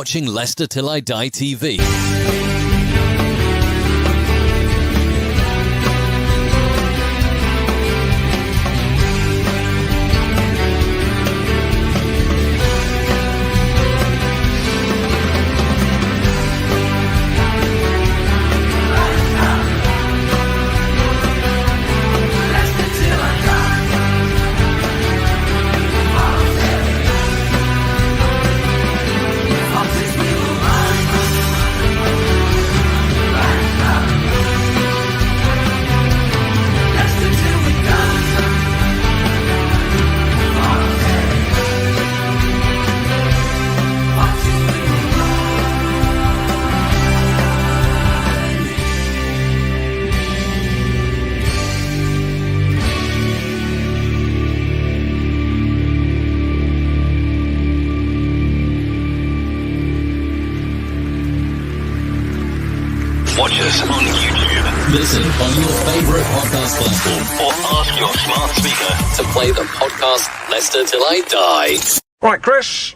watching Leicester Till I Die TV. Watch us on YouTube. Listen on your favourite podcast platform. Or ask your smart speaker To play the podcast Leicester Till I Die. Right, Chris.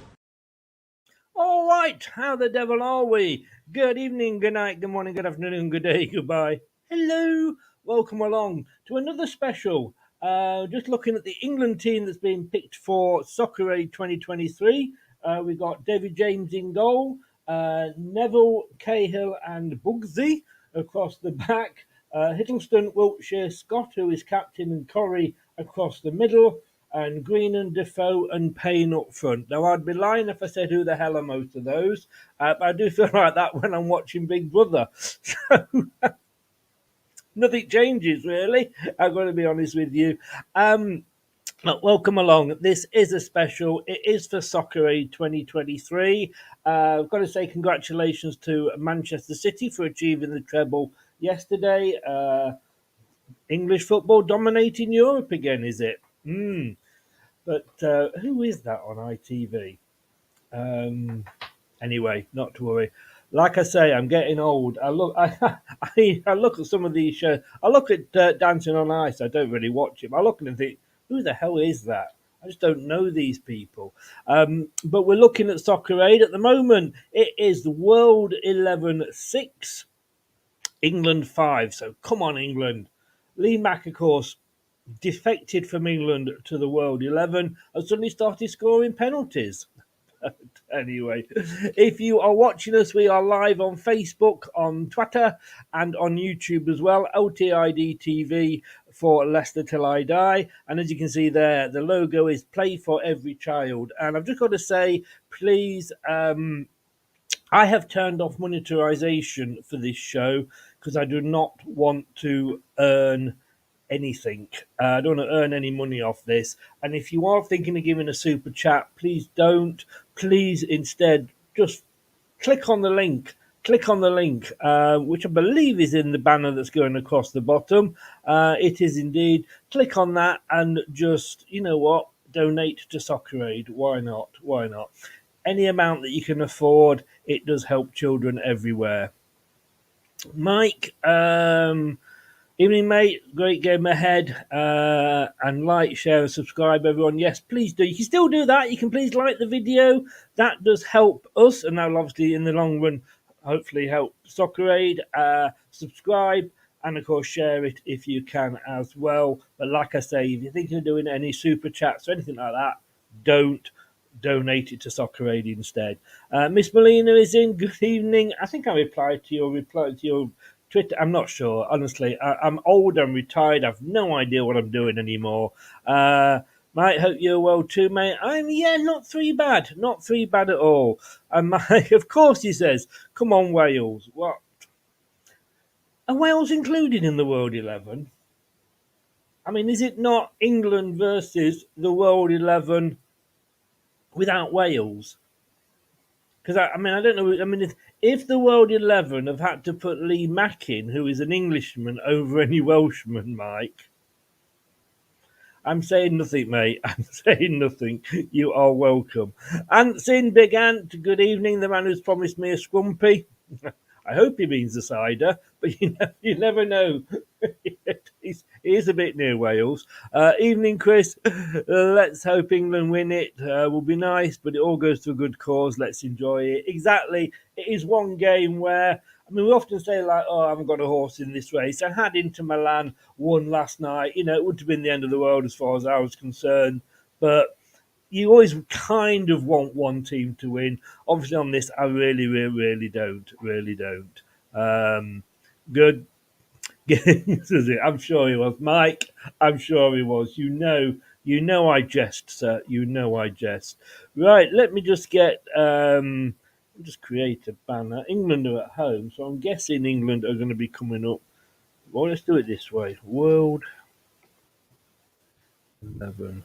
All right, how the devil are we? Good evening, good night, good morning, good afternoon, good day, goodbye. Hello, welcome along to another special. Just looking at the England team that's been picked for Soccer Aid 2023. We've got David James in goal, Neville, Cahill and Bugsy across the back. Hiddleston, Wiltshire, Scott, who is captain, and Corrie across the middle. And Green and Defoe and Payne up front. Now, I'd be lying if I said who the hell are most of those, but I do feel like that when I'm watching Big Brother. So, nothing changes, really. I've got to be honest with you. Look, welcome along. This is a special. It is for Soccer Aid 2023. I've got to say congratulations to Manchester City for achieving the treble yesterday. English football dominating Europe again, is it? But who is that on ITV? Anyway, not to worry. Like I say, I'm getting old. I look at some of these shows. I look at Dancing on Ice. I don't really watch it. I look at it and think, who the hell is that? I just don't know these people. But we're looking at Soccer Aid at the moment. It is the World 11 6, England 5. So come on, England. Lee Mack, of course, defected from England to the World 11 and suddenly started scoring penalties. Anyway, if you are watching us, we are live on Facebook, on Twitter, and on YouTube as well. LTID TV for Leicester Till I Die. And as you can see there, the logo is Play for Every Child. And I've just got to say, please, I have turned off monetization for this show because I do not want to earn anything. I don't want to earn any money off this. And if you are thinking of giving a super chat, please don't. Please instead just click on the link. Click on the link, which I believe is in the banner that's going across the bottom. It is indeed. Click on that and just, you know what, donate to Soccer Aid. Why not? Why not? Any amount that you can afford, it does help children everywhere. Mike, evening, mate. Great game ahead. And like, share, and subscribe, everyone. Yes, please do. You can still do that. You can please like the video. That does help us, and that will obviously, in the long run, hopefully help Soccer Aid. Subscribe, and of course, share it if you can as well. But like I say, if you're thinking of doing any super chats or anything like that, don't. Donate it to Soccer Aid instead. Miss Molina is in. Good evening. I think I replied to your Twitter. I'm not sure, honestly. I'm old. I'm retired. I've no idea what I'm doing anymore. Mate, hope you're well too, mate. Not three bad. Not three bad at all. And Mike, of course, he says, come on, Wales. What? Are Wales included in the World 11? I mean, is it not England versus the World 11 without Wales? Because, I don't know. I mean, if the World 11 have had to put Lee Mack in, who is an Englishman, over any Welshman, Mike, I'm saying nothing, mate. I'm saying nothing. You are welcome. Ant's in, Big Ant. Good evening. The man who's promised me a scrumpy. I hope he means a cider, but you never know. is a bit near Wales. Evening, Chris. Let's hope England win it. Will be nice, but it all goes to a good cause. Let's enjoy it. Exactly. It is one game where, I mean, we often say, like, oh, I haven't got a horse in this race. I had Inter Milan won last night. You know, it would have been the end of the world as far as I was concerned. But you always kind of want one team to win. Obviously, on this, I really don't. Really don't. Good. I'm sure he was. Mike, I'm sure he was. You know I jest, sir. You know I jest. Right, let me just get just create a banner. England are at home, so I'm guessing England are going to be coming up. Well, let's do it this way. World 11.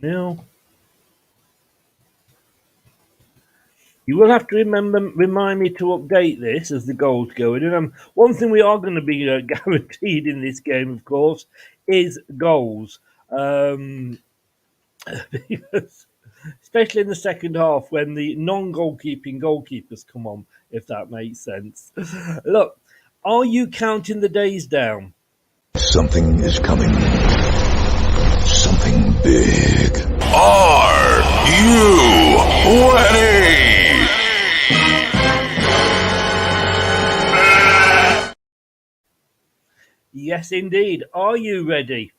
Now, you will have to remind me to update this as the goals go in. And one thing we are going to be guaranteed in this game, of course, is goals. Because, especially in the second half when the non-goalkeeping goalkeepers come on, if that makes sense. Look, are you counting the days down? Something is coming. Something big. Are you ready? Yes, indeed. Are you ready?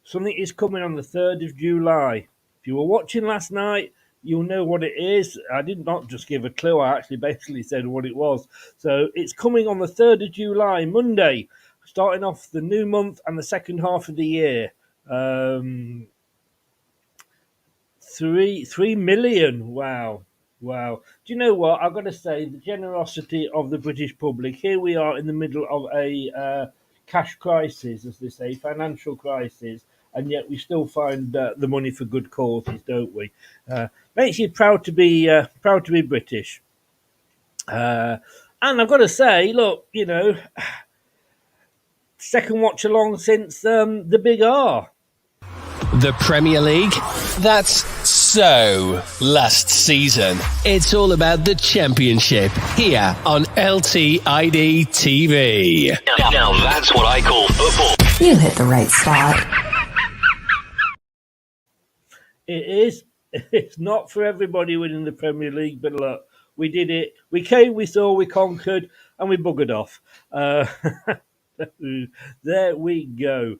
Something is coming on the 3rd of July. If you were watching last night, you'll know what it is. I did not just give a clue. I actually basically said what it was. So it's coming on the 3rd of July, Monday, starting off the new month and the second half of the year. 3 million. Wow. Wow. Do you know what? I've got to say, the generosity of the British public. Here we are in the middle of a cash crisis, as they say, financial crisis, and yet we still find the money for good causes, don't we? Makes you proud to be British. And I've got to say, look, you know, second watch along since the Big R. The Premier League? That's so last season. It's all about the Championship here on LTID TV. Now that's what I call football. You hit the right spot. It is. It's not for everybody winning the Premier League, but look, we did it. We came, we saw, we conquered, and we buggered off. There we go.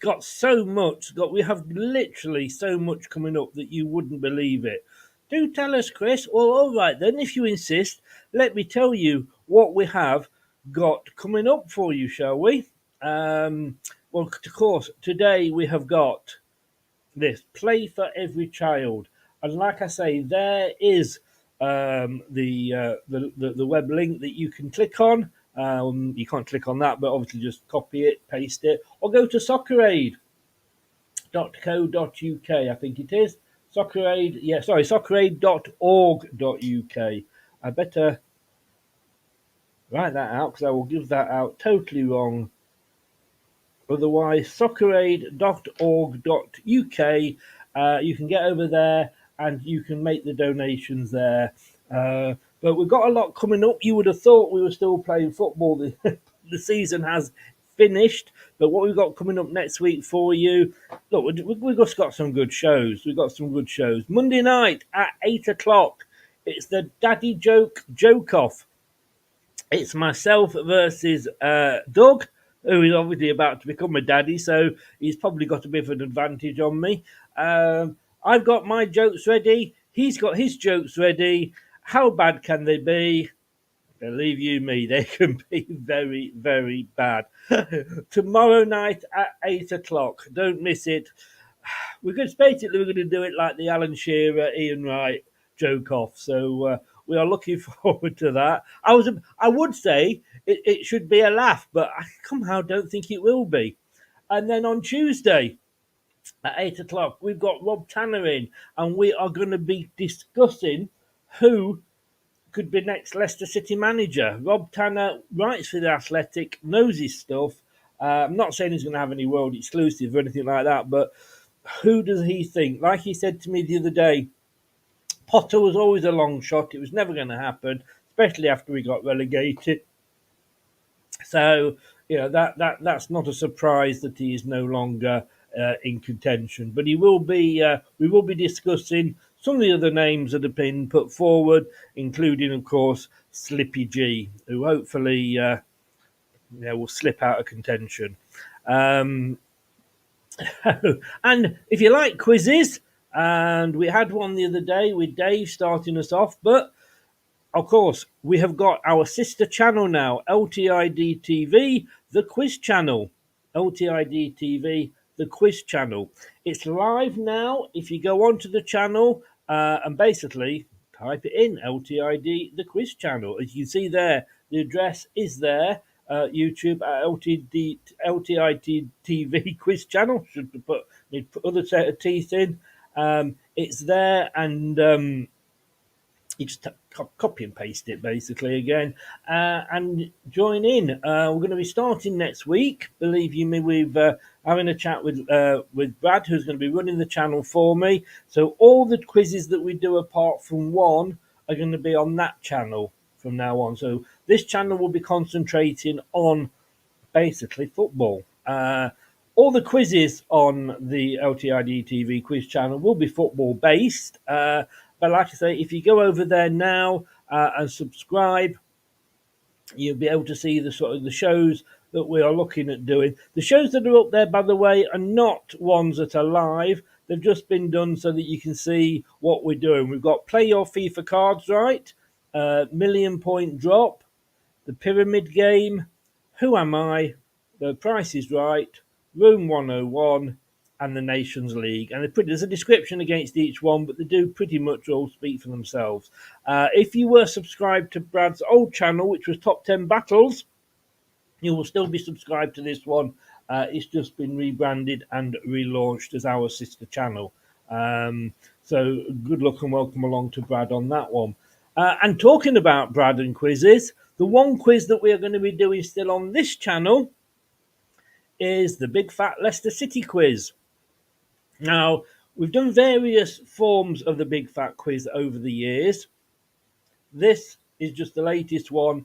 Got so much. We have literally so much coming up that you wouldn't believe it. Do tell us, Chris. Well, all right then, if you insist, let me tell you what we have got coming up for you, shall we? Well, of course, today we have got this Play for Every Child, and like I say, there is the web link that you can click on. You can't click on that, but obviously just copy it, paste it, or go to socceraid.co.uk, I think it is. Socceraid.org.uk. I better write that out because I will give that out totally wrong. Otherwise, socceraid.org.uk. You can get over there and you can make the donations there. But we've got a lot coming up. You would have thought we were still playing football. The season has finished. But what we've got coming up next week for you, look, we've just got some good shows. We've got some good shows. Monday night at 8 o'clock, it's the Daddy Joke Off. It's myself versus Doug, who is obviously about to become a daddy, so he's probably got a bit of an advantage on me. I've got my jokes ready. He's got his jokes ready. How bad can they be? Believe you me, they can be very, very bad. Tomorrow night at 8 o'clock. Don't miss it. We're going to do it like the Alan Shearer, Ian Wright joke off. So we are looking forward to that. I would say it should be a laugh, but I somehow don't think it will be. And then on Tuesday at 8 o'clock, we've got Rob Tanner in, and we are going to be discussing who could be next Leicester City manager. Rob Tanner writes for The Athletic, knows his stuff. I'm not saying he's going to have any world exclusive or anything like that, but who does he think? Like he said to me the other day, Potter was always a long shot. It was never going to happen, especially after we got relegated. So that's not a surprise that he is no longer in contention. But he will be. We will be discussing some of the other names that have been put forward, including, of course, Slippy G, who hopefully will slip out of contention. Um, and if you like quizzes, and we had one the other day with Dave starting us off, but of course, we have got our sister channel now, LTID TV, the quiz channel. LTID TV, the quiz channel. It's live now. If you go onto the channel and basically type it in, LTID, the quiz channel. As you see there, the address is there. YouTube at LTID TV quiz channel. Need to put other set of teeth in. It's there, and you just copy and paste it basically again and join in. We're going to be starting next week. Believe you me, we've having a chat with Brad, who's going to be running the channel for me. So all the quizzes that we do apart from one are going to be on that channel from now on. So this channel will be concentrating on basically football. All the quizzes on the LTID TV quiz channel will be football based. But like I say, if you go over there now and subscribe, you'll be able to see the sort of the shows that we are looking at doing. The shows that are up there, by the way, are not ones that are live. They've just been done so that you can see what we're doing. We've got Play Your FIFA Cards Right, Million Point Drop, The Pyramid Game, Who Am I, The Price is Right, Room 101, and the Nations League. And there's a description against each one, but they do pretty much all speak for themselves. If you were subscribed to Brad's old channel, which was Top 10 Battles, you will still be subscribed to this one. It's just been rebranded and relaunched as our sister channel. So good luck and welcome along to Brad on that one. And talking about Brad and quizzes, the one quiz that we are going to be doing still on this channel is the Big Fat Leicester City quiz. Now, we've done various forms of the Big Fat quiz over the years. This is just the latest one.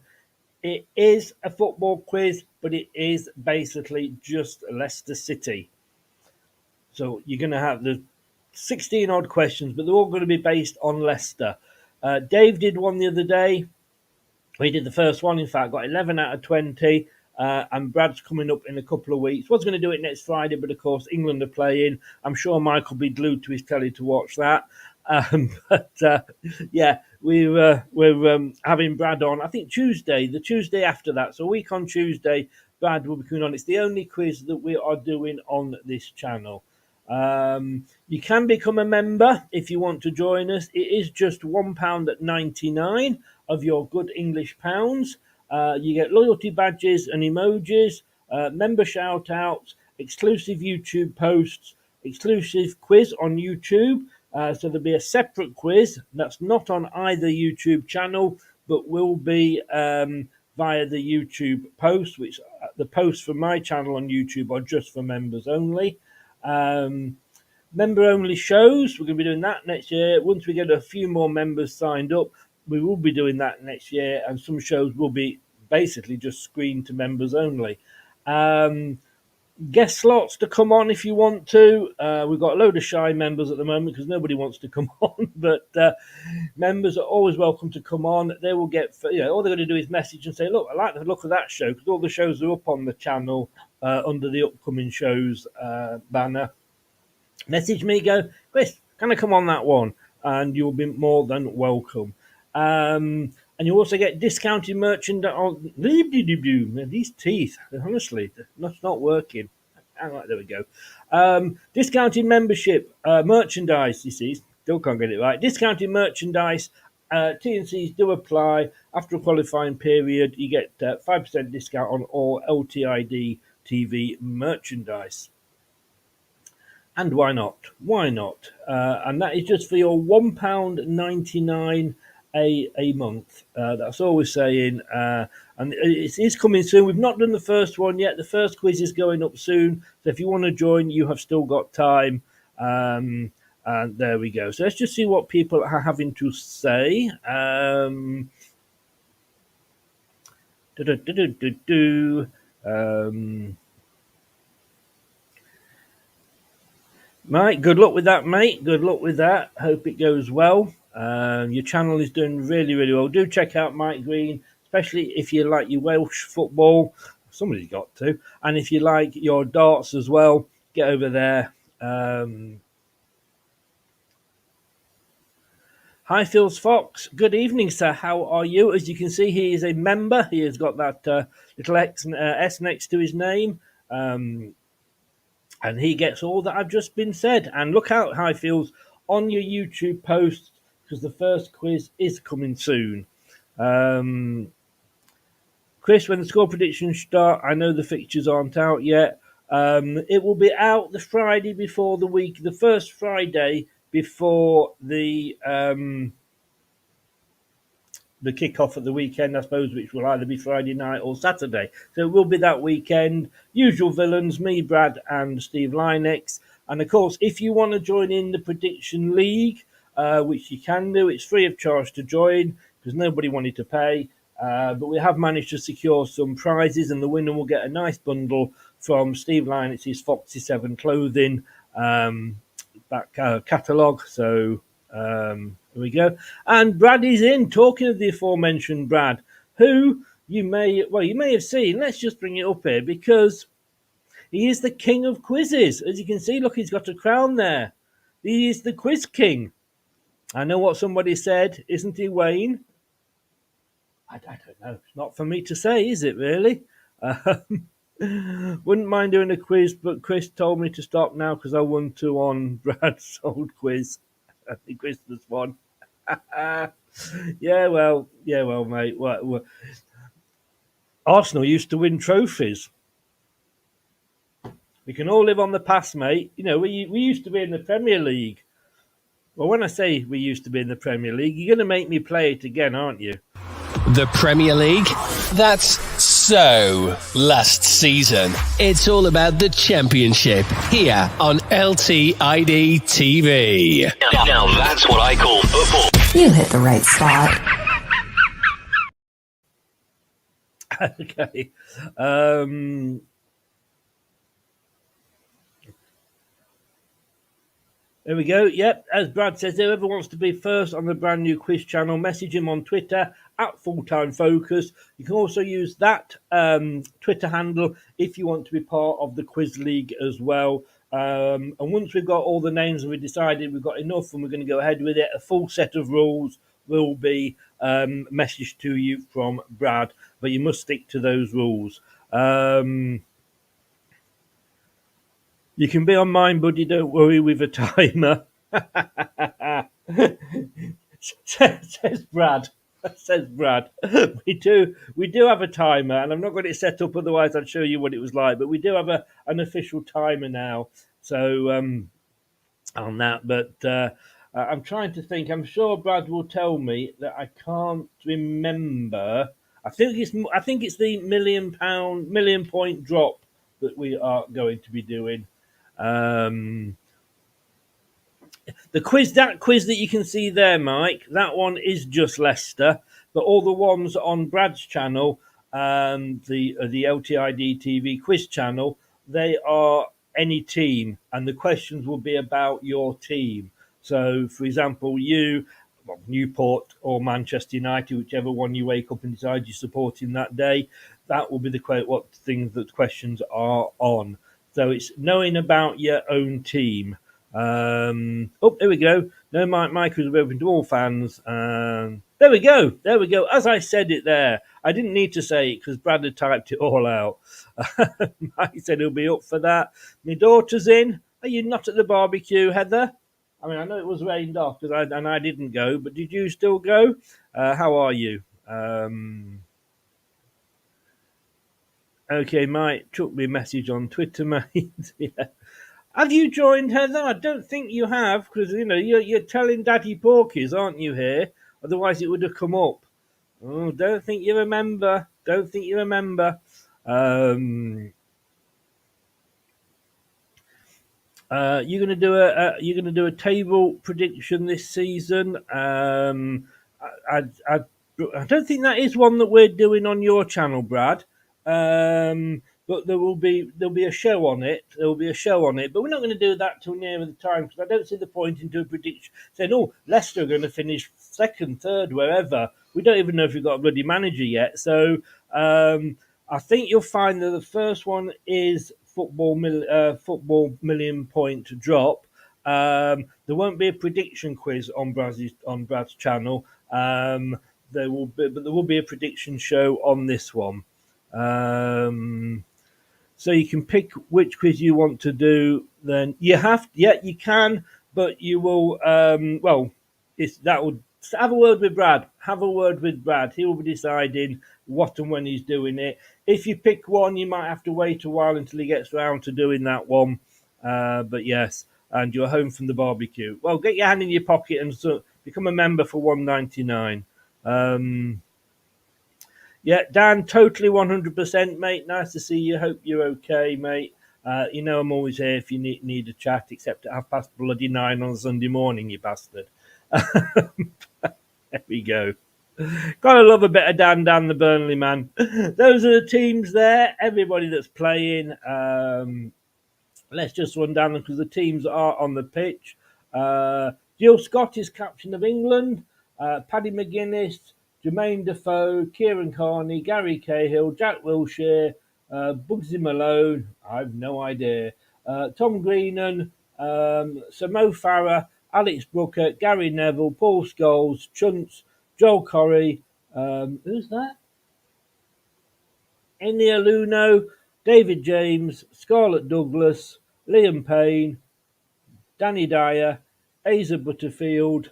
It is a football quiz, but it is basically just Leicester City. So you're going to have the 16 odd questions, but they're all going to be based on Leicester. Dave did one the other day. We did the first one, in fact, got 11 out of 20. And Brad's coming up in a couple of weeks. Was going to do it next Friday, but of course England are playing. I'm sure Mike will be glued to his telly to watch that. We're having Brad on. I think the Tuesday after that. So a week on Tuesday, Brad will be coming on. It's the only quiz that we are doing on this channel. You can become a member if you want to join us. It is just £1.99 of your good English pounds. You get loyalty badges and emojis, member shout-outs, exclusive YouTube posts, exclusive quiz on YouTube. So there'll be a separate quiz that's not on either YouTube channel, but will be via the YouTube post, which the posts from my channel on YouTube are just for members only. Member-only shows, we're going to be doing that next year. Once we get a few more members signed up, we will be doing that next year, and some shows will be basically just screened to members only. Guest slots to come on if you want to. We've got a load of shy members at the moment because nobody wants to come on, but members are always welcome to come on. They will get, all they're going to do is message and say, look, I like the look of that show, because all the shows are up on the channel under the upcoming shows banner. Message me, go, Chris, can I come on that one? And you'll be more than welcome. And you also get discounted merchandise. These teeth, honestly, that's not working. Right, there we go. Discounted membership, merchandise, you see, still can't get it right. Discounted merchandise, T&Cs do apply. After a qualifying period, you get 5% discount on all LTID TV merchandise. And why not? Why not? And that is just for your £1.99 a month. That's all we're saying. And it is coming soon. We've not done the first one yet. The first quiz is going up soon. So if you want to join, you have still got time. And there we go. So let's just see what people are having to say. Mike, good luck with that, mate. Good luck with that. Hope it goes well. Your channel is doing really, really well. Do check out Mike Green, especially if you like your Welsh football. Somebody's got to. And if you like your darts as well, get over there. Highfields Fox, good evening, sir. How are you? As you can see, he is a member. He has got that little S next to his name. And he gets all that I've just been said. And look out, Highfields, on your YouTube post, because the first quiz is coming soon. Chris, when the score predictions start, I know the fixtures aren't out yet. It will be out the Friday before the first Friday before the kick-off at the weekend, I suppose, which will either be Friday night or Saturday. So it will be that weekend. Usual villains, me, Brad, and Steve Lynex. And, of course, if you want to join in the Prediction League, which you can do, it's free of charge to join because nobody wanted to pay. But we have managed to secure some prizes, and the winner will get a nice bundle from Steve Lynex's Foxy 7 clothing back catalogue. So here we go. And Brad is in. Talking of the aforementioned Brad, who you may have seen. Let's just bring it up here because he is the king of quizzes. As you can see, look, he's got a crown there. He is the quiz king. I know what somebody said, isn't he, Wayne? I don't know. It's not for me to say, is it, really? Wouldn't mind doing a quiz, but Chris told me to stop now because I won 2 on Brad's old quiz. The Christmas one. Yeah, well, mate. Well, Arsenal used to win trophies. We can all live on the past, mate. You know, we used to be in the Premier League. Well, when I say we used to be in the Premier League, you're going to make me play it again, aren't you? The Premier League? That's so last season. It's all about the Championship here on LTID TV. Now that's what I call football. You hit the right spot. Okay. There we go. Yep, as Brad says, whoever wants to be first on the brand new quiz channel, message him on Twitter at Fulltime Focus. You can also use that Twitter handle if you want to be part of the quiz league as well. And once we've got all the names and we've decided we've got enough and we're going to go ahead with it, a full set of rules will be messaged to you from Brad, but you must stick to those rules. You can be on mine, buddy. Don't worry with a timer. Says Brad. Says Brad. We do have a timer, and I've not got it set up. Otherwise, I'd show you what it was like. But we do have an official timer now. So on that, but I'm trying to think. I'm sure Brad will tell me that I can't remember. I think it's the million point drop that we are going to be doing. The quiz that you can see there, Mike, that one is just Leicester, but all the ones on Brad's channel, the LTID TV quiz channel, they are any team, and the questions will be about your team. So, for example, Newport or Manchester United, whichever one you wake up and decide you're supporting that day, that will be the questions are on. So it's knowing about your own team. There we go. No, Mike was open to all fans. There we go. As I said it there, I didn't need to say it because Brad had typed it all out. Mike said he'll be up for that. My daughter's in. Are you not at the barbecue, Heather? I mean, I know it was rained off and I didn't go, but did you still go? How are you? Okay, Mike took me a message on Twitter, mate. Yeah. Have you joined, Heather? I don't think you have, because you're telling Daddy Porkies, aren't you? Here, otherwise it would have come up. Oh, don't think you remember. You're going to do a table prediction this season. I'd I don't think that is one that we're doing on your channel, Brad. But there'll be a show on it. There will be a show on it, but we're not going to do that till nearer the time because I don't see the point in doing a prediction saying, "Oh, Leicester are going to finish second, third, wherever." We don't even know if we've got a bloody manager yet. So I think you'll find that the first one is football million point drop. There won't be a prediction quiz on Brad's channel. There will be a prediction show on this one. So you can pick which quiz you want to do. Then you can, but you will. That would have a word with Brad. Have a word with Brad. He will be deciding what and when he's doing it. If you pick one, you might have to wait a while until he gets around to doing that one. But yes, and you're home from the barbecue. Well, get your hand in your pocket and become a member for $1.99. Yeah, Dan, totally 100%, mate. Nice to see you. Hope you're okay, mate. I'm always here if you need a chat, except at 9:30 on Sunday morning, you bastard. There we go. Gotta love a bit of Dan the Burnley man. Those are the teams there. Everybody that's playing. Let's just run down them because the teams are on the pitch. Jill Scott is captain of England. Paddy McGuinness, Jermaine Defoe, Kieran Carney, Gary Cahill, Jack Wilshere, Bugsy Malone, I've no idea, Tom Greenan, Sir Mo Farah, Alex Brooker, Gary Neville, Paul Scholes, Chunts, Joel Corey, who's that? Enia Luno, David James, Scarlett Douglas, Liam Payne, Danny Dyer, Asa Butterfield,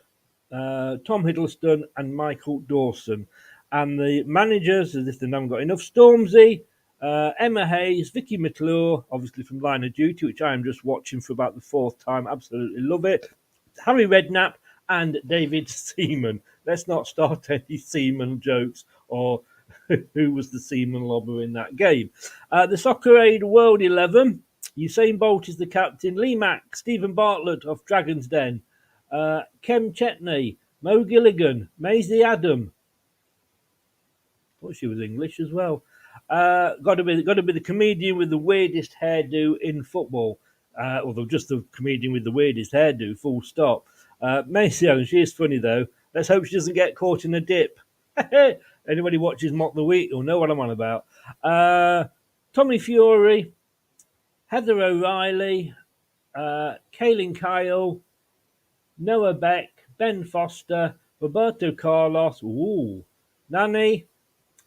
Tom Hiddleston and Michael Dawson. And the managers, as if they haven't got enough, Stormzy, Emma Hayes, Vicky McClure, obviously from Line of Duty, which I am just watching for about the fourth time. Absolutely love it. Harry Redknapp and David Seaman. Let's not start any Seaman jokes or who was the Seaman lobber in that game. The Soccer Aid World 11. Usain Bolt is the captain. Lee Mack, Stephen Bartlett of Dragon's Den. Kem Chetney, Mo Gilligan, Maisie Adam. Thought she was English as well. Got to be the comedian with the weirdest hairdo in football. Although just the comedian with the weirdest hairdo, full stop. Maisie Adam, she is funny though. Let's hope she doesn't get caught in a dip. Anybody watches Mock the Week will know what I'm on about. Tommy Fury, Heather O'Reilly, Kaylin Kyle, Noah Beck, Ben Foster, Roberto Carlos, Nanny.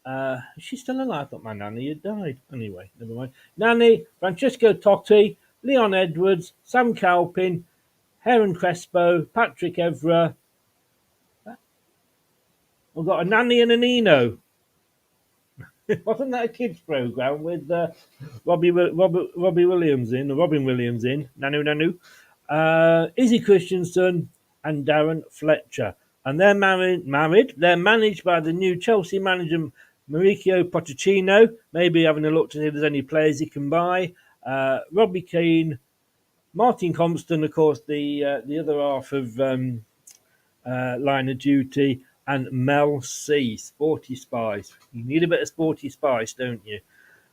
Is she still alive? I thought my nanny had died. Anyway, never mind. Nanny, Francesco Totti, Leon Edwards, Sam Calpin, Heron Crespo, Patrick Evra. We've got a Nanny and a Nino. Wasn't that a kids' program with Robin Williams in, Nanu, Izzy Christensen and Darren Fletcher, and they're married. They're managed by the new Chelsea manager Mauricio Pochettino. Maybe having a look to see if there's any players he can buy. Robbie Keane, Martin Compston, of course, the other half of Line of Duty. And Mel C, Sporty Spice. You need a bit of Sporty Spice, don't you?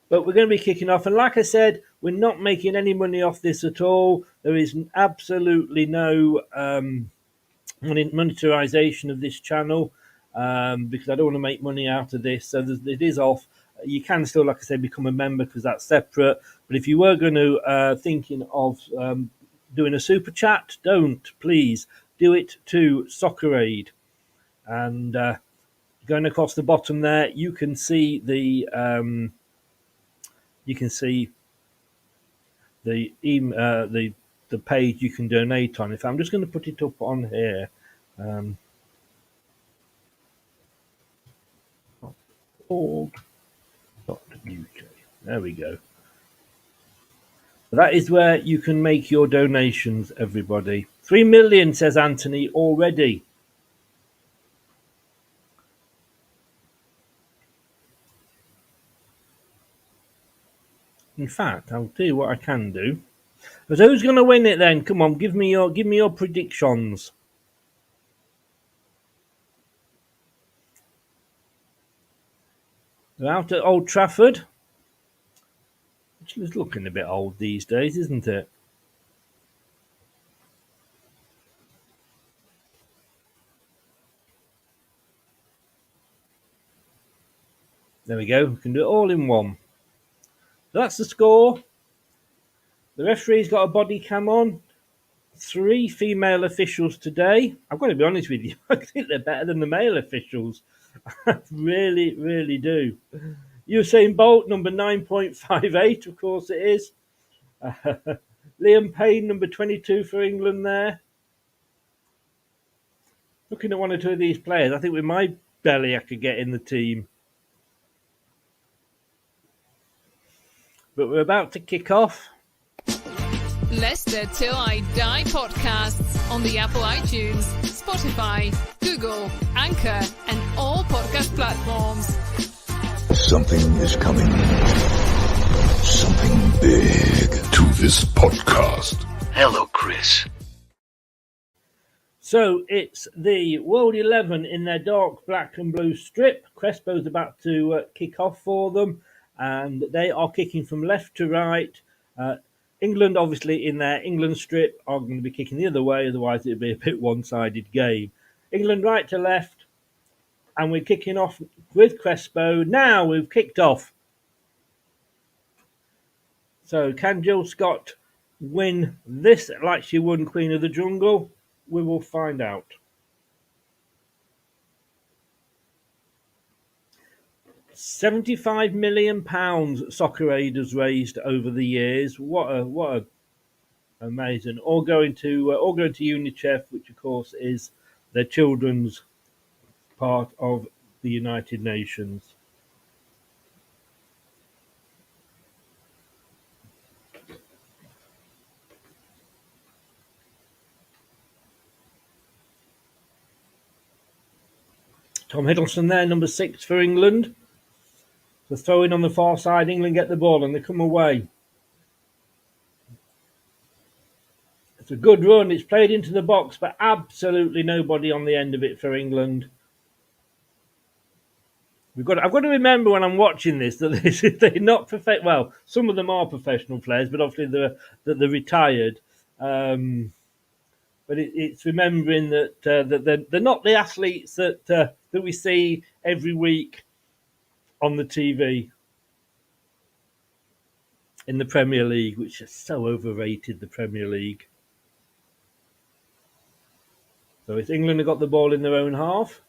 But we're going to be kicking off. And like I said, we're not making any money off this at all. There is absolutely no monetization of this channel because I don't want to make money out of this. So it is off. You can still, like I said, become a member because that's separate. But if you were going to thinking of doing a super chat, don't. Please do it to Soccer Aid. And going across the bottom there, you can see the page you can donate on. If I'm just going to put it up on here, there we go. That is where you can make your donations. Everybody, 3 million says Anthony already. In fact, I'll tell you what I can do. But who's going to win it then? Come on, give me your predictions. They're out at Old Trafford, which is looking a bit old these days, isn't it? There we go. We can do it all in one. So that's the score. The referee's got a body cam on. 3 female officials today. I've got to be honest with you. I think they're better than the male officials. I really, really do. Usain Bolt, number 9.58, of course it is. Liam Payne, number 22 for England there. Looking at one or two of these players, I think with my belly I could get in the team. But we're about to kick off. Leicester Till I Die podcasts on the Apple iTunes, Spotify, Google, Anchor, and all podcast platforms. Something is coming. Something big to this podcast. Hello, Chris. So it's the World 11 in their dark black and blue strip. Crespo's about to kick off for them, and they are kicking from left to right. England, obviously, in their England strip, are going to be kicking the other way, otherwise it would be a bit one-sided game. England right to left, and we're kicking off with Crespo. Now we've kicked off. So can Jill Scott win this like she won Queen of the Jungle? We will find out. £75 million Soccer Aid has raised over the years. What a amazing! All going to UNICEF, which of course is the children's part of the United Nations. Tom Hiddleston there, number 6 for England. The throw in on the far side, England get the ball and they come away. It's a good run, it's played into the box, but absolutely nobody on the end of it for England. I've got to remember when I'm watching this that they're not perfect. Well, some of them are professional players, but obviously they're retired. But it's remembering that they're not the athletes that we see every week on the TV in the Premier League, which is so overrated, the Premier League. So it's England have got the ball in their own half.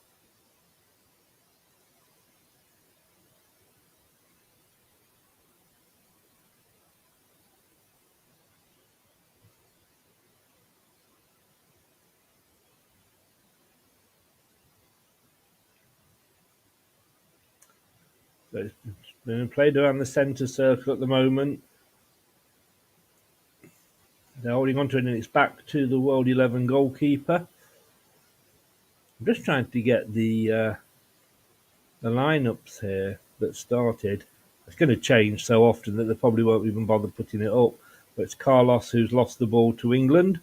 So it's been played around the centre circle at the moment. They're holding on to it and it's back to the World 11 goalkeeper. I'm just trying to get the lineups here that started. It's going to change so often that they probably won't even bother putting it up. But it's Carlos who's lost the ball to England.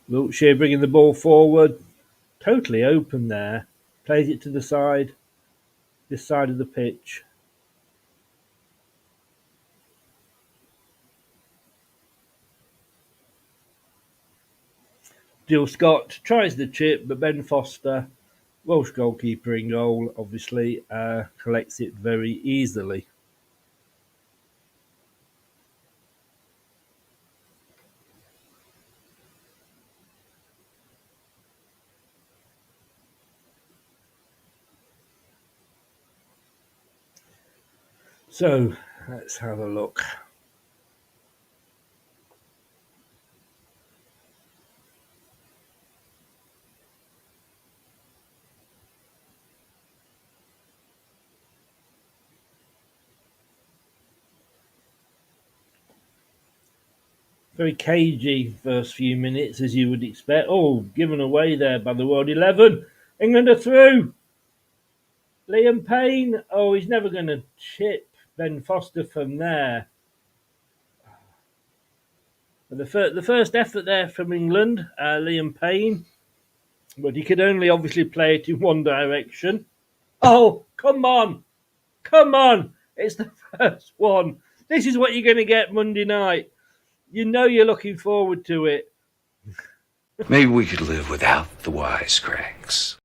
Wiltshire bringing the ball forward. Totally open there. Plays it to the side. This side of the pitch. Jill Scott tries the chip, but Ben Foster, Welsh goalkeeper in goal, obviously, collects it very easily. So, let's have a look. Very cagey first few minutes, as you would expect. Oh, given away there by the World 11. England are through. Liam Payne. Oh, he's never going to chip Ben Foster from there. The first effort there from England, Liam Payne, but he could only obviously play it in one direction. Oh, come on! Come on! It's the first one. This is what you're going to get Monday night. You know you're looking forward to it. Maybe we could live without the wisecracks.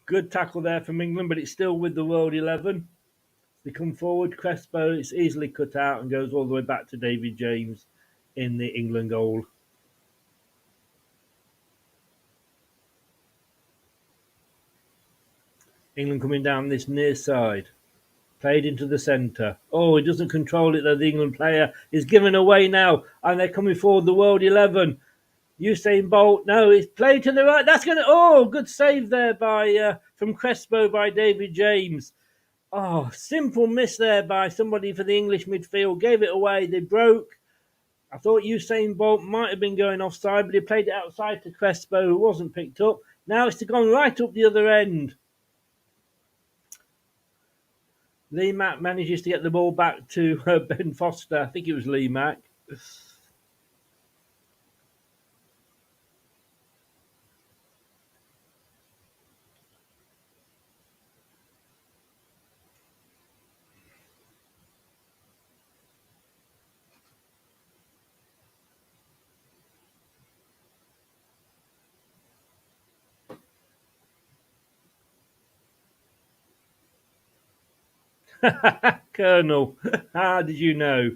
Good tackle there from England, but it's still with the World 11. They come forward. Crespo, it's easily cut out and goes all the way back to David James in the England goal. England coming down this near side. Played into the centre. Oh, he doesn't control it though. The England player is given away now, and they're coming forward. The World 11. Usain Bolt. No, it's played to the right. That's going to. Oh, good save there by from Crespo by David James. Oh, simple miss there by somebody for the English midfield. Gave it away. They broke. I thought Usain Bolt might have been going offside, but he played it outside to Crespo, who wasn't picked up. Now it's gone right up the other end. Lee Mack manages to get the ball back to Ben Foster. I think it was Lee Mack. Colonel, how did you know?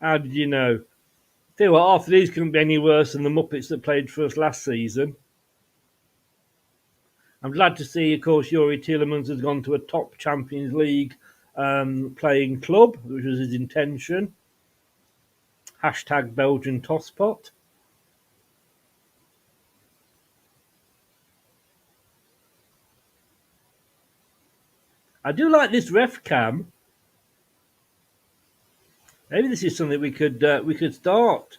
How did you know? Tell you what, half of these couldn't be any worse than the Muppets that played for us last season. I'm glad to see, of course, Yuri Tielemans has gone to a top Champions League playing club, which was his intention. Hashtag Belgian Tosspot. I do like this ref cam. Maybe this is something we could start.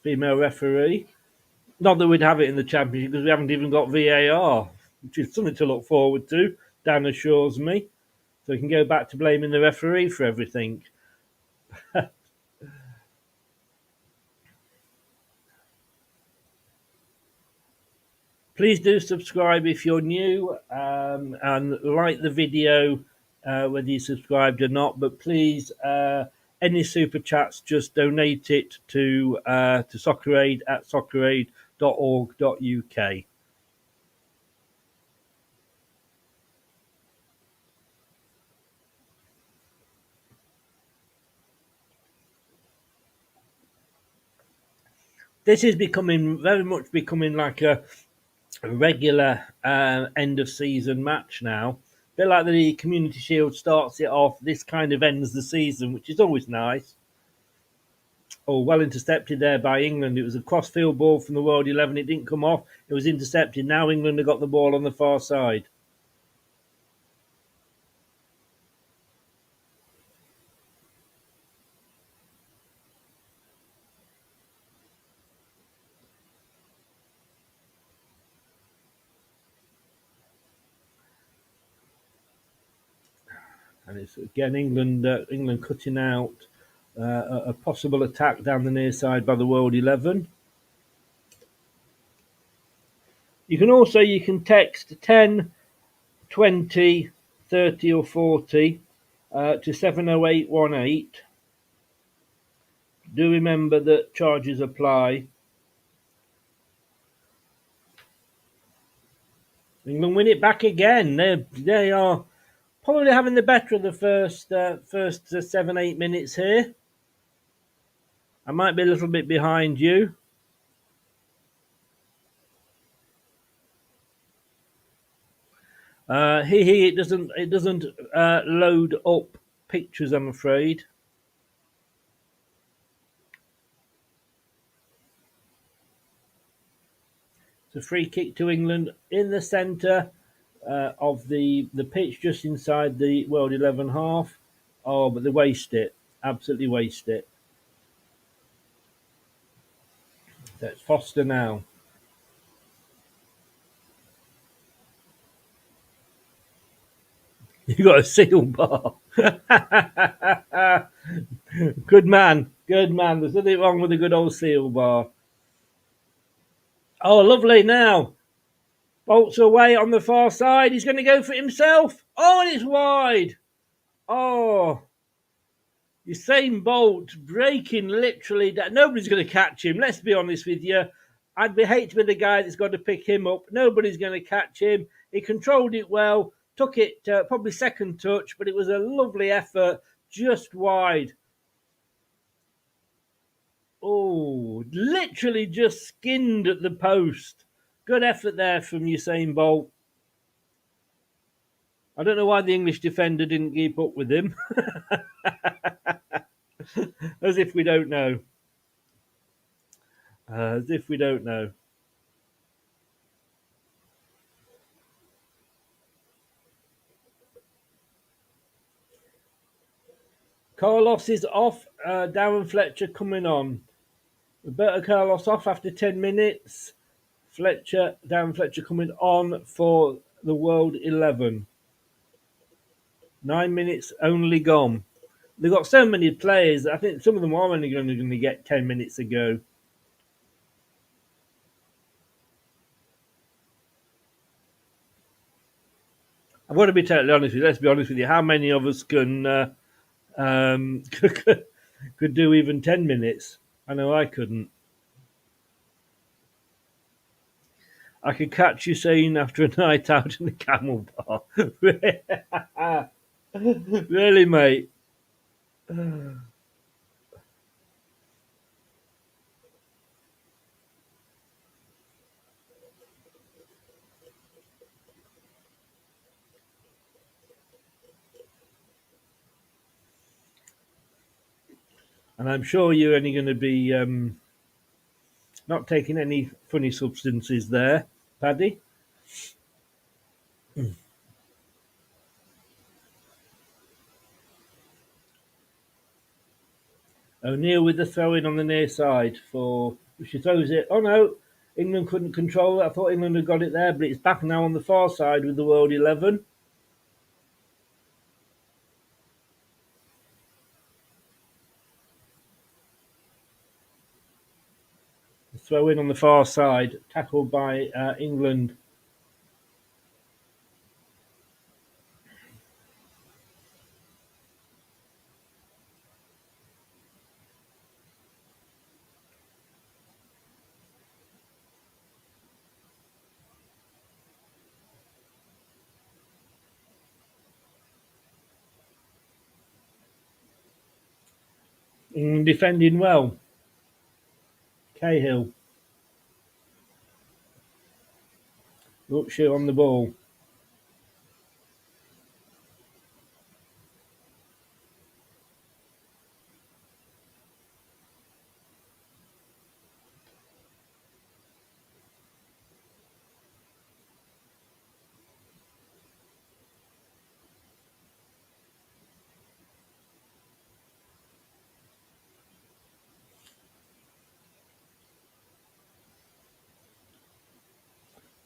Female referee. Not that we'd have it in the Championship because we haven't even got VAR, which is something to look forward to, Dan assures me. So we can go back to blaming the referee for everything. Please do subscribe if you're new and like the video whether you subscribed or not. But please, any super chats, just donate it to Soccer Aid at socceraid.org.uk. This is very much becoming like a regular end of season match now. A bit like the Community Shield starts it off, this kind of ends the season, which is always nice. Oh, well intercepted there by England. It was a cross-field ball from the World 11. It didn't come off. It was intercepted. Now England have got the ball on the far side. And it's again England cutting out a possible attack down the near side by the World 11. You can text 10, 20, 30 or 40 to 70818. Do remember that charges apply. England win it back again. They are probably having the better of the first 7-8 minutes here. I might be a little bit behind you. It doesn't load up pictures, I'm afraid. It's a free kick to England in the centre of the pitch, just inside the World 11 half. Oh, but they waste it. Absolutely waste it. That's Foster now. You got a seal bar. Good man. Good man. There's nothing wrong with a good old seal bar. Oh, lovely. Now, Bolt's away on the far side. He's going to go for it himself. Oh, and it's wide. Oh, Usain Bolt breaking literally down. Nobody's going to catch him. Let's be honest with you. I'd hate to be the guy that's got to pick him up. Nobody's going to catch him. He controlled it well. Took it probably second touch, but it was a lovely effort. Just wide. Oh, literally just skinned at the post. Good effort there from Usain Bolt. I don't know why the English defender didn't keep up with him. As if we don't know. As if we don't know. Carlos is off. Darren Fletcher coming on. Roberto Carlos off after 10 minutes. Darren Fletcher coming on for the World 11. 9 minutes only gone. They've got so many players. I think some of them are only going to get 10 minutes to go. I've got to be totally honest with you. Let's be honest with you. How many of us can could do even 10 minutes? I know I couldn't. I could catch you saying after a night out in the camel bar. Really, mate? And I'm sure you're only going to be not taking any funny substances there, Paddy. O'Neill with the throw-in on the near side for... She throws it. Oh, no. England couldn't control it. I thought England had got it there, but it's back now on the far side with the World 11. Throw in on the far side, tackled by England. England defending well. Cahill. Wiltshire on the ball.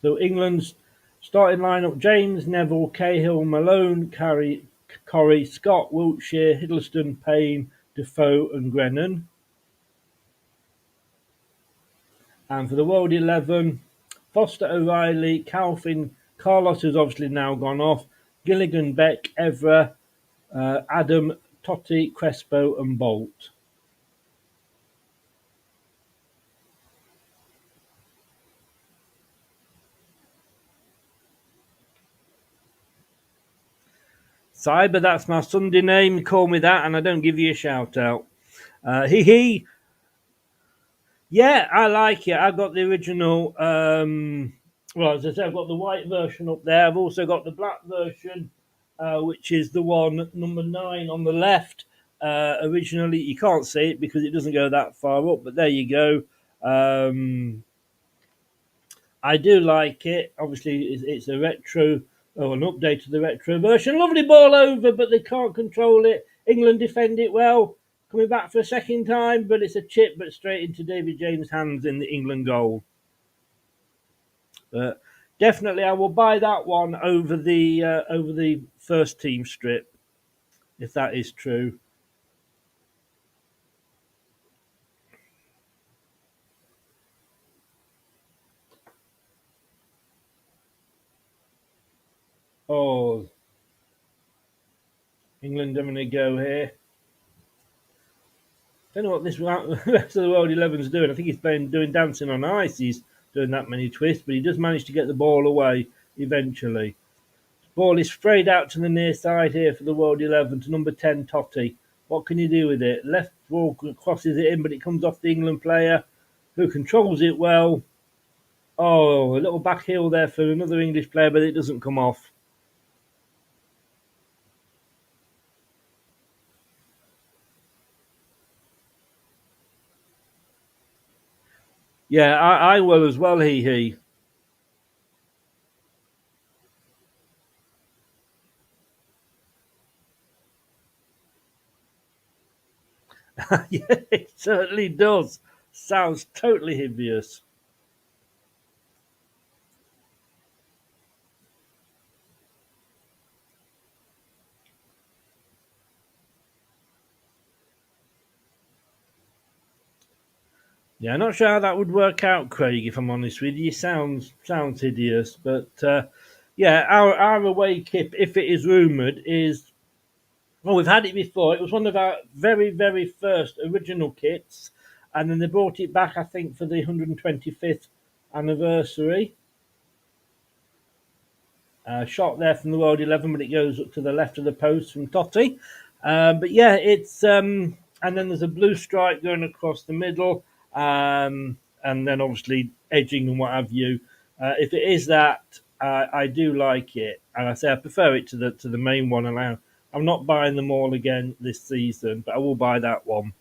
So England's starting lineup: James, Neville, Cahill, Malone, Corrie, Scott, Wiltshire, Hiddleston, Payne, Defoe and Grennan. And for the World 11, Foster, O'Reilly, Calvin, Carlos, who's obviously now gone off, Gilligan, Beck, Evra, Adam, Totti, Crespo and Bolt. Cyber, that's my Sunday name. Call me that and I don't give you a shout out. Yeah, I like it. I've got the original. Well, as I said, I've got the white version up there. I've also got the black version, which is the one number 9 on the left. Originally, you can't see it because it doesn't go that far up, but there you go. I do like it. Obviously, it's a retro, or an update to the retro version. Lovely ball over, but they can't control it. England defend it well. Coming back for a second time, but it's a chip, but straight into David James' hands in the England goal. But definitely, I will buy that one over the first team strip, if that is true. Oh, England having a go here. Don't know what this rest of the World 11's doing. I think he's doing dancing on ice. He's doing that many twists, but he does manage to get the ball away eventually. Ball is sprayed out to the near side here for the World 11 to number 10, Totty. What can you do with it? Left ball crosses it in, but it comes off the England player who controls it well. Oh, a little back heel there for another English player, but it doesn't come off. Yeah, I will as well, he. Yeah, it certainly does. Sounds totally hideous. Yeah, I'm not sure how that would work out, Craig, if I'm honest with you. Sounds hideous. But yeah, our away kit, if it is rumoured, is... Well, we've had it before. It was one of our very, very first original kits. And then they brought it back, I think, for the 125th anniversary. Shot there from the World 11, but it goes up to the left of the post from Totty. But yeah, it's... and then there's a blue stripe going across the middle. And then obviously edging and what have you. If it is that, I do like it. And I say I prefer it to the main one. And I'm not buying them all again this season, but I will buy that one.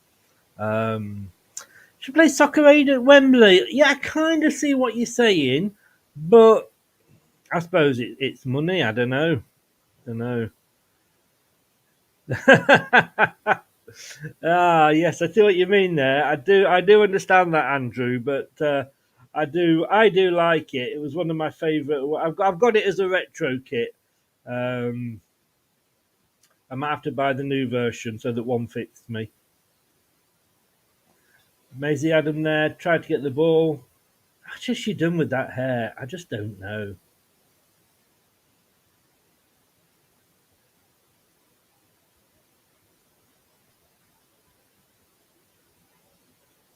Should play Soccer Aid at Wembley. Yeah, I kind of see what you're saying, but I suppose it's money. I don't know. Yes, I see what you mean there. I do understand that, Andrew, but I do like it. It was one of my favourite. I've got it as a retro kit. I might have to buy the new version so that one fits me. Maisie Adam there tried to get the ball. What's she done with that hair? I just don't know.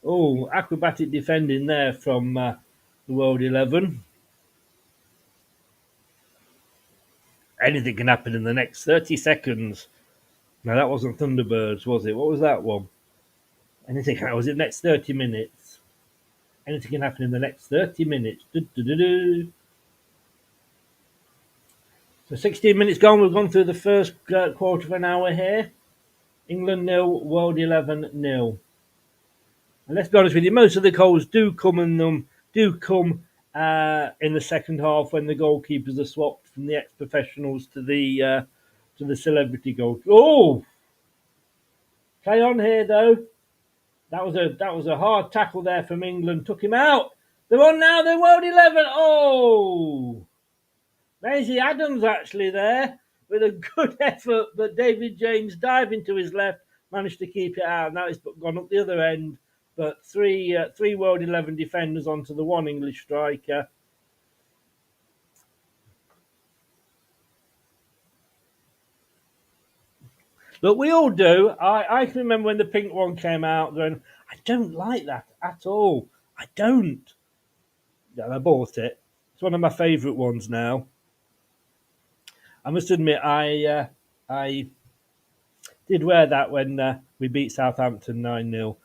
Oh, acrobatic defending there from the World 11. Anything can happen in the next 30 seconds. No, that wasn't Thunderbirds, was it? What was that one? Anything can... Was it next 30 minutes? Anything can happen in the next 30 minutes. So 16 minutes gone. We've gone through the first quarter of an hour here. England 0, World 11 0. And let's be honest with you, most of the goals do come in the second half when the goalkeepers are swapped from the ex-professionals to the celebrity goal. Oh, play on here though. That was a hard tackle there from England. Took him out. They're on now. They're World 11. Oh, Maisie Adams actually there with a good effort, but David James diving to his left managed to keep it out. Now it's gone up the other end. But three World 11 defenders onto the one English striker. Look, we all do. I can remember when the pink one came out going, I don't like that at all. I don't. Yeah, I bought it. It's one of my favourite ones now. I must admit, I did wear that when we beat Southampton 9-0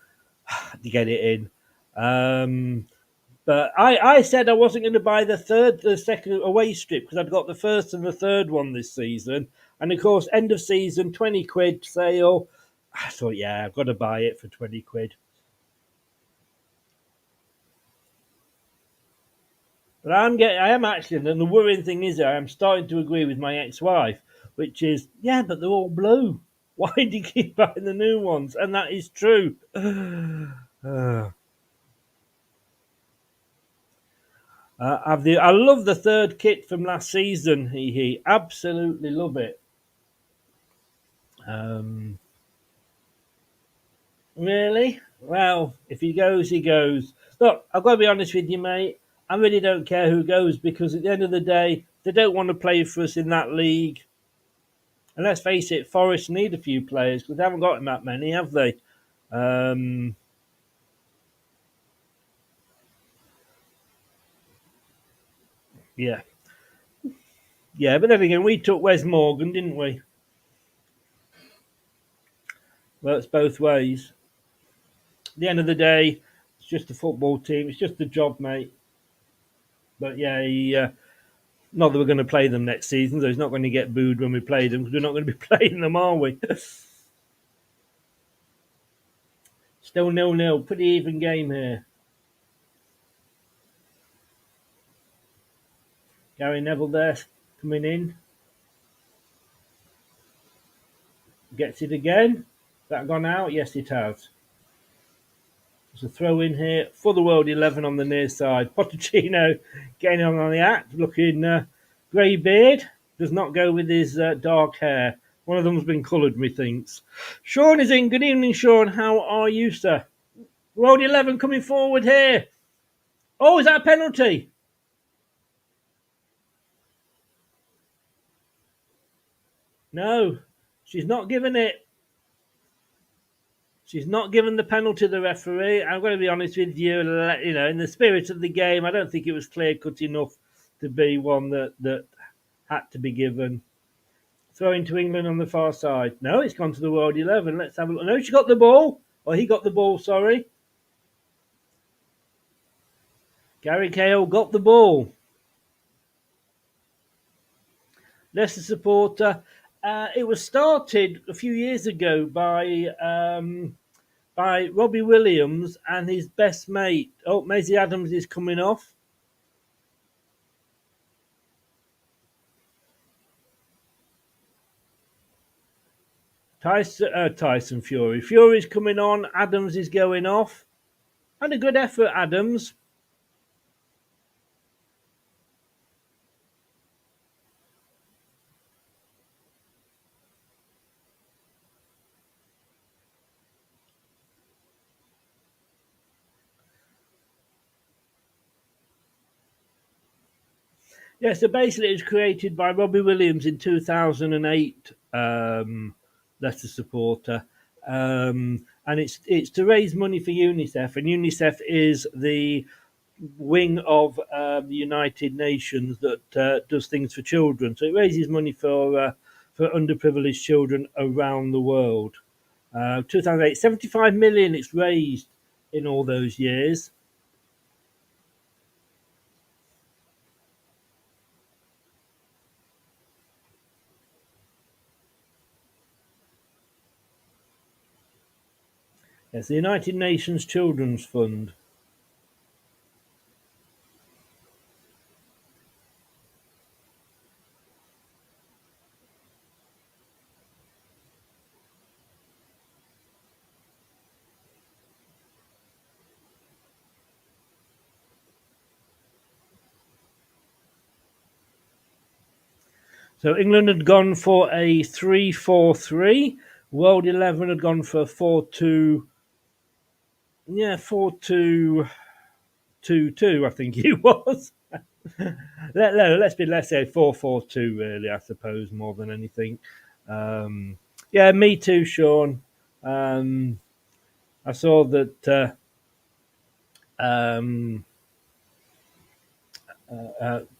to get it in. But I said I wasn't going to buy the second away strip because I'd got the first and the third one this season. And of course, end of season, 20 quid sale. I thought, yeah, I've got to buy it for 20 quid. But I am actually, and the worrying thing is I am starting to agree with my ex-wife, which is, yeah, but they're all blue. Why do you keep buying the new ones? And that is true. I love the third kit from last season. Absolutely love it. Um, really? Well, if he goes, he goes. Look, I've got to be honest with you, mate. I really don't care who goes because at the end of the day, they don't want to play for us in that league. And let's face it, Forest need a few players because they haven't got that many, have they? Um, yeah. Yeah, but then again, we took Wes Morgan, didn't we? Well, it's both ways. At the end of the day, it's just a football team. It's just a job, mate. But yeah, not that we're going to play them next season, so he's not going to get booed when we play them because we're not going to be playing them, are we? Still 0-0. Pretty even game here. Gary Neville there coming in. Gets it again. Has that gone out? Yes, it has. There's a throw in here for the World 11 on the near side. Pochettino getting on the act, looking grey beard. Does not go with his dark hair. One of them's been coloured, methinks. Sean is in. Good evening, Sean. How are you, sir? World 11 coming forward here. Oh, is that a penalty? No, she's not given it. She's not given the penalty to the referee. I'm going to be honest with you. You know, in the spirit of the game, I don't think it was clear cut enough to be one that had to be given. Throwing to England on the far side. No, it's gone to the World 11. Let's have a look. No, she got the ball. Or he got the ball, sorry. Gary Cahill got the ball. Leicester supporter. It was started a few years ago by Robbie Williams and his best mate. Oh, Maisie Adams is coming off. Tyson Fury. Fury's coming on. Adams is going off. Had a good effort, Adams. Yeah, so basically it was created by Robbie Williams in 2008, Leicester supporter. And it's to raise money for UNICEF, and UNICEF is the wing of the United Nations that does things for children. So it raises money for underprivileged children around the world. 2008, 75 million it's raised in all those years. It's the United Nations Children's Fund. So England had gone for a 3-4-3. World 11 had gone for a 4-2. Yeah, 4-2-2-2, I think it was. Let's say 4-4-2, really, I suppose, more than anything. Yeah, me too, Sean. I saw that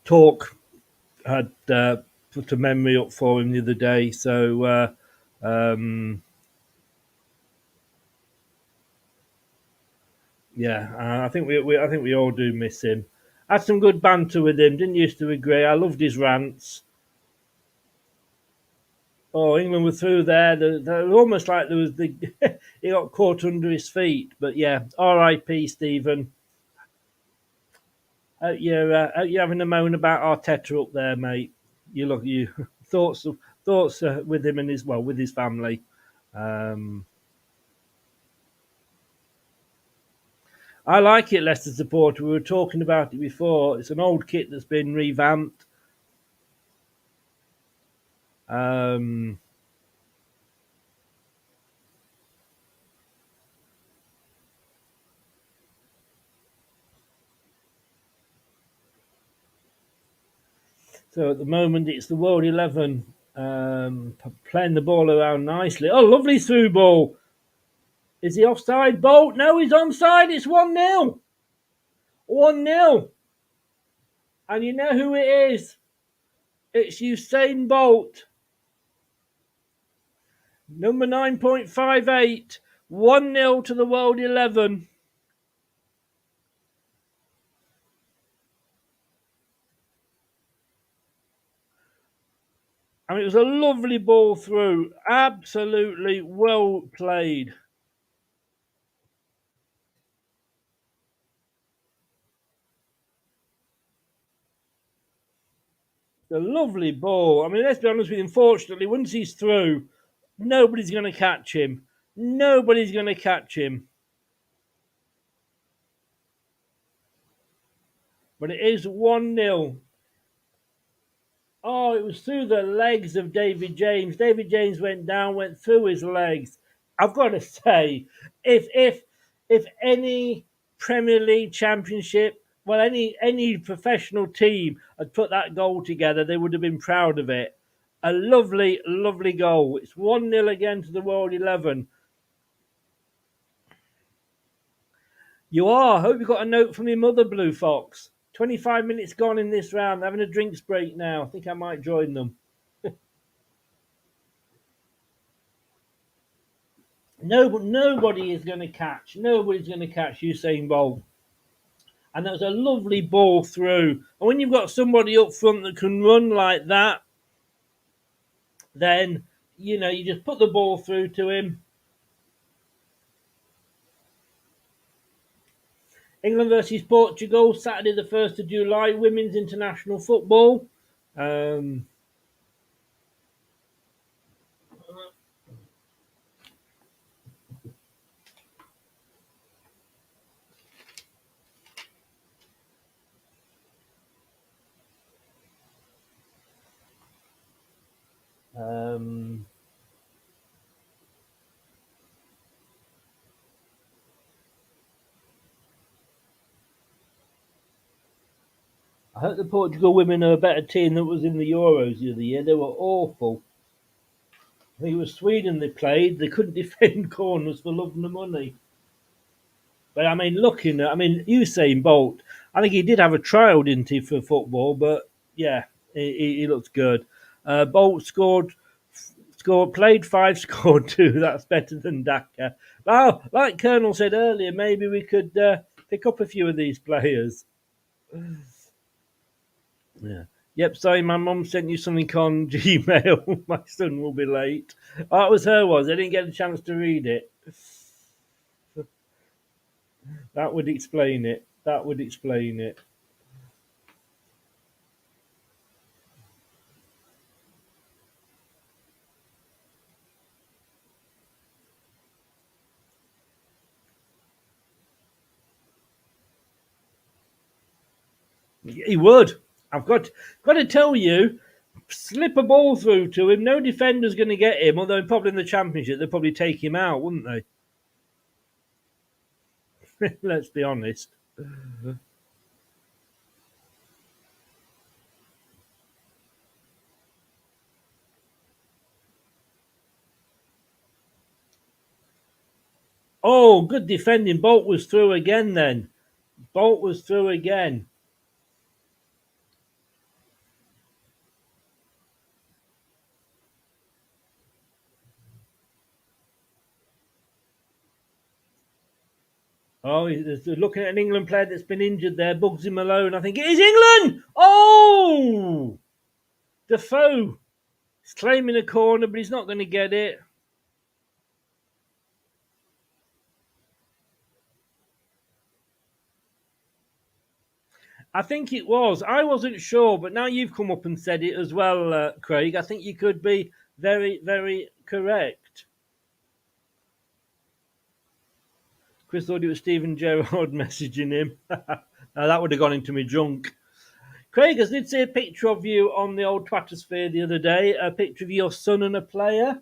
Talk had put a memory up for him the other day. So, yeah, I think we all do miss him. Had some good banter with him. Didn't used to agree. I loved his rants. Oh, England were through there. They were almost like there was he got caught under his feet. But yeah, R.I.P. Stephen. Hope you're having a moan about Arteta up there, mate. You thoughts with him and with his family. I like it, Leicester supporter. We were talking about it before. It's an old kit that's been revamped. So at the moment, it's the World 11 playing the ball around nicely. Oh, lovely through ball. Is he offside, Bolt? No, he's onside. It's 1-0. 1-0. And you know who it is? It's Usain Bolt. Number 9.58. 1-0 to the World 11. I mean, it was a lovely ball through. Absolutely well played. A lovely ball. I mean, let's be honest with you. Unfortunately, once he's through, nobody's going to catch him. Nobody's going to catch him. But it is 1-0. Oh, it was through the legs of David James. David James went down, went through his legs. I've got to say, if any Premier League Championship, well, any professional team had put that goal together, they would have been proud of it. A lovely, lovely goal. It's 1-0 again to the World 11. You are. I hope you got a note from your mother, Blue Fox. 25 minutes gone in this round. Having a drinks break now. I think I might join them. Nobody is going to catch. Nobody's going to catch Usain Bolt. And that was a lovely ball through. And when you've got somebody up front that can run like that, then, you know, you just put the ball through to him. England versus Portugal, Saturday the 1st of July, Women's International Football. I hope the Portugal women are a better team than was in the Euros the other year. They were awful. I think it was Sweden they played. They couldn't defend corners for love and the money. But I mean, Usain Bolt, I think he did have a trial, didn't he, for football? But yeah, he looks good. Bolt played 5, scored 2. That's better than Daka. Well, like Colonel said earlier, maybe we could pick up a few of these players. Yeah. Yep, sorry, my mum sent you something on Gmail. My son will be late. Oh, it was her, I didn't get a chance to read it. That would explain it. He would. I've got to tell you, slip a ball through to him. No defender's going to get him, although probably in the Championship they'd probably take him out, wouldn't they? Let's be honest. Oh, good defending. Bolt was through again then. Bolt was through again. Oh, he's looking at an England player that's been injured there. Bugsy Malone. I think it is England. Oh! Defoe. He's claiming a corner, but he's not going to get it. I think it was. I wasn't sure, but now you've come up and said it as well, Craig. I think you could be very, very correct. Chris thought it was Stephen Gerrard messaging him. Now that would have gone into my junk. Craig, I did see a picture of you on the old Twattersphere the other day. A picture of your son and a player.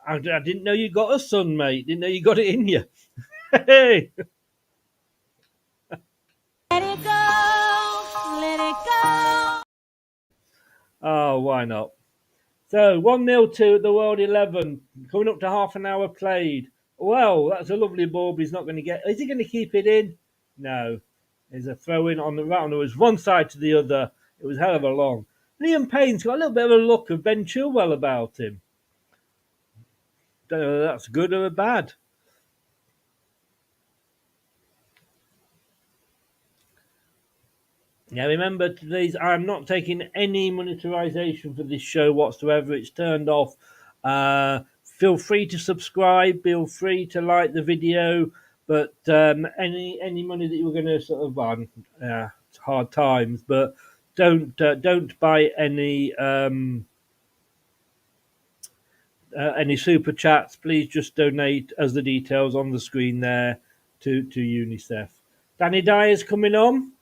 I didn't know you got a son, mate. Didn't know you got it in you. Hey! Let it go, let it go. Oh, why not? So 1-0 to the World 11, coming up to half an hour played. Well, that's a lovely ball, but he's not going to get. Is he going to keep it in? No. There's a throw in on the round. It was one side to the other. It was hell of a long. Liam Payne's got a little bit of a look of Ben Chilwell about him. Don't know whether that's good or bad. Now remember, I'm not taking any monetization for this show whatsoever. It's turned off. Feel free to subscribe. Feel free to like the video. But any money that you're going to sort of run, it's hard times. But don't buy any super chats. Please just donate as the details on the screen there to UNICEF. Danny Dyer's coming on.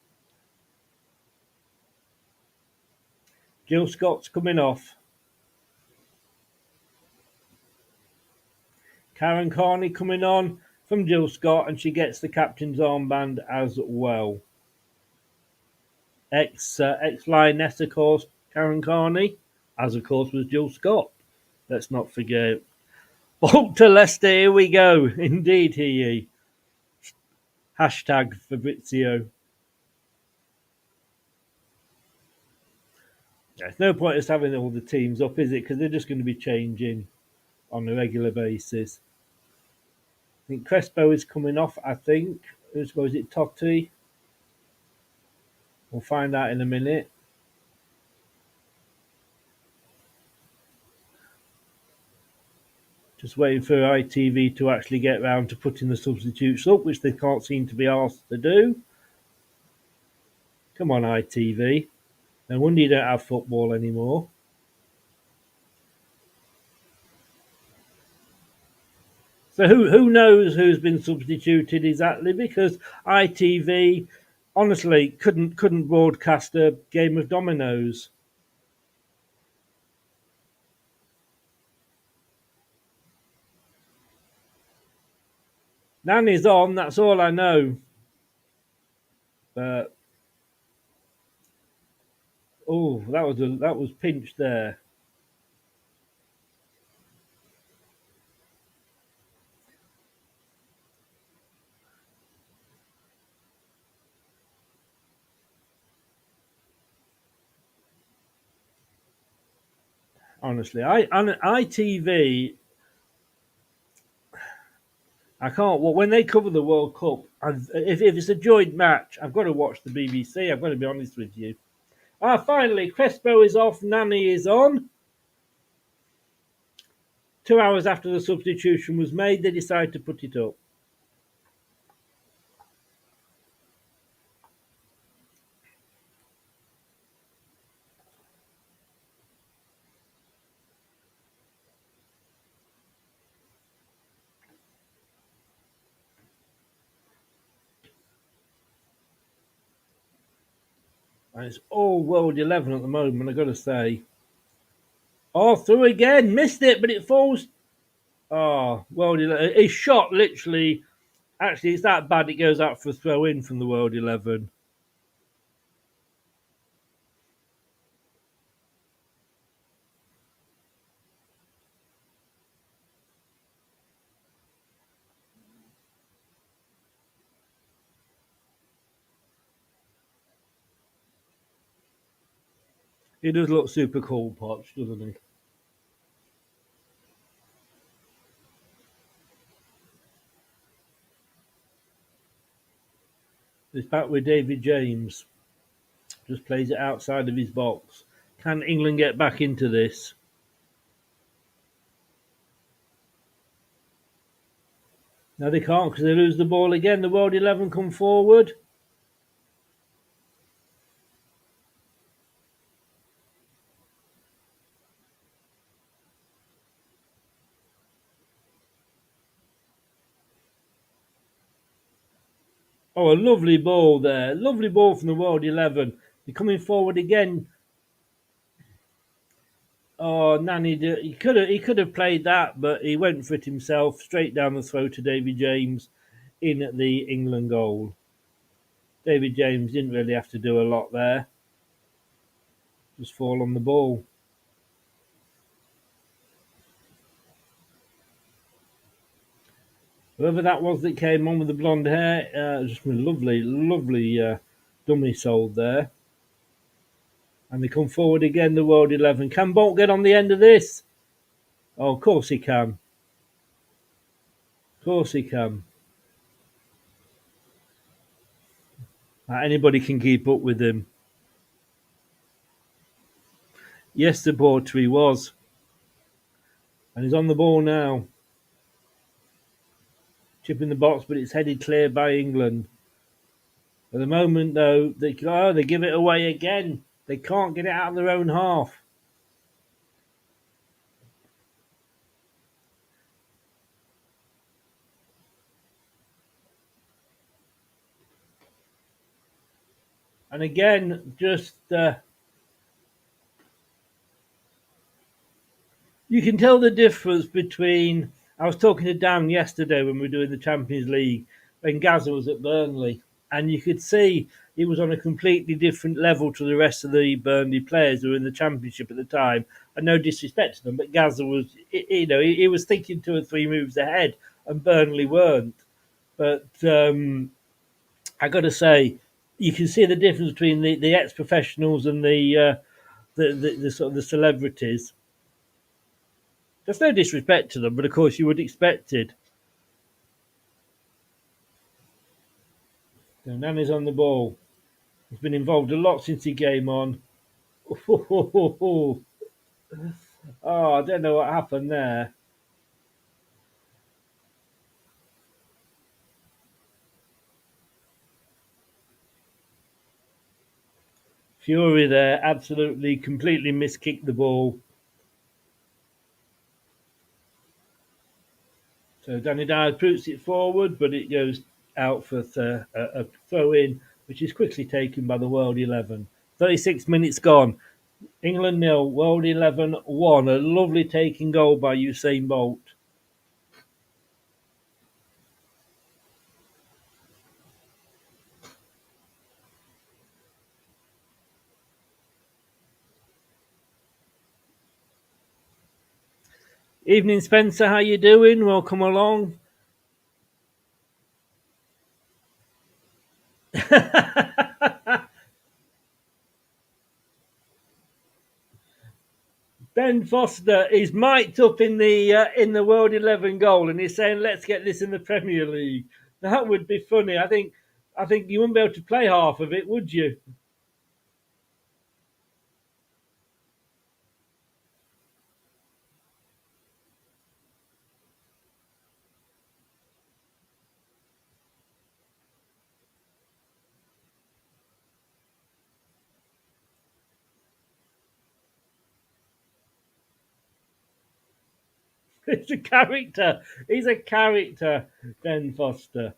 Jill Scott's coming off. Karen Carney coming on from Jill Scott, and she gets the captain's armband as well. Ex-Lynex, of course, Karen Carney, as of course was Jill Scott. Let's not forget. Back to Leicester, here we go. Indeed, he. Hashtag Fabrizio. There's no point us having all the teams up, is it? Because they're just going to be changing on a regular basis. I think Crespo is coming off, I think. Is it Totti? We'll find out in a minute. Just waiting for ITV to actually get round to putting the substitutes up, which they can't seem to be asked to do. Come on, ITV. No wonder you don't have football anymore. So who knows who's been substituted exactly? Because ITV honestly couldn't broadcast a game of dominoes. Nanny's on, that's all I know. But that was pinched there. Honestly, ITV, I can't. Well, when they cover the World Cup, if it's a joint match, I've got to watch the BBC. I've got to be honest with you. Finally, Crespo is off. Nani is on. 2 hours after the substitution was made, they decided to put it up. And it's all World 11 at the moment, I've got to say. Oh, through again. Missed it, but it falls. Oh, World 11. His shot literally. Actually, it's that bad it goes out for a throw in from the World 11. He does look super cool, Potch, doesn't he? He's back with David James. Just plays it outside of his box. Can England get back into this? No, they can't because they lose the ball again. The World 11 come forward. Oh, a lovely ball there. Lovely ball from the World 11. They're coming forward again. Oh, Nani, he could have played that, but he went for it himself, straight down the throat to David James in at the England goal. David James didn't really have to do a lot there. Just fall on the ball. Whoever that was that came on with the blonde hair, just a lovely, lovely dummy sold there. And they come forward again, the World 11. Can Bolt get on the end of this? Oh, of course he can. Of course he can. Anybody can keep up with him. Yes, the Bortry was. And he's on the ball now. Chip in the box, but it's headed clear by England. At the moment, though, they give it away again. They can't get it out of their own half. And again, just you can tell the difference between. I was talking to Dan yesterday when we were doing the Champions League when Gazza was at Burnley, and you could see he was on a completely different level to the rest of the Burnley players who were in the Championship at the time. And no disrespect to them, but Gazza was, he was thinking 2 or 3 moves ahead, and Burnley weren't. But I got to say, you can see the difference between the ex-professionals and the sort of the celebrities. There's no disrespect to them, but of course you would expect it. So Nani's on the ball. He's been involved a lot since he came on. Oh, I don't know what happened there. Fury there, absolutely, completely miskicked the ball. So Danny Dyer puts it forward, but it goes out for a throw in, which is quickly taken by the World 11. 36 minutes gone. England 0, World 11 1. A lovely taking goal by Usain Bolt. Evening, Spencer. How you doing? Welcome along. Ben Foster is mic'd up in the World 11 goal, and he's saying, "Let's get this in the Premier League." That would be funny. I think you wouldn't be able to play half of it, would you? It's a character. He's a character, Ben Foster.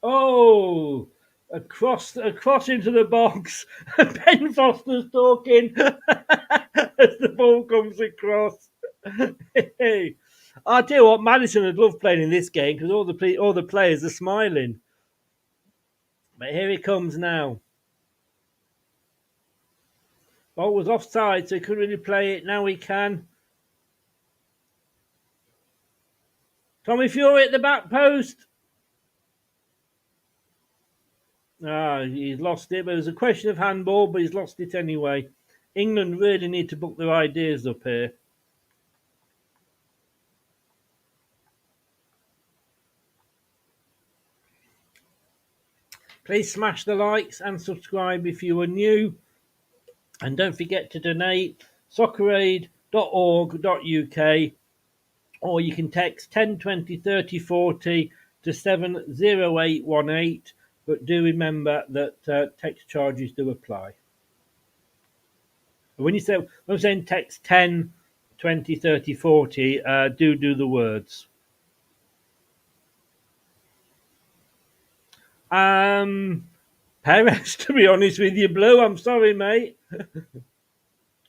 Oh, across into the box. Ben Foster's talking as the ball comes across. Hey, I tell you what, Madison would love playing in this game because all the players are smiling. But here he comes now. Ball was offside, so he couldn't really play it. Now he can. Tommy Fury at the back post. He's lost it, but it was a question of handball, but he's lost it anyway. England really need to book their ideas up here. Please smash the likes and subscribe if you are new. And don't forget to donate socceraid.org.uk, or you can text 10 20 30 40 to 70818. But do remember that text charges do apply. When I'm saying text 10 20 30 40, do the words. Perez, to be honest with you, Blue. I'm sorry, mate.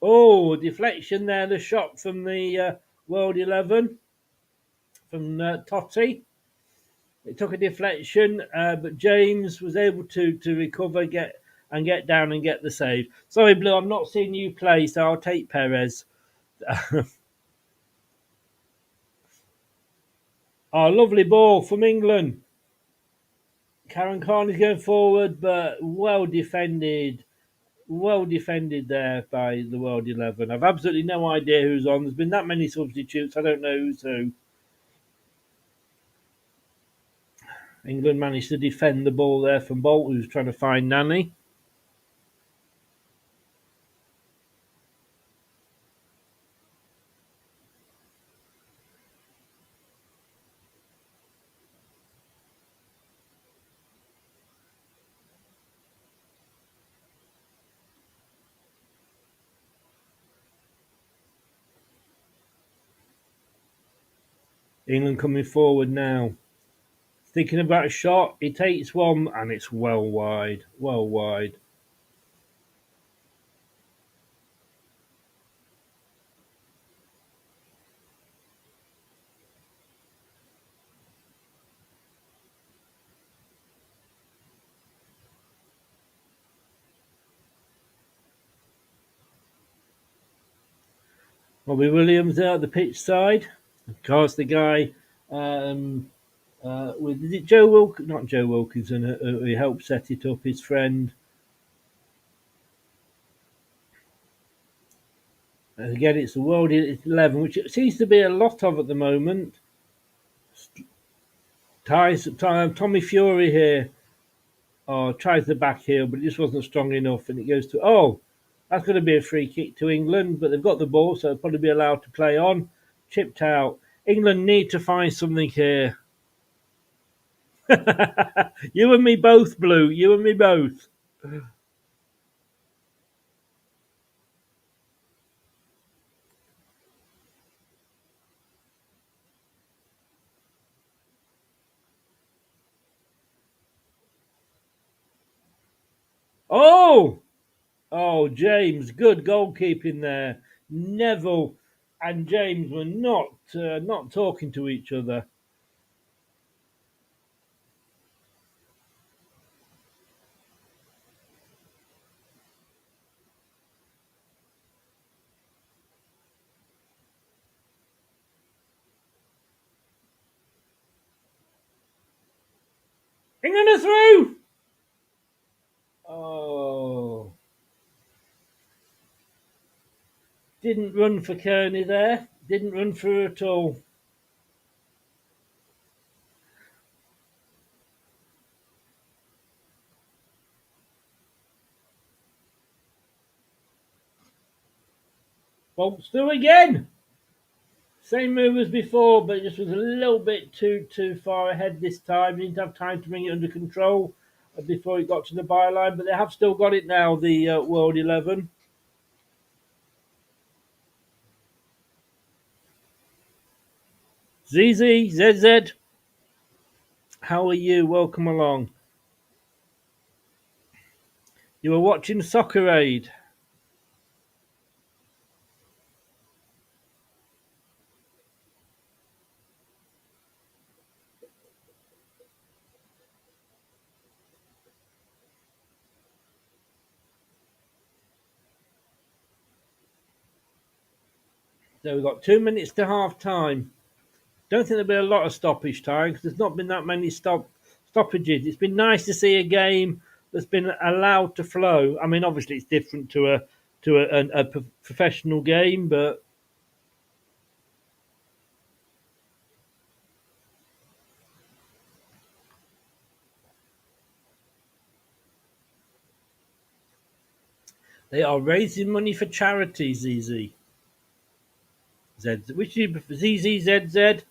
Oh, deflection there. The shot from the World 11 from Totti. It took a deflection, but James was able to recover, get down and get the save. Sorry, Blue, I'm not seeing you play, so I'll take Perez. Oh, lovely ball from England. Karen Khan is going forward, but well defended. Well defended there by the World 11. I've absolutely no idea who's on. There's been that many substitutes. I don't know who's who. England managed to defend the ball there from Bolt, who's trying to find Nanny. England coming forward now. Thinking about a shot. He takes one, and it's well wide. Well wide. Robbie Williams there at the pitch side. Of course, the guy with is it not Joe Wilkinson, who helped set it up. His friend. Again, it's the World 11, which it seems to be a lot of at the moment. Tommy Fury here. Oh, tries the back heel, but it just wasn't strong enough, and it goes to that's going to be a free kick to England, but they've got the ball, so they'll probably be allowed to play on. Chipped out. England need to find something here. You and me both, Blue. You and me both. Oh, James, good goalkeeping there. Neville and James were not talking to each other. England are through. Oh, didn't run for Kearney there. Didn't run through at all. Bolts through again. Same move as before, but it just was a little bit too far ahead this time. Didn't have time to bring it under control before it got to the byline, but they have still got it now, the World 11. ZZ, how are you? Welcome along. You were watching Soccer Aid. So we've got 2 minutes to half time. Don't think there'll be a lot of stoppage time because there's not been that many stoppages. It's been nice to see a game that's been allowed to flow. I mean, obviously it's different to a professional game, but they are raising money for charities. ZZ. Which do you prefer? ZZZZ?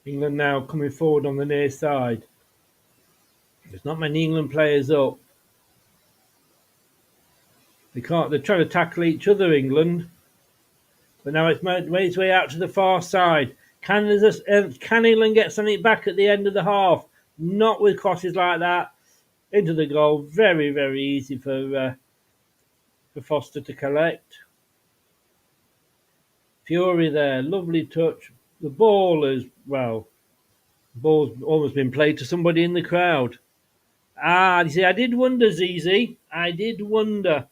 England now coming forward on the near side. There's not many England players up. They can't. They're trying to tackle each other, England. But now it's made its way out to the far side. Can England get something back at the end of the half? Not with crosses like that. Into the goal. Very, very easy for Foster to collect. Fury there. Lovely touch. The ball is, well, the ball's almost been played to somebody in the crowd. You see, I did wonder, Zizi. I did wonder.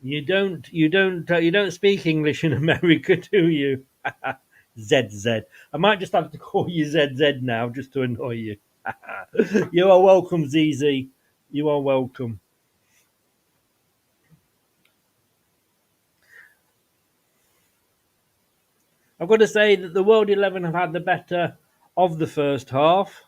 You don't speak English in America, do you? ZZ. I might just have to call you ZZ now, just to annoy you. You are welcome, ZZ. You are welcome. I've got to say that the World 11 have had the better of the first half.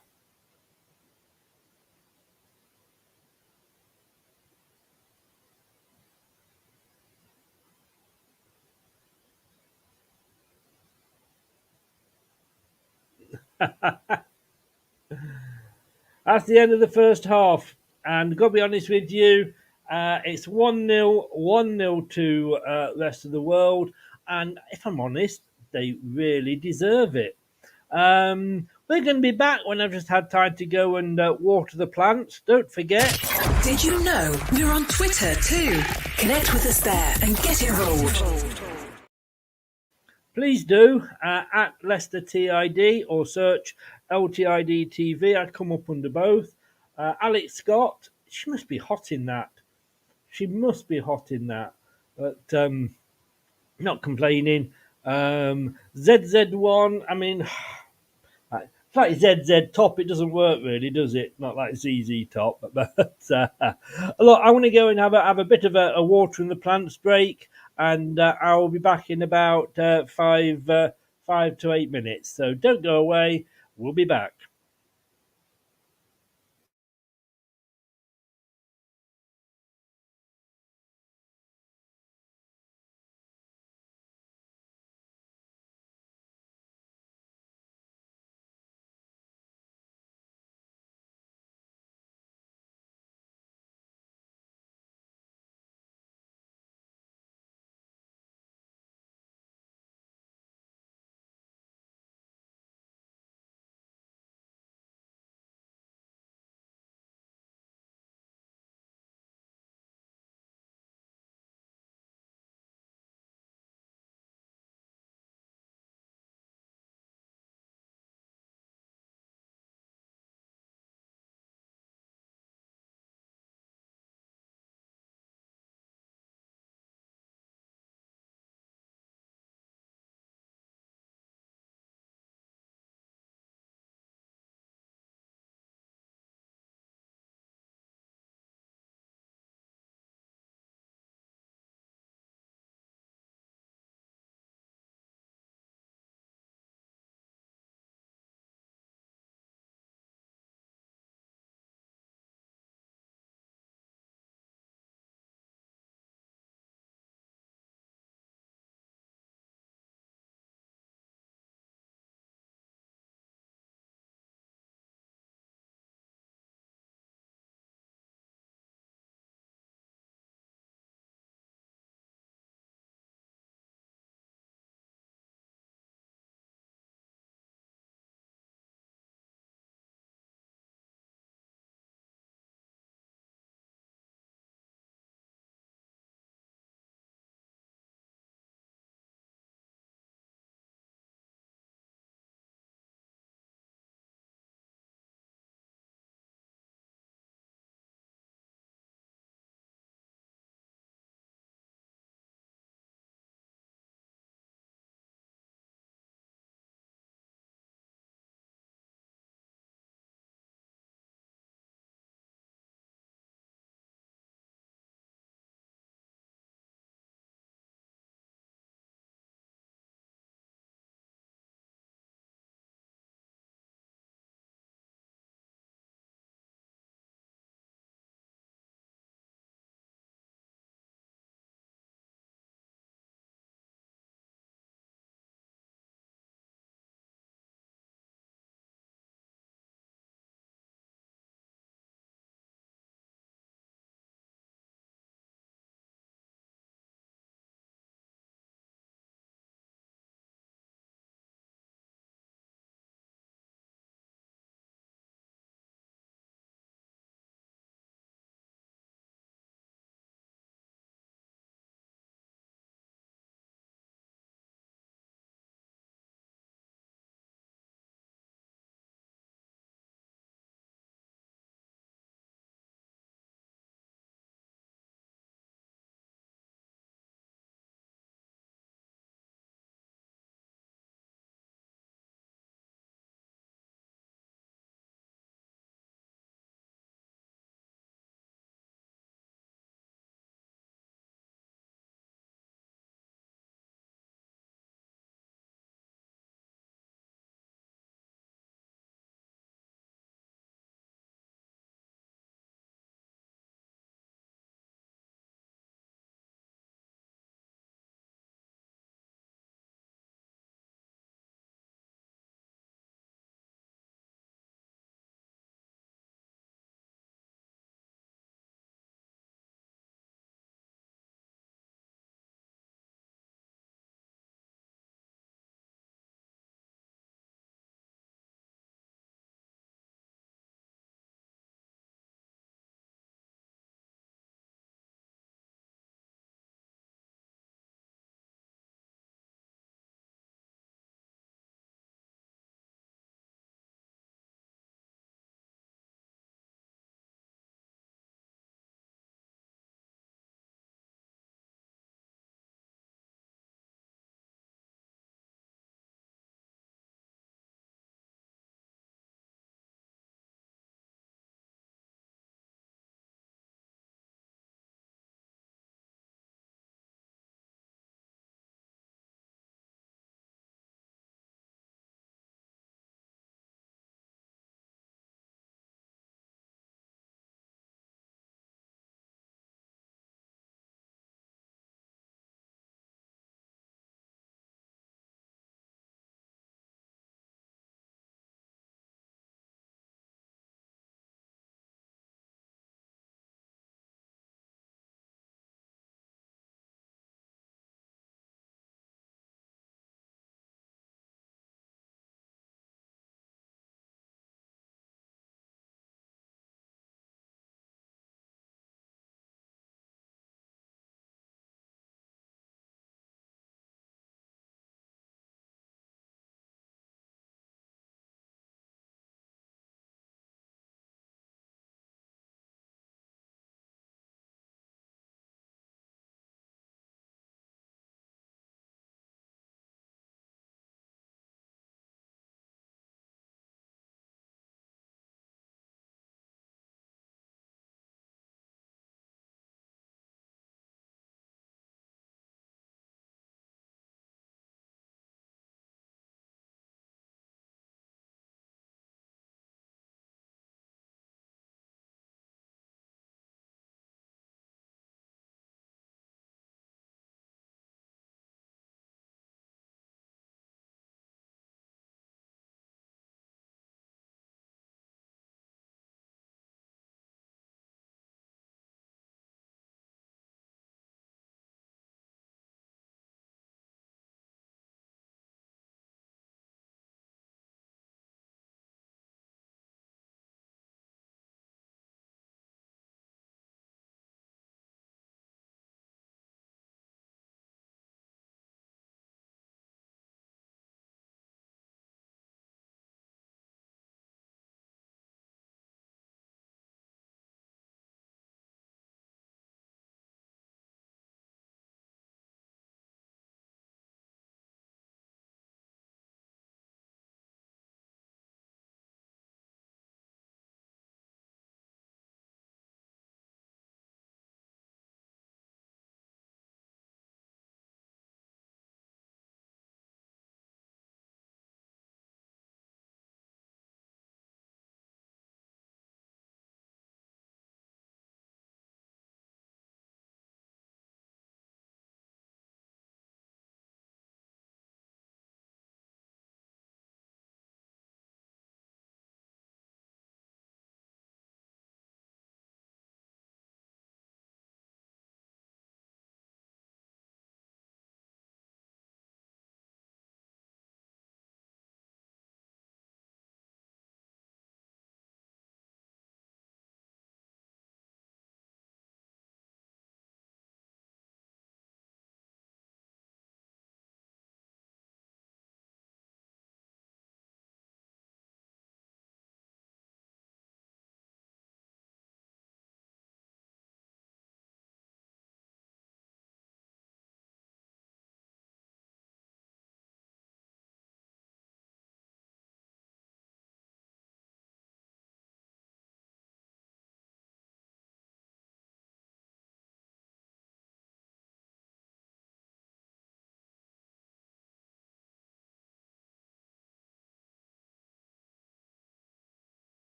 That's the end of the first half. And got to be honest with you, it's 1-0, 1-0 to rest of the world. And if I'm honest, they really deserve it. We're going to be back when I've just had time to go and water the plants. Don't forget. Did you know we're on Twitter too? Connect with us there and get involved. Please do at Leicester TID or search LTID TV. I'd come up under both. Alex Scott, she must be hot in that. She must be hot in that. But not complaining. ZZ1, I mean, it's like ZZ top. It doesn't work really, does it? Not like ZZ top. But look, I want to go and have a bit of a water in the plants break, and I will be back in about 5 to 8 minutes. So don't go away. We'll be back.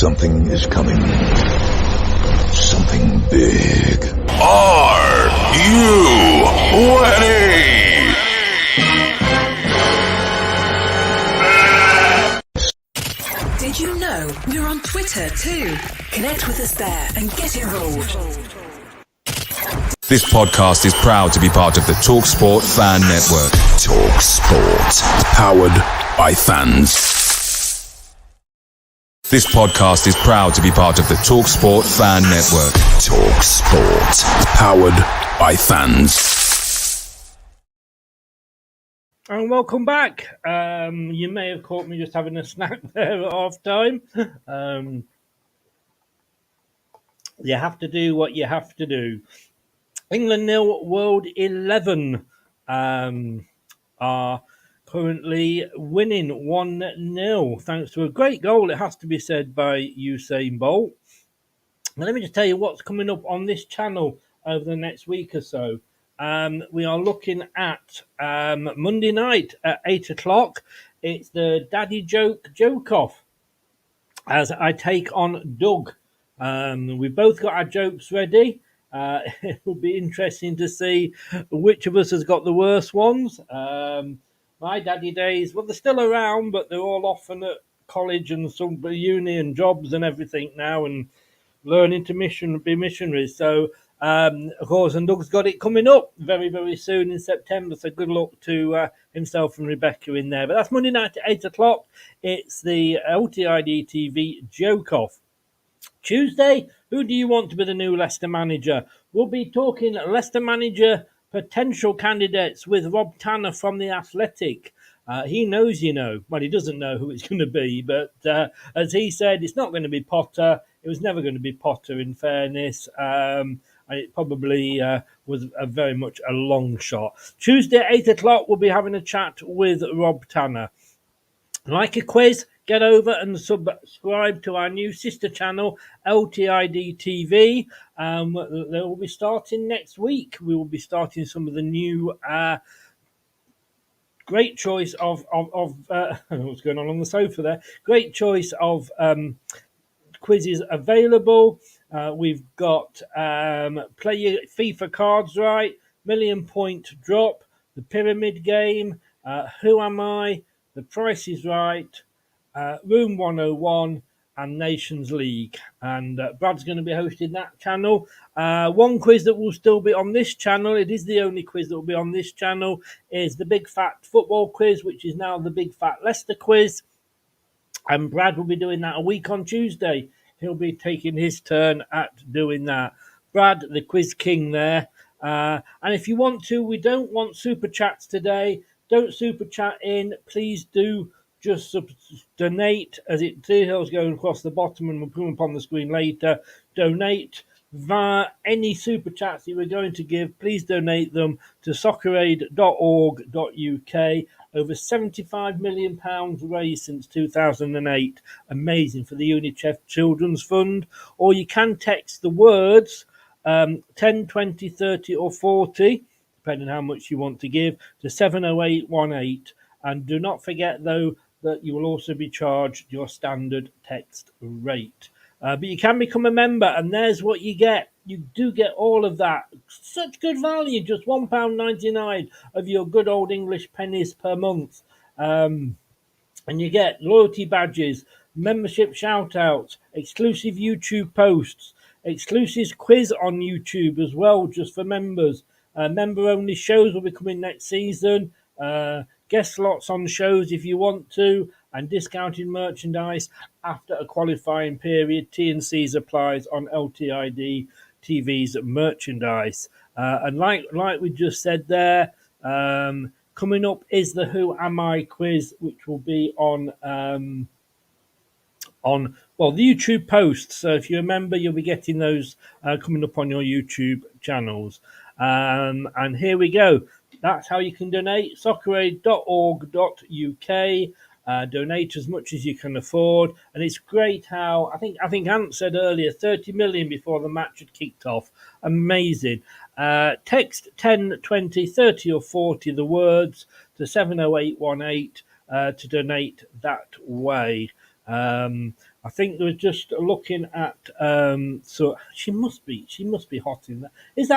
Something is coming. Something big. Are you ready? Did you know we're on Twitter too? Connect with us there and get involved. This podcast is proud to be part of the TalkSport Fan Network. TalkSport. Powered by fans. This podcast is proud to be part of the TalkSport Fan Network. TalkSport. Powered by fans. And welcome back. You may have caught me just having a snack there at half time. You have to do what you have to do. England 0, World 11 are currently winning 1-0 thanks to a great goal, it has to be said, by Usain Bolt. Now, let me just tell you what's coming up on this channel over the next week or so. We are looking at Monday night at 8 o'clock. It's the Daddy Joke-Off as I take on Doug. We've both got our jokes ready. It will be interesting to see which of us has got the worst ones. My daddy days, well, they're still around, but they're all off and at college and some uni and jobs and everything now, and learning to be missionaries. So, of course, and Doug's got it coming up very, very soon in September. So good luck to himself and Rebecca in there. But that's Monday night at 8 o'clock. It's the LTID TV Joke-Off. Tuesday, who do you want to be the new Leicester manager? We'll be talking Leicester manager potential candidates with Rob Tanner from The Athletic. He knows, well, he doesn't know who it's going to be, but as he said, it's not going to be Potter. It was never going to be Potter, in fairness. And it probably was very much a long shot. Tuesday at 8 o'clock, we'll be having a chat with Rob Tanner. Like a quiz, get over and subscribe to our new sister channel, LTID TV. They will be starting next week. We will be starting some of the new great choice of what's going on the sofa there. Great choice of quizzes available. We've got play your FIFA cards right, million point drop, the pyramid game, who am I, the Price is Right, Room 101, and Nations League. And Brad's going to be hosting that channel. One quiz that will still be on this channel, it is the only quiz that will be on this channel, is the Big Fat Football Quiz, which is now the Big Fat Leicester Quiz. And Brad will be doing that a week on Tuesday. He'll be taking his turn at doing that. Brad, the quiz king there. And if you want to, we don't want super chats today. Don't super chat in. Please do just donate, as it details going across the bottom, and we'll put them up on the screen later. Donate via any super chats that we're going to give. Please donate them to socceraid.org.uk. Over £75 million raised since 2008. Amazing, for the UNICEF Children's Fund. Or you can text the words 10, 20, 30 or 40, depending on how much you want to give, to 70818. And do not forget, though, that you will also be charged your standard text rate. But you can become a member, and there's what you get. You do get all of that. Such good value, just £1.99 of your good old English pennies per month. And you get loyalty badges, membership shout-outs, exclusive YouTube posts, exclusive quiz on YouTube as well, just for members. Member-only shows will be coming next season. Guest slots on shows if you want to, and discounted merchandise after a qualifying period. T&Cs applies on LTID TV's merchandise. And like we just said there, coming up is the Who Am I quiz, which will be on the YouTube posts. So if you're a member, you'll be getting those coming up on your YouTube channels. And here we go. That's how you can donate. socceraid.org.uk. Donate as much as you can afford. And it's great how, I think Ant said earlier, 30 million before the match had kicked off. Amazing. Text 10, 20, 30 or 40 the words to 70818 to donate that way. I think they were just looking at. So she must be hot in that. Is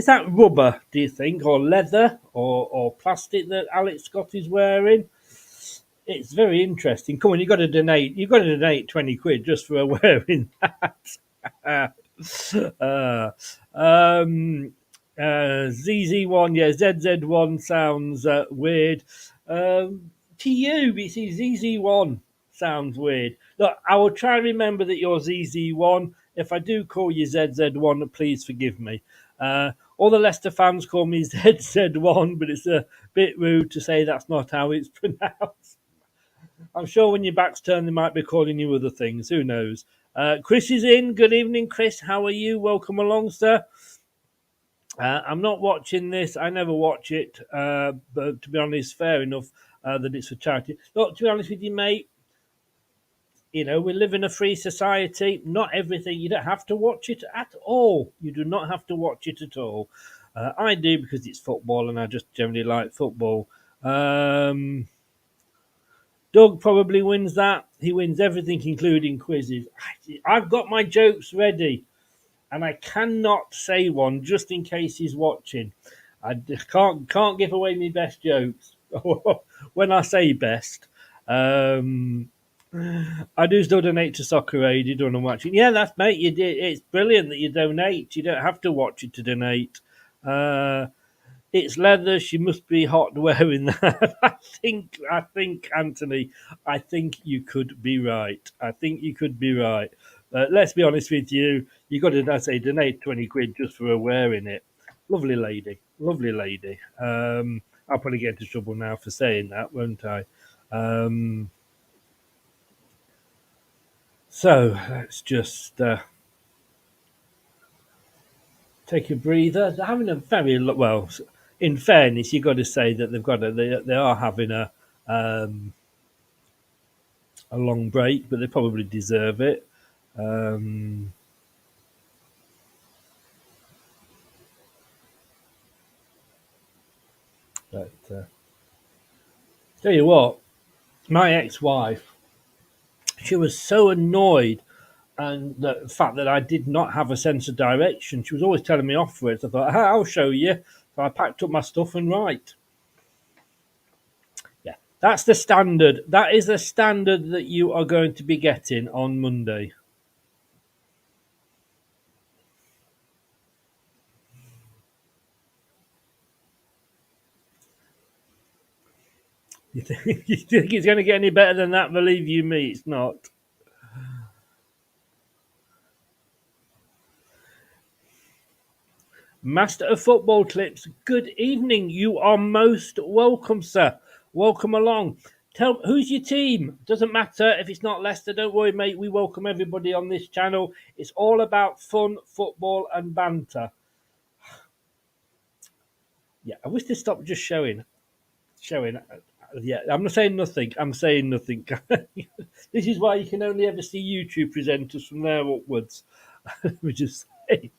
that rubber? Do you think, or leather, or plastic that Alex Scott is wearing? It's very interesting. Come on, you got to donate. You got to donate £20 just for wearing that. ZZ1, yeah, ZZ1 sounds weird. To you, you see, ZZ1 sounds weird. Look, I will try and remember that you're ZZ1. If I do call you ZZ1, please forgive me. All the Leicester fans call me ZZ1, but it's a bit rude to say that's not how it's pronounced. I'm sure when your back's turned, they might be calling you other things. Who knows? Chris is in. Good evening, Chris. How are you? Welcome along, sir. I'm not watching this. I never watch it. But to be honest, fair enough that it's for charity. Look, to be honest with you, mate, you know, we live in a free society. Not everything. You don't have to watch it at all. You do not have to watch it at all. I do because it's football and I just generally like football. Doug probably wins that. He wins everything, including quizzes. I've got my jokes ready, and I cannot say one just in case he's watching. I can't give away my best jokes when I say best. I do still donate to Soccer Aid. You don't know watching. Yeah, that's mate. You did. It's brilliant that you donate. You don't have to watch it to donate. It's leather. She must be hot wearing that. I think, Anthony, I think you could be right. Let's be honest with you. You got to, donate £20 just for her wearing it. Lovely lady. I'll probably get into trouble now for saying that, won't I? So let's just take a breather. They're having a very well. In fairness, you've got to say that they are having a long break, but they probably deserve it. But tell you what, my ex-wife, she was so annoyed and the fact that I did not have a sense of direction. She was always telling me off for it. So I thought, I'll show you. So I packed up my stuff and right. Yeah, that's the standard. That is the standard that you are going to be getting on Monday. You think it's going to get any better than that? Believe you me, it's not. Master of Football Clips, good evening. You are most welcome, sir. Welcome along. Tell who's your team. Doesn't matter if it's not Leicester. Don't worry, mate. We welcome everybody on this channel. It's all about fun, football, and banter. Yeah, I wish they stopped just showing. Yeah, I'm not saying nothing. I'm saying nothing. This is why you can only ever see YouTube presenters from there upwards. We just say.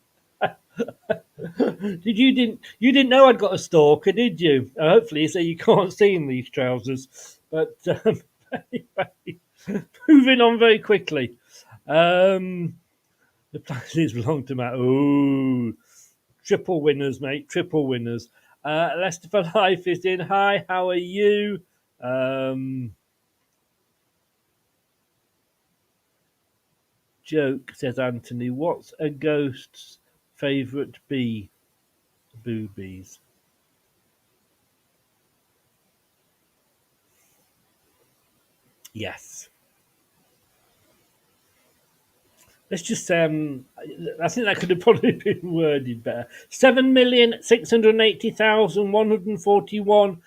You didn't know I'd got a stalker, did you? Hopefully, so you can't see in these trousers. But moving on very quickly. The players belong to Matt. Ooh, triple winners, mate. Triple winners. Leicester for Life is in. Hi, how are you? Joke, says Anthony. What's a ghost's favourite bee? Boobies. Yes. Let's just I think that could have probably been worded better. 7,680,141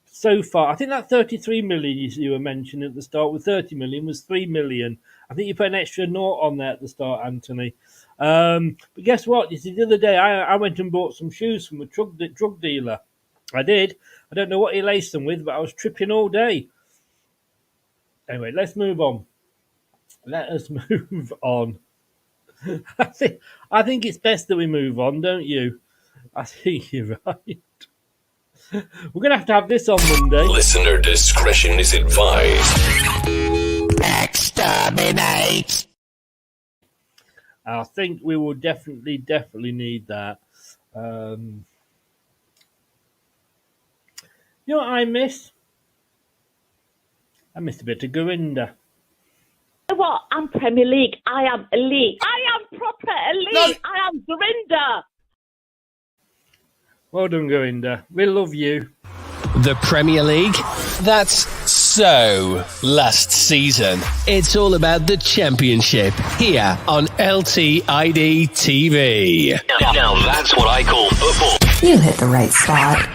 so far. I think that 33 million you were mentioning at the start with 30 million was 3 million. I think you put an extra naught on there at the start, Anthony. But guess what? You see, the other day I went and bought some shoes from a drug dealer. I did. I don't know what he laced them with, but I was tripping all day. Anyway, let's move on. Let us move on. I think it's best that we move on, don't you? I think you're right. We're going to have this on Monday. Listener discretion is advised. Next. exterminate. I think we will definitely need that. You know what I miss? I missed a bit of Gorinda. What? I'm Premier League. I am elite. I am proper elite. No. I am Dorinda. Well done, Gorinda. We love you. The Premier League? That's so last season. It's all about the Championship here on LTID TV. Now that's what I call football. You hit the right spot.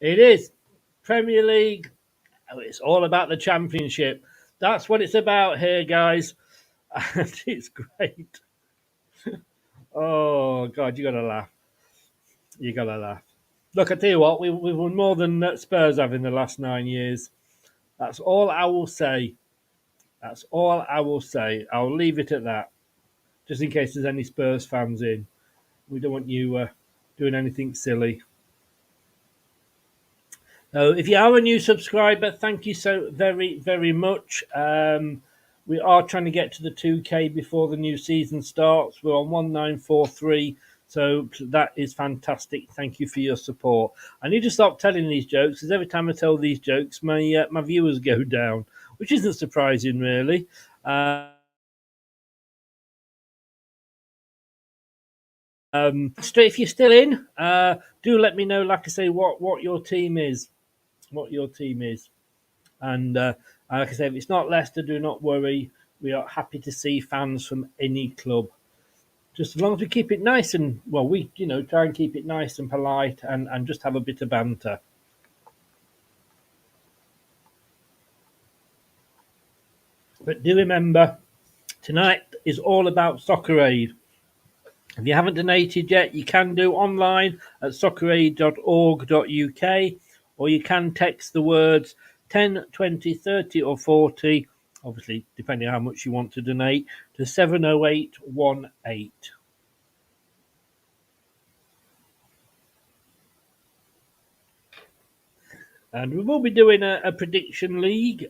It is Premier League. Oh, it's all about the Championship. That's what it's about here, guys. And it's great. Oh, God, you got to laugh. You got to laugh. Look, I tell you what, we've won more than Spurs have in the last 9 years. That's all I will say. That's all I will say. I'll leave it at that, just in case there's any Spurs fans in. We don't want you doing anything silly. So if you are a new subscriber, thank you so very much. We are trying to get to the 2K before the new season starts. We're on 1943. So that is fantastic. Thank you for your support. I need to stop telling these jokes because every time I tell these jokes, my viewers go down, which isn't surprising, really. If you're still in, do let me know, like I say, what your team is. What your team is. And like I say, if it's not Leicester, do not worry. We are happy to see fans from any club. Just as long as we keep it nice and, well, we, try and keep it nice and polite and just have a bit of banter. But do remember, tonight is all about Soccer Aid. If you haven't donated yet, you can do online at socceraid.org.uk, or you can text the words 10, 20, 30 or 40, obviously depending on how much you want to donate, to 70818. And we will be doing a prediction league.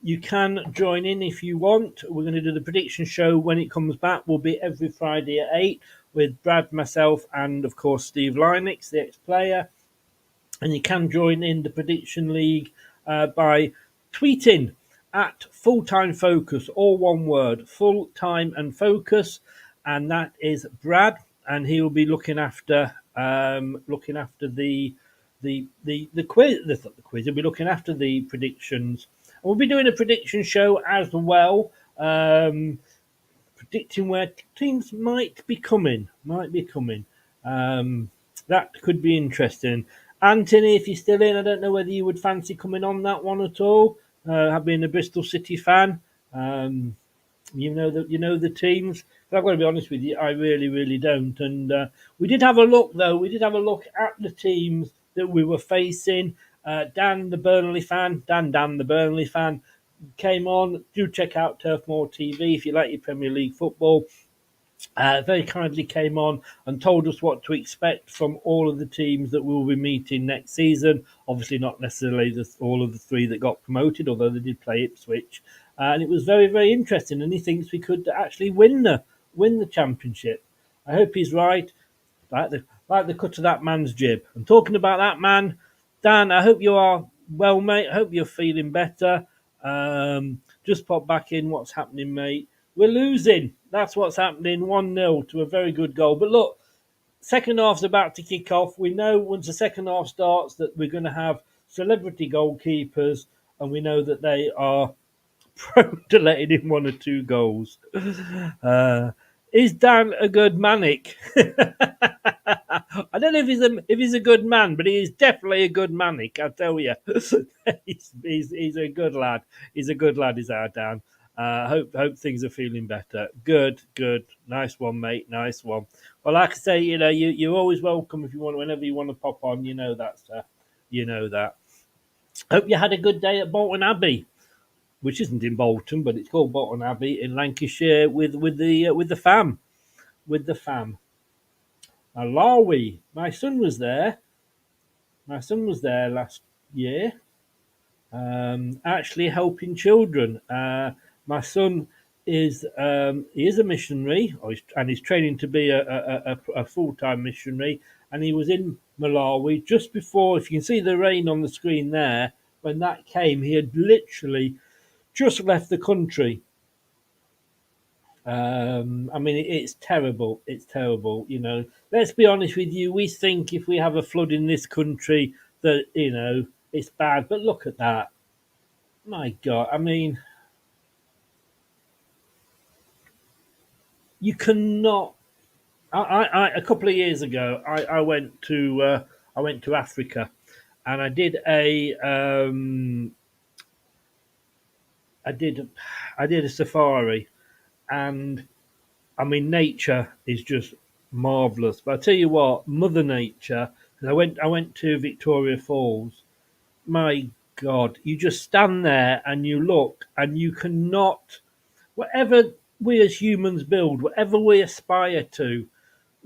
You can join in if you want. We're going to do the prediction show when it comes back. Will be every Friday at 8 with Brad, myself, and of course Steve Lynex, the ex-player. And you can join in the prediction league by tweeting at Full-Time Focus, all one word, Full-Time and Focus, and that is Brad, and he will be looking after the quiz. The quiz. He'll be looking after the predictions. And we'll be doing a prediction show as well, predicting where teams might be coming. That could be interesting. Anthony, if you're still in, I don't know whether you would fancy coming on that one at all. Being a Bristol City fan, you know the teams. But I've got to be honest with you, I really don't. And we did have a look, though. We did have a look at the teams that we were facing. Dan, the Burnley fan, came on. Do check out Turf Moor TV if you like your Premier League football. Very kindly came on and told us what to expect from all of the teams that we'll be meeting next season. Obviously not necessarily all of the three that got promoted, although they did play Ipswich. And it was very interesting, and he thinks we could actually win the Championship. I hope he's right. Like the cut of that man's jib. And talking about that man, Dan, I hope you are well, mate. I hope you're feeling better. Just pop back in. What's happening, mate? We're losing. That's what's happening. 1-0 to a very good goal. But look, second half's about to kick off. We know once the second half starts that we're going to have celebrity goalkeepers, and we know that they are prone to letting in one or two goals. Is Dan a good manic? I don't know if he's a good man, but he is definitely a good manic, I tell you. he's a good lad. He's a good lad, is our Dan. Hope things are feeling better. Good. Nice one, mate. Nice one. Well, like I say, you're always welcome if you want, whenever you want to pop on. You know that, sir. You know that. Hope you had a good day at Bolton Abbey, which isn't in Bolton, but it's called Bolton Abbey in Lancashire with the fam. With the fam. Malawi. My son was there. Last year. actually helping children. My son is he is a missionary, and he's training to be a full-time missionary. And he was in Malawi just before. If you can see the rain on the screen there, when that came, he had literally just left the country. I mean, it's terrible. It's terrible. You know, let's be honest with you. We think if we have a flood in this country that, you know, it's bad. But look at that. My God. I mean, you cannot. A couple of years ago, I went to Africa, and I did a safari, and I mean, nature is just marvelous. But I tell you what, Mother Nature. 'Cause I went to Victoria Falls. My God, you just stand there and you look, and you cannot. Whatever we as humans build, whatever we aspire to,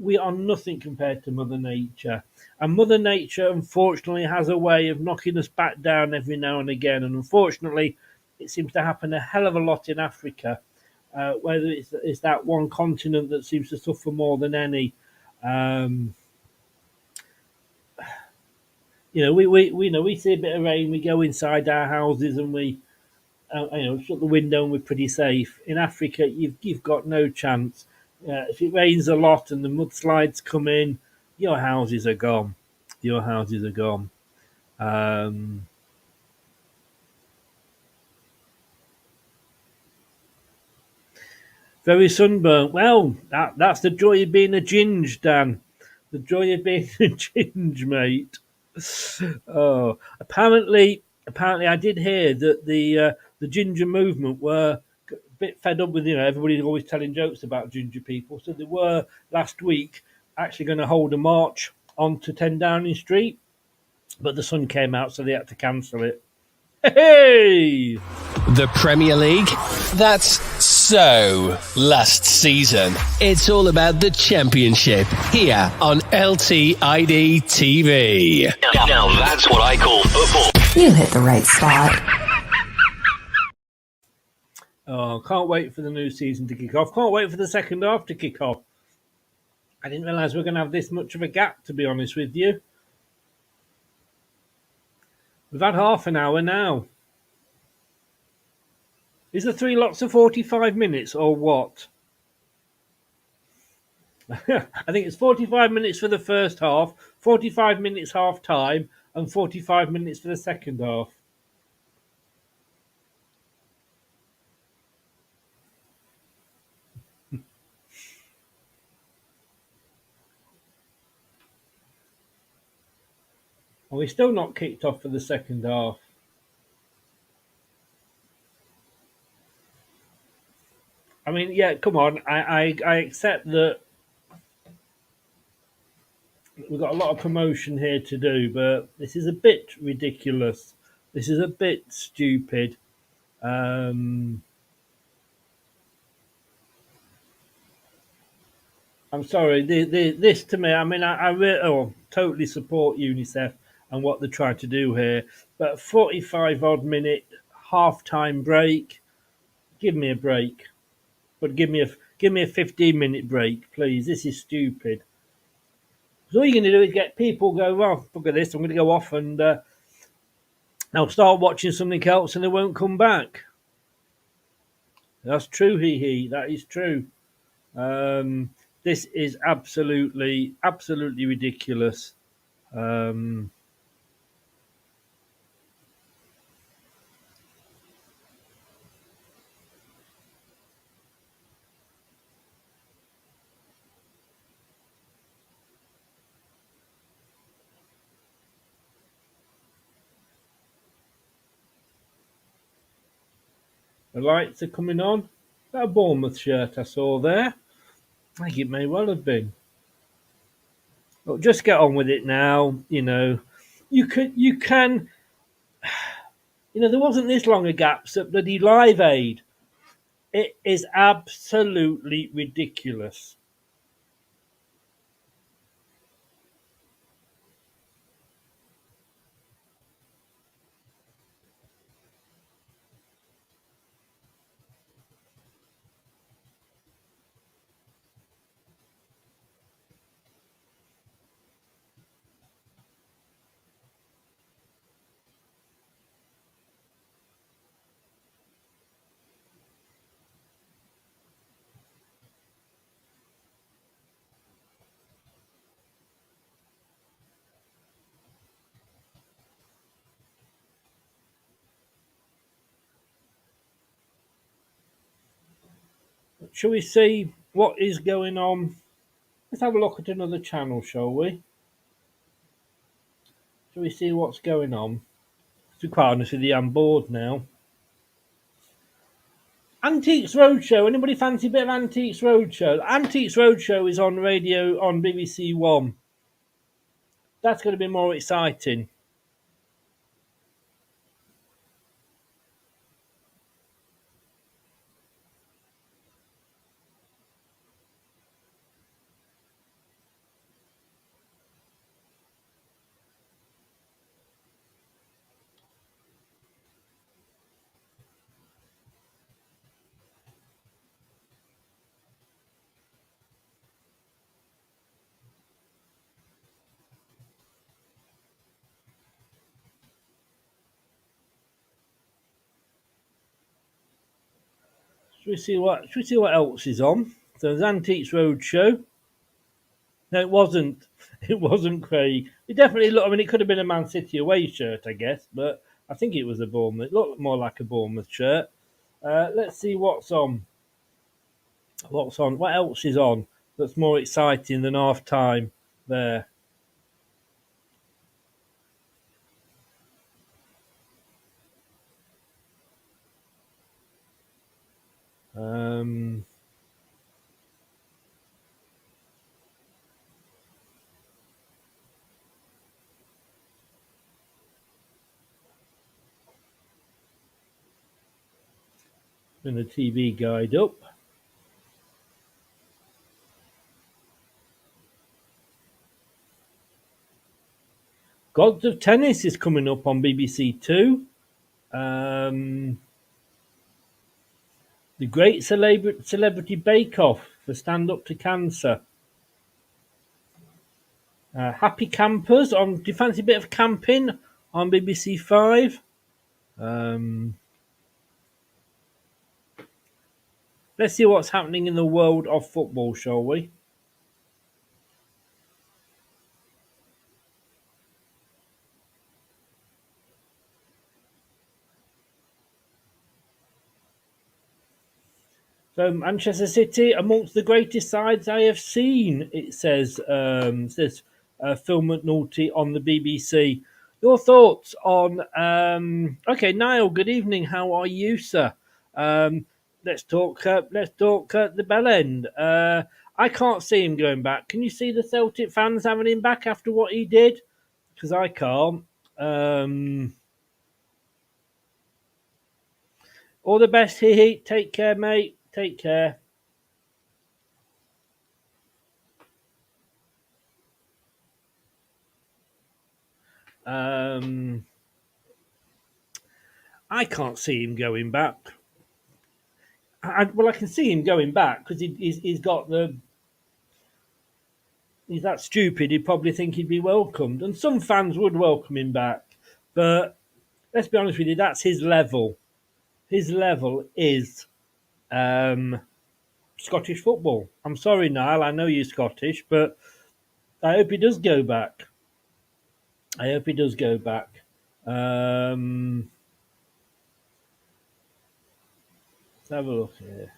we are nothing compared to Mother Nature. And Mother Nature, unfortunately, has a way of knocking us back down every now and again. And unfortunately, it seems to happen a hell of a lot in Africa. Whether it's that one continent that seems to suffer more than any. Um, you know, we see a bit of rain, we go inside our houses and we shut the window and we're pretty safe. In Africa, you've got no chance. If it rains a lot and the mudslides come in, your houses are gone. Your houses are gone. Very sunburnt. Well, that's the joy of being a ginge, Dan. The joy of being a ginge, mate. Oh, apparently, I did hear that the ginger movement were a bit fed up with everybody always telling jokes about ginger people. So they were last week actually going to hold a march onto 10 Downing Street, but the sun came out, so they had to cancel it. Hey! The Premier League? That's so last season. It's all about the Championship here on LTID TV. Now that's what I call football. You hit the right spot. Oh, can't wait for the new season to kick off. Can't wait for the second half to kick off. I didn't realise we were going to have this much of a gap, to be honest with you. We've had half an hour now. Is the 3 lots of 45 minutes or what? I think it's 45 minutes for the first half, 45 minutes half time, and 45 minutes for the second half. Well, we're still not kicked off for the second half. I mean, yeah, come on. I accept that we've got a lot of promotion here to do, but this is a bit ridiculous. This is a bit stupid. I'm sorry. This to me, I mean, I really totally support UNICEF and what they're trying to do here, but 45 odd minute half time break. Give me a break, but give me a 15-minute break, please. This is stupid. So all you're going to do is get people go, well, look at this. I'm going to go off and they'll start watching something else and they won't come back. That's true, that is true. This is absolutely ridiculous. The lights are coming on. That a Bournemouth shirt I saw there. I think it may well have been. Look, just get on with it now. You can. There wasn't this long a gaps at bloody Live Aid. It is absolutely ridiculous. shall we see what is going on? Let's have a look at another channel, shall we? Shall we see what's going on? To be quite honest with you, I'm bored now. Antiques Roadshow. Anybody fancy a bit of Antiques Roadshow? Antiques Roadshow is on radio on BBC One. That's going to be more exciting. Should we see what else is on? So there's Antiques Roadshow. No, it wasn't. It wasn't Craig. It definitely looked. I mean, it could have been a Man City away shirt, I guess, but I think it was a Bournemouth. It looked more like a Bournemouth shirt. Let's see what's on. What's on? What else is on that's more exciting than half time there? Bring the TV guide up. Gods of Tennis is coming up on BBC Two. The Great Celebrity Bake Off for Stand Up to Cancer. Happy Campers on. Do you fancy a bit of camping on BBC 5? Let's see what's happening in the world of football, shall we? So Manchester City amongst the greatest sides I have seen. It says Phil McNulty on the BBC. Your thoughts on? Okay, Niall. Good evening. How are you, sir? Let's talk. The Bell End. I can't see him going back. Can you see the Celtic fans having him back after what he did? Because I can't. All the best, Heat. Take care, mate. Take care. I can't see him going back. I can see him going back because he's got the. He's that stupid. He'd probably think he'd be welcomed, and some fans would welcome him back. But let's be honest with you, that's his level. His level is Scottish football. I'm sorry, Niall. I know you're Scottish, but I hope he does go back. Let's have a look here.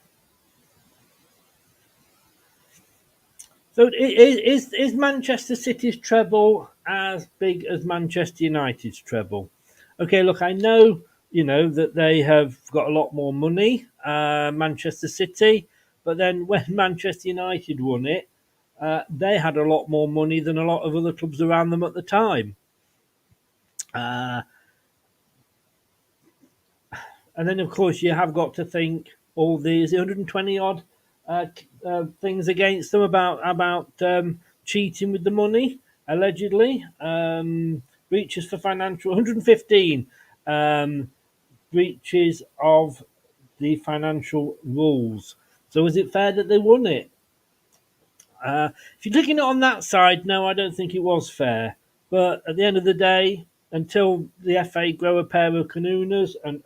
So is Manchester City's treble as big as Manchester United's treble? Okay, look, I know, that they have got a lot more money, Manchester City, but then when Manchester United won it, they had a lot more money than a lot of other clubs around them at the time. And then, of course, you have got to think all these 120 odd things against them about cheating with the money, allegedly. Breaches for financial 115 breaches of the financial rules. So is it fair that they won it? If you're looking at it on that side, no, I don't think it was fair. But at the end of the day, until the FA grow a pair of kahunas and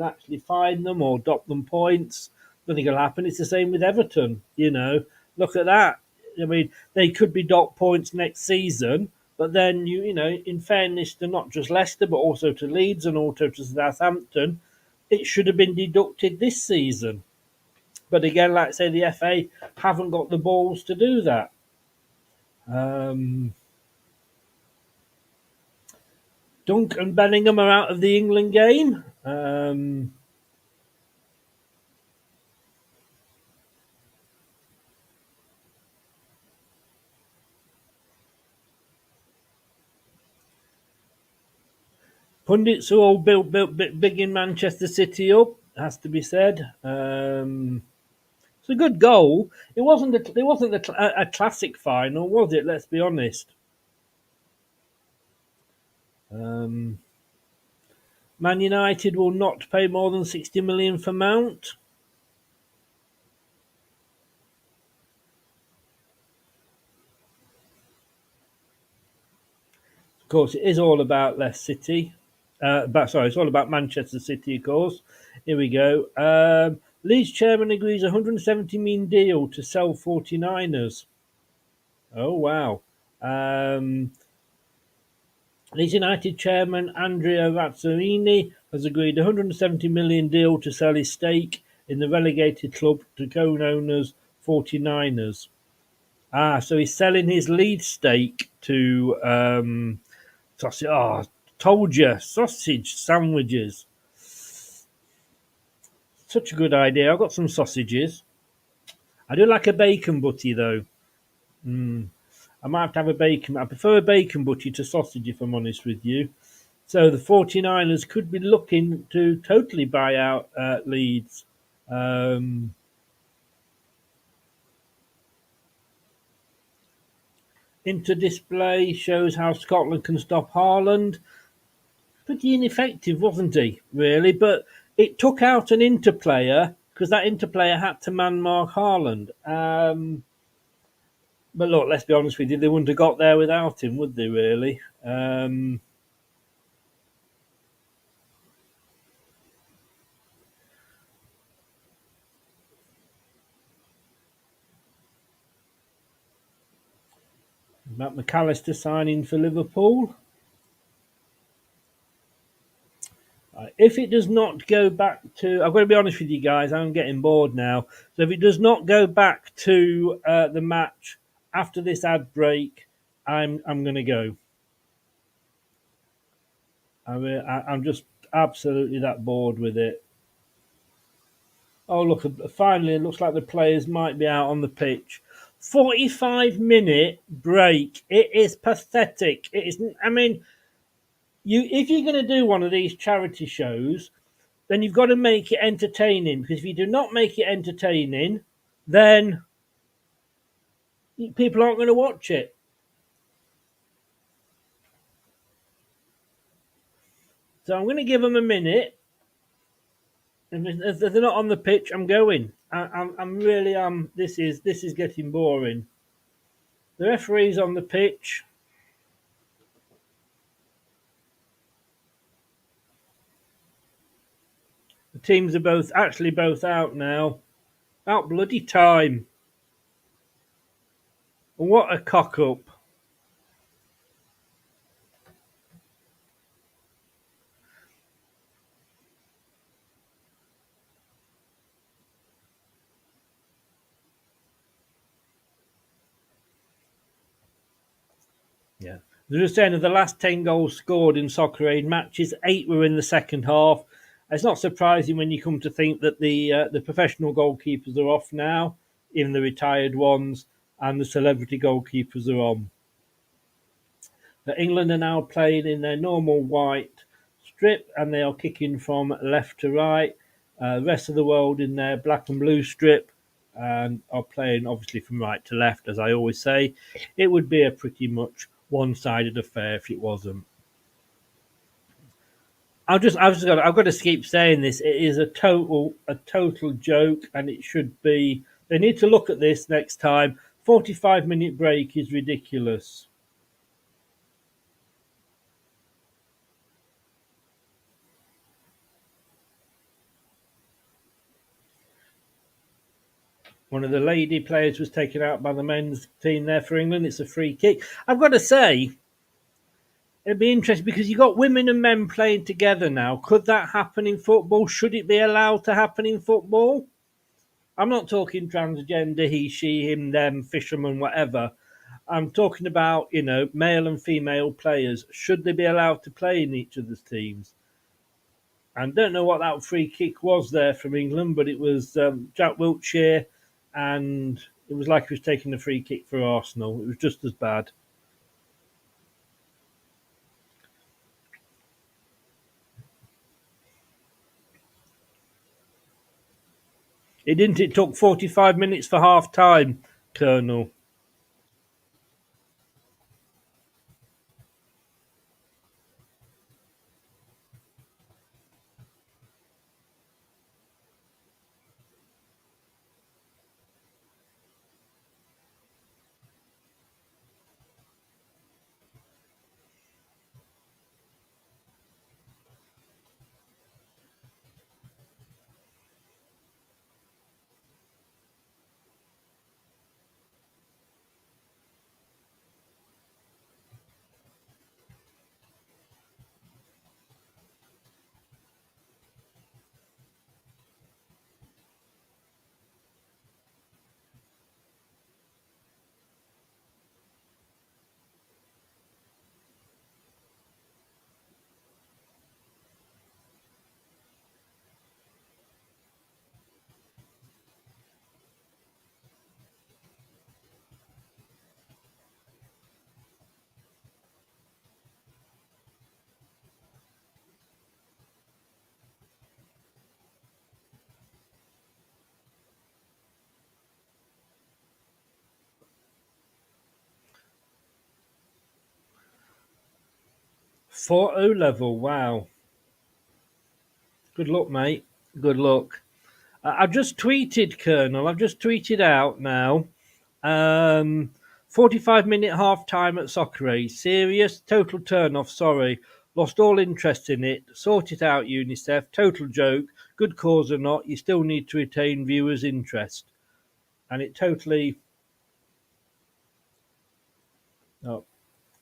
actually fine them or dock them points, nothing will happen. It's the same with Everton. Look at that. I mean, they could be docked points next season, but then in fairness to not just Leicester but also to Leeds and also to Southampton, it should have been deducted this season. But again, like I say, the FA haven't got the balls to do that. Dunk and Bellingham are out of the England game. Pundits are all built big in Manchester City up, has to be said. It's a good goal. It wasn't a classic final, was it? Let's be honest. Man United will not pay more than 60 million for Mount. Of course, it is all about Leicester City. It's all about Manchester City, of course. Here we go. Leeds chairman agrees 170 million deal to sell 49ers. Oh, wow. Leeds United chairman Andrea Razzarini has agreed 170 million deal to sell his stake in the relegated club to co-owners 49ers. So he's selling his lead stake to sausage. Oh, told you, sausage sandwiches. Such a good idea. I've got some sausages. I do like a bacon butty though. I might have to have a bacon. I prefer a bacon butty to sausage if I'm honest with you. So the 49ers could be looking to totally buy out Leeds. Inter display shows how Scotland can stop Haaland. Pretty ineffective, wasn't he, really? But it took out an Inter player because that Inter player had to man mark Haaland. But look, let's be honest with you, they wouldn't have got there without him, would they, really? Matt McAllister signing for Liverpool. If it does not go back to, I've got to be honest with you guys, I'm getting bored now. So if it does not go back to the match after this ad break, I'm going to go. I'm just absolutely that bored with it. Oh, look, finally it looks like the players might be out on the pitch. 45-minute break. It is pathetic. It isn't. I mean, if you're going to do one of these charity shows, then you've got to make it entertaining. Because if you do not make it entertaining, then people aren't going to watch it. So I'm going to give them a minute. And if they're not on the pitch, I'm going. I'm really This is getting boring. The referee's on the pitch. The teams are both out now. About bloody time. What a cock up. Yeah. They're just saying of the last 10 goals scored in Soccer Aid matches, 8 were in the second half. It's not surprising when you come to think that the professional goalkeepers are off now, even the retired ones, and the celebrity goalkeepers are on. But England are now playing in their normal white strip, and they are kicking from left to right. The rest of the world in their black and blue strip, and are playing obviously from right to left, as I always say. It would be a pretty much one-sided affair if it wasn't. I've got to keep saying this. It is a total joke, and it should be. They need to look at this next time. 45-minute break is ridiculous. One of the lady players was taken out by the men's team there for England. It's a free kick. I've got to say, it'd be interesting because you've got women and men playing together now. Could that happen in football? Should it be allowed to happen in football? I'm not talking transgender, he, she, him, them, fisherman, whatever. I'm talking about, male and female players. Should they be allowed to play in each other's teams? And don't know what that free kick was there from England, but it was Jack Wilshere, and it was like he was taking a free kick for Arsenal. It was just as bad. It took 45 minutes for half time, Colonel. For O level, wow. Good luck, mate. Good luck. I've just tweeted, Colonel. I've just tweeted out now. 45-minute half time at Soccer Aid. Serious, total turn off. Sorry. Lost all interest in it. Sort it out, UNICEF. Total joke. Good cause or not, you still need to retain viewers' interest. And it totally. Oh.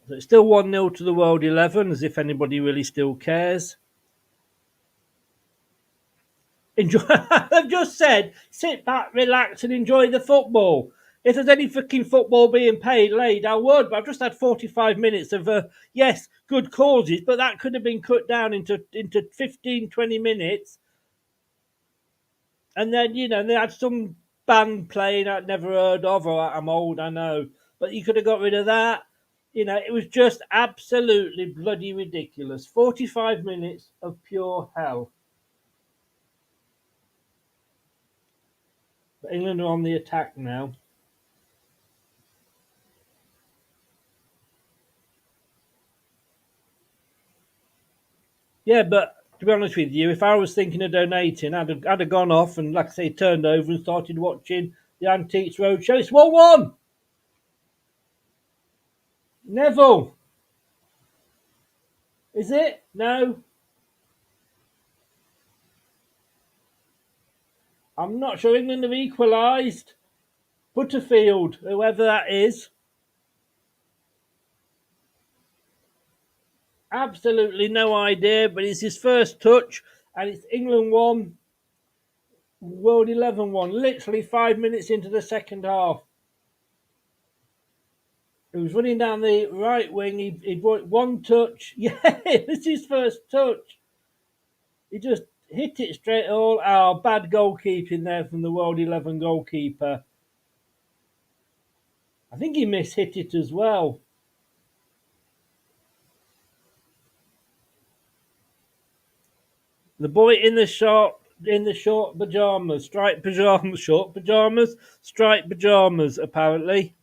So it's still 1-0 to the World 11, as if anybody really still cares. Enjoy. I've just said, sit back, relax, and enjoy the football. If there's any fucking football being played, I would. But I've just had 45 minutes of, yes, good causes, but that could have been cut down into 15, 20 minutes. And then, they had some band playing I'd never heard of, or I'm old, I know. But you could have got rid of that. It was just absolutely bloody ridiculous. 45 minutes of pure hell. But England are on the attack now. Yeah, but to be honest with you, if I was thinking of donating, I'd have gone off and, like I say, turned over and started watching the Antiques Roadshow. It's 1-1. Neville. Is it? No. I'm not sure. England have equalised. Butterfield, whoever that is. Absolutely no idea, but it's his first touch, and it's England 1, World 11 1. Literally 5 minutes into the second half. He was running down the right wing. He'd one touch. Yeah, it's his first touch. He just hit it straight all. Bad goalkeeping there from the World 11 goalkeeper. I think he mishit it as well. The boy in the short pajamas, striped pajamas, short pajamas, striped pajamas, apparently.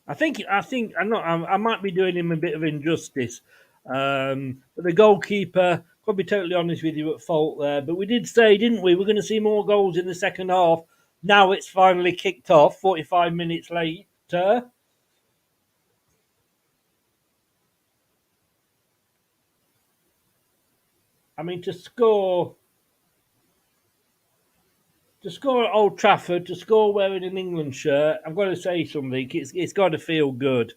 I might be doing him a bit of injustice. But the goalkeeper, I'll be totally honest with you, at fault there. But we did say, didn't we? We're going to see more goals in the second half. Now it's finally kicked off, 45 minutes later. I mean, to score at Old Trafford, to score wearing an England shirt, I've got to say something. It's got to feel good.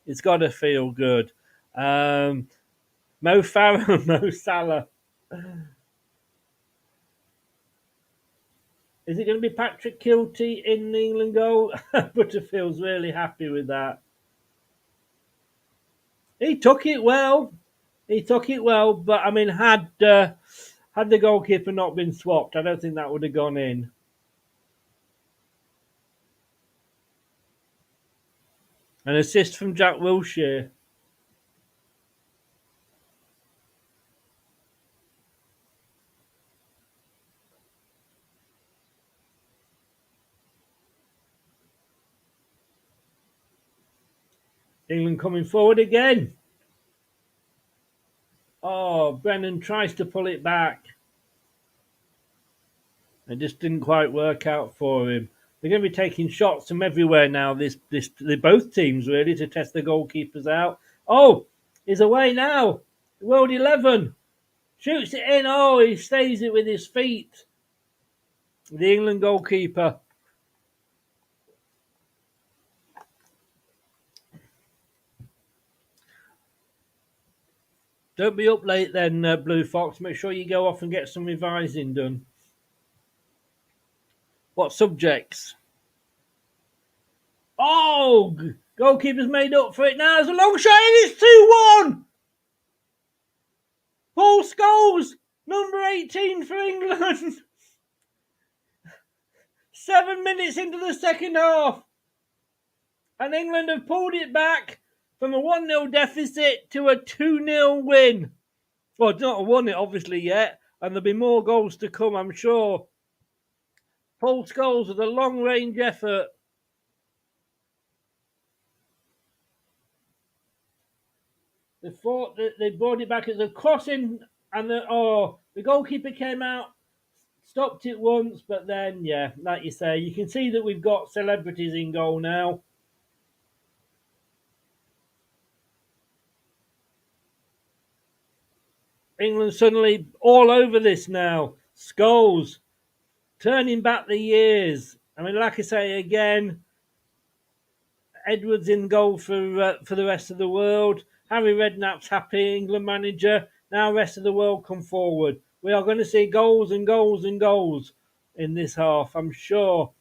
It's got to feel good. Mo Farah, Mo Salah. Is it going to be Patrick Kilty in the England goal? Butterfield's really happy with that. He took it well. But I mean, had the goalkeeper not been swapped, I don't think that would have gone in. An assist from Jack Wilshere. England coming forward again. Oh, Brennan tries to pull it back. It just didn't quite work out for him. They're going to be taking shots from everywhere now. Both teams really to test the goalkeepers out. Oh, he's away now. World 11 shoots it in. Oh, he stays it with his feet. The England goalkeeper. Don't be up late then, Blue Fox. Make sure you go off and get some revising done. What subjects? Oh, goalkeeper's made up for it now. There's a long shot and it's 2-1. Paul Scholes, number 18 for England. 7 minutes into the second half. And England have pulled it back from a 1-0 deficit to a 2-0 win. Well, it's not won it obviously yet, and there'll be more goals to come, I'm sure. Paul Scholes with a long-range effort. They brought it back as a crossing, and the goalkeeper came out, stopped it once, but then, yeah, like you say, you can see that we've got celebrities in goal now. England suddenly all over this now. Scholes turning back the years. I mean, like I say again, Edwards in goal for the rest of the world. Harry Redknapp's happy, England manager. Now, rest of the world come forward. We are going to see goals and goals and goals in this half. I'm sure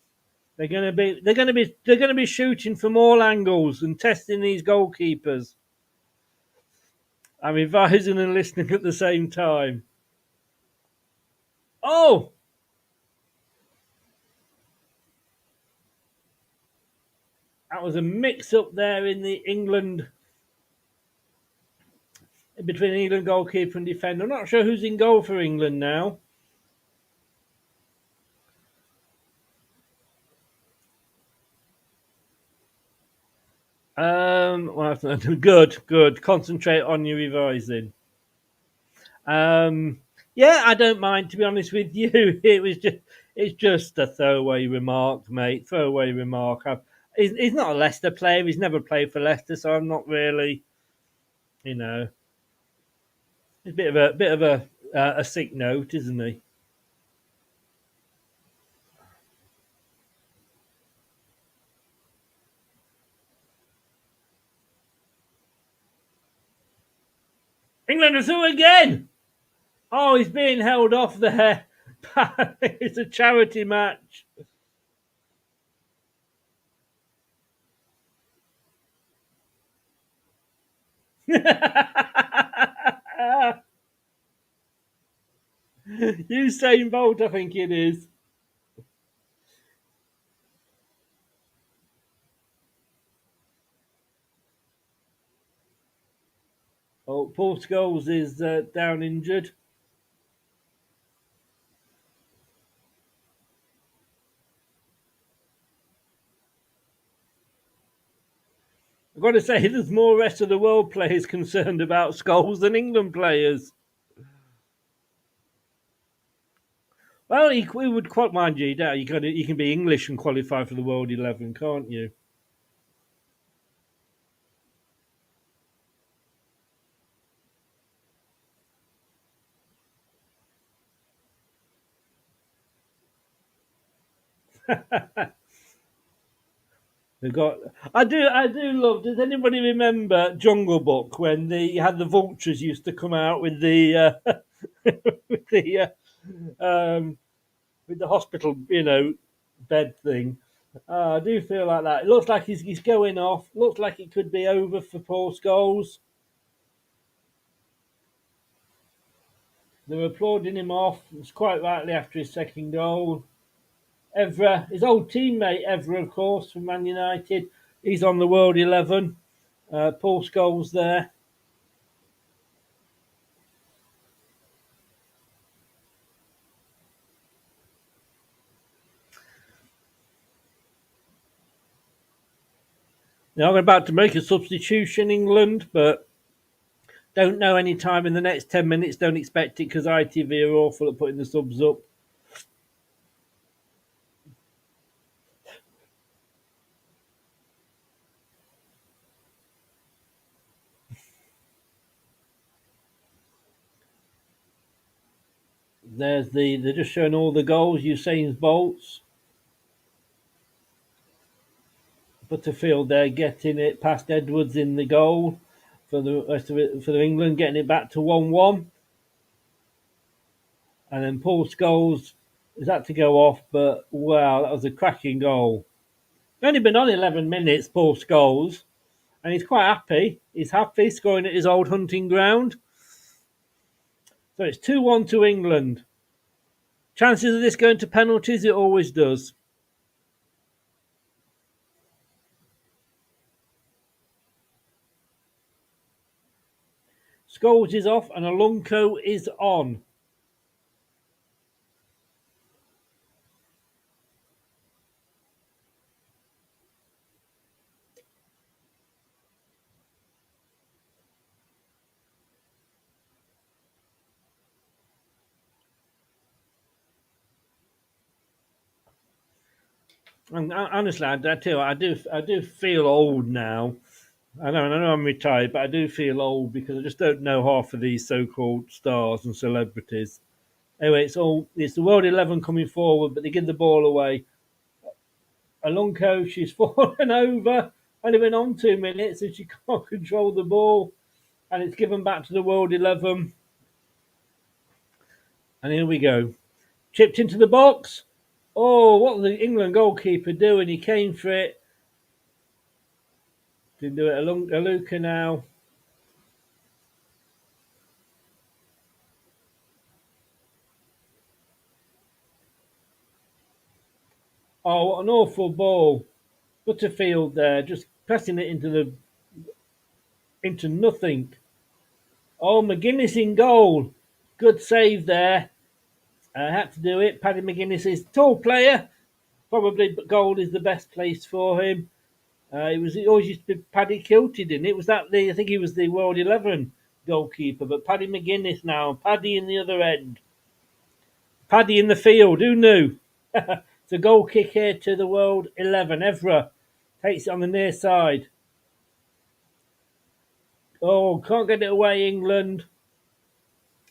they're going to be shooting from all angles and testing these goalkeepers. I'm revising and listening at the same time. Oh! That was a mix-up there in the between England goalkeeper and defender. I'm not sure who's in goal for England now. Well, good. Concentrate on your revising. Yeah, I don't mind, to be honest with you. It's just a throwaway remark, mate. Throwaway remark. He's not a Leicester player. He's never played for Leicester, so I'm not really, he's a bit of a sick note, isn't he? England are through again. Oh, he's being held off there. It's a charity match. Usain Bolt, I think it is. Oh, Paul Scholes is down injured. I've got to say, there's more rest of the world players concerned about Scholes than England players. Well, we would quite mind you. You can be English and qualify for the World 11, can't you? They've got. I do love. Does anybody remember Jungle Book when you had the vultures used to come out with the with the with the hospital, bed thing? I do feel like that. It looks like he's going off. Looks like it could be over for Paul Scholes. They were applauding him off. It's quite rightly after his second goal. Evra, his old teammate Evra, of course, from Man United. He's on the World 11. Paul Scholes there. Now they're about to make a substitution, England, but don't know any time in the next 10 minutes. Don't expect it because ITV are awful at putting the subs up. They're just showing all the goals. Usain Bolt's. Butterfield there getting it past Edwards in the goal for the rest of it for England, getting it back to 1-1. And then Paul Scholes is had to go off, but wow, that was a cracking goal. Only been on 11 minutes, Paul Scholes, and he's quite happy. He's happy scoring at his old hunting ground. So it's 2-1 to England. Chances of this going to penalties, it always does. Scholes is off and Alonso is on. And honestly, I tell you, I do feel old now. I know I'm retired, but I do feel old because I just don't know half of these so-called stars and celebrities. Anyway, it's the World 11 coming forward, but they give the ball away. Alonso, she's fallen over. Only been on 2 minutes and she can't control the ball. And it's given back to the World 11. And here we go. Chipped into the box. Oh, what was the England goalkeeper doing? He came for it. Didn't do it. Aluka now. Oh, what an awful ball. Butterfield there, just pressing it into nothing. Oh, McGuinness in goal. Good save there. Had to do it. Paddy McGuinness is a tall player. Probably goal is the best place for him. It always used to be Paddy Kilty, didn't it? I think he was the World 11 goalkeeper, but Paddy McGuinness now. Paddy in the other end. Paddy in the field. Who knew? It's a goal kick here to the World 11. Evra takes it on the near side. Oh, can't get it away, England.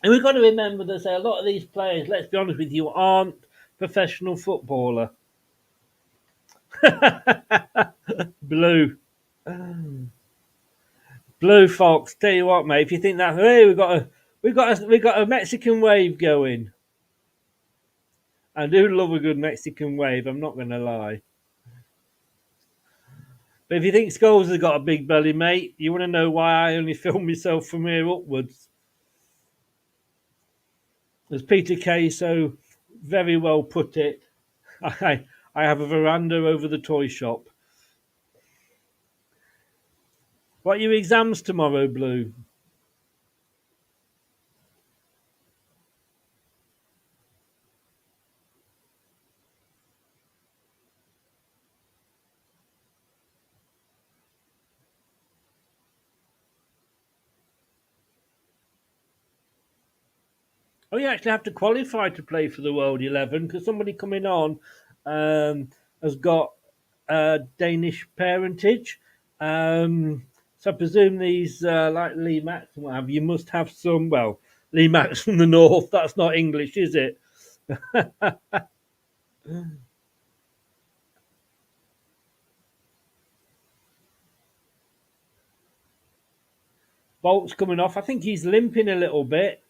And we've got to remember that a lot of these players, let's be honest with you, aren't professional footballer. Blue Fox. Tell you what, mate. If you think that, hey, we've got a Mexican wave going. I do love a good Mexican wave. I'm not going to lie. But if you think Scholes has got a big belly, mate, you want to know why I only film myself from here upwards. As Peter Kay so very well put it, I have a veranda over the toy shop. What are your exams tomorrow, Blue? Oh, you actually have to qualify to play for the World 11 because somebody coming on has got Danish parentage. So I presume these, like Lee Max and what have you, must have some. Well, Lee Max from the north, that's not English, is it? Bolt's coming off. I think he's limping a little bit.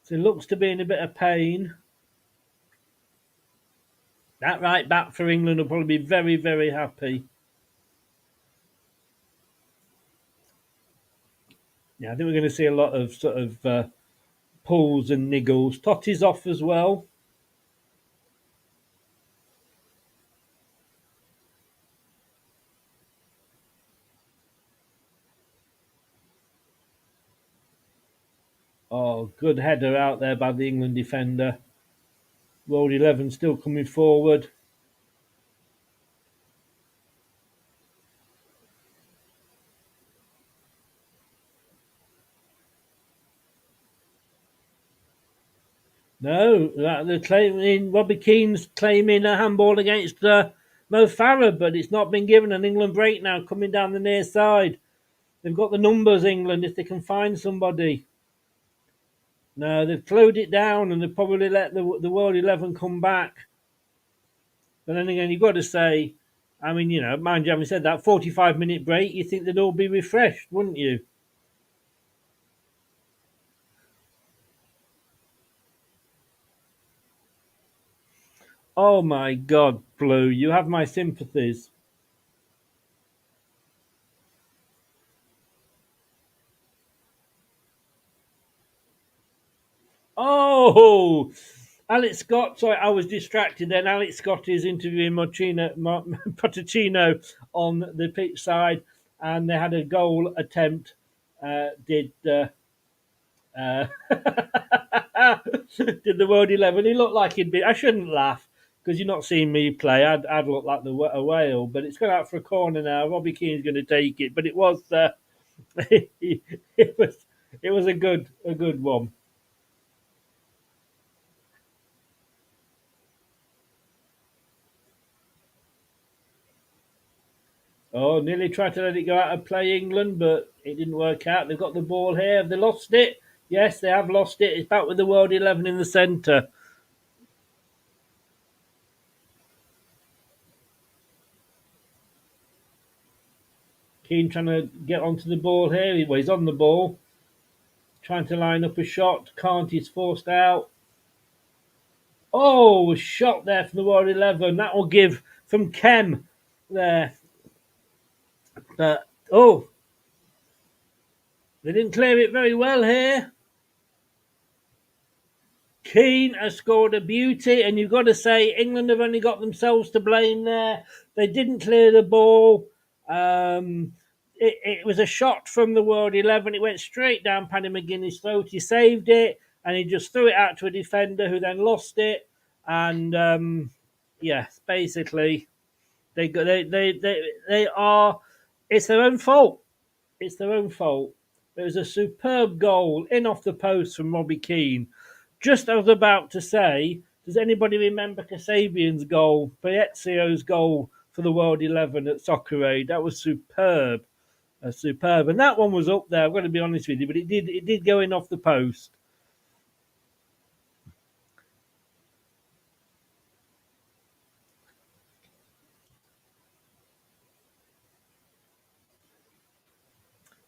So he looks to be in a bit of pain. That right back for England will probably be very, very happy. Yeah, I think we're going to see a lot of sort of pulls and niggles. Totti's off as well. Oh, good header out there by the England defender. World 11 still coming forward. No, they're claiming Robbie Keane's claiming a handball against Mo Farah, but it's not been given. An England break now coming down the near side. They've got the numbers, England, if they can find somebody. No, they've slowed it down and they've probably let the World 11 come back. But then again, you've got to say, I mean, you know, mind you, having said that, 45-minute break, you think they'd all be refreshed, wouldn't you? Oh my God, Blue, you have my sympathies. Oh, Alex Scott. Sorry, I was distracted then. Alex Scott is interviewing Pochettino on the pitch side, and they had a goal attempt. Did the World 11? He looked like he'd be. I shouldn't laugh because you're not seeing me play. I'd look like a whale, but it's gone out for a corner now. Robbie Keane's going to take it, but it was it was a good one. Oh, nearly tried to let it go out of play, England, but it didn't work out. They've got the ball here. Have they lost it? Yes, they have lost it. It's back with the World 11 in the centre. Keane trying to get onto the ball here. Well, he's on the ball. Trying to line up a shot. Can't. He's forced out. Oh, a shot there from the World 11. That will give from Kem there. But, oh, they didn't clear it very well here. Keane has scored a beauty, and you've got to say England have only got themselves to blame there. They didn't clear the ball. It was a shot from the World 11. It went straight down Paddy McGuinness' throat. He saved it, and he just threw it out to a defender who then lost it. And yes, basically, they are. It's their own fault. It's their own fault. It was a superb goal in off the post from Robbie Keane. Just I was about to say, does anybody remember Kasabian's goal, Piezio's goal for the World 11 at Soccer Aid? That was superb, superb. And that one was up there, I'm going to be honest with you, but it did go in off the post.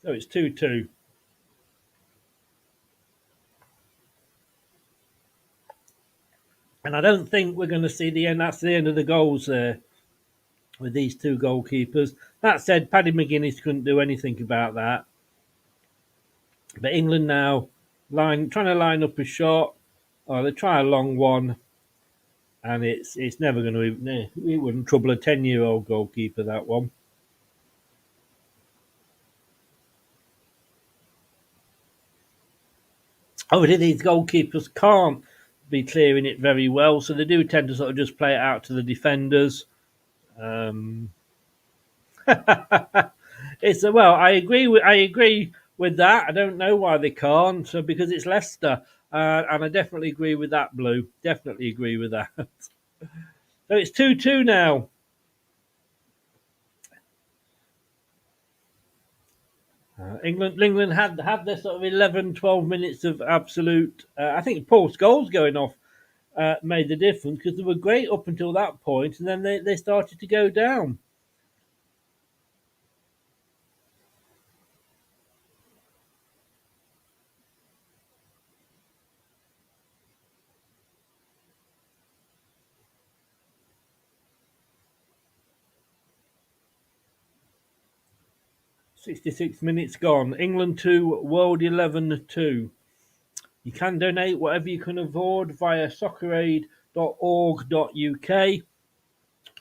So it's 2-2. And I don't think we're going to see the end. That's the end of the goals there with these two goalkeepers. That said, Paddy McGuinness couldn't do anything about that. But England now trying to line up a shot. Oh, they try a long one, and it's never going to. It wouldn't trouble a 10-year-old goalkeeper, that one. Oh, these goalkeepers can't be clearing it very well, so they do tend to sort of just play it out to the defenders. It's well, I agree with that. I don't know why they can't, so because it's Leicester, and I definitely agree with that, Blue. Definitely agree with that. So it's 2-2 now. England had their sort of 11, 12 minutes of absolute. I think Paul Scholes going off made the difference because they were great up until that point, and then they started to go down. 66 minutes gone. England 2, World 11 2. You can donate whatever you can afford via socceraid.org.uk,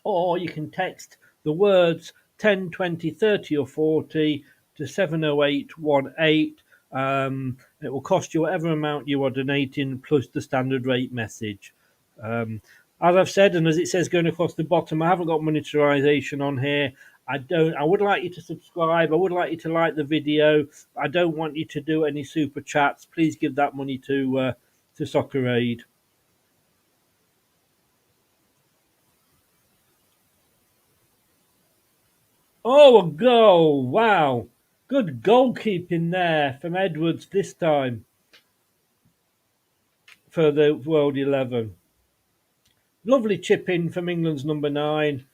or you can text the words 10, 20, 30 or 40 to 70818. It will cost you whatever amount you are donating plus the standard rate message. As I've said, and as it says going across the bottom, I haven't got monetarization on here. I would like you to subscribe. I would like you to like the video. I don't want you to do any super chats. Please give that money to Soccer Aid. Oh, a goal! Wow, good goalkeeping there from Edwards this time for the World 11. Lovely chip in from England's number 9.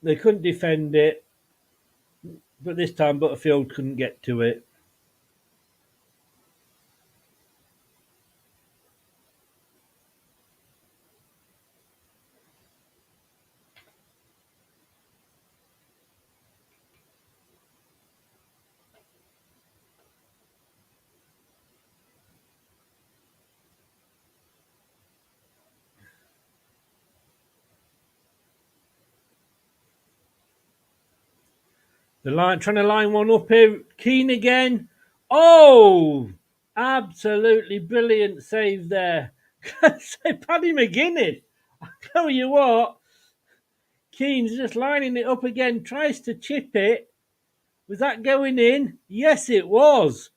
They couldn't defend it, but this time Butterfield couldn't get to it. The line trying to line one up here. Keane again. Oh, absolutely brilliant save there. Say Paddy McGuinness. I tell you what, Keane's just lining it up again. Tries to chip it. Was that going in? Yes, it was.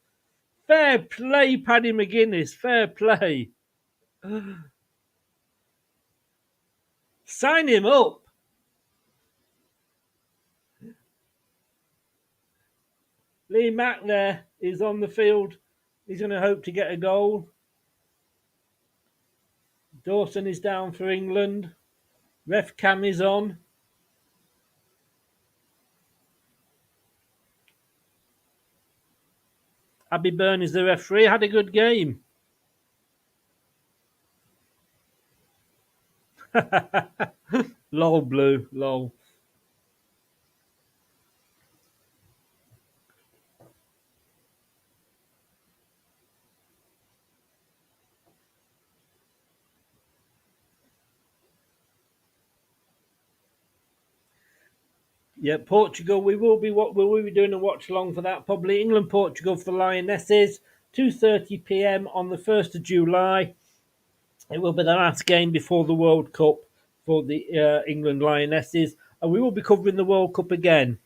Fair play, Paddy McGuinness. Fair play. Sign him up. Lee Mack there is on the field. He's going to hope to get a goal. Dawson is down for England. Ref cam is on. Abby Byrne is the referee. Had a good game. Lol, Blue. Lol. Yeah, Portugal. We will be doing a watch along for that. Probably England, Portugal for the Lionesses. 2:30 p.m. on the 1st of July. It will be the last game before the World Cup for the England Lionesses, and we will be covering the World Cup again.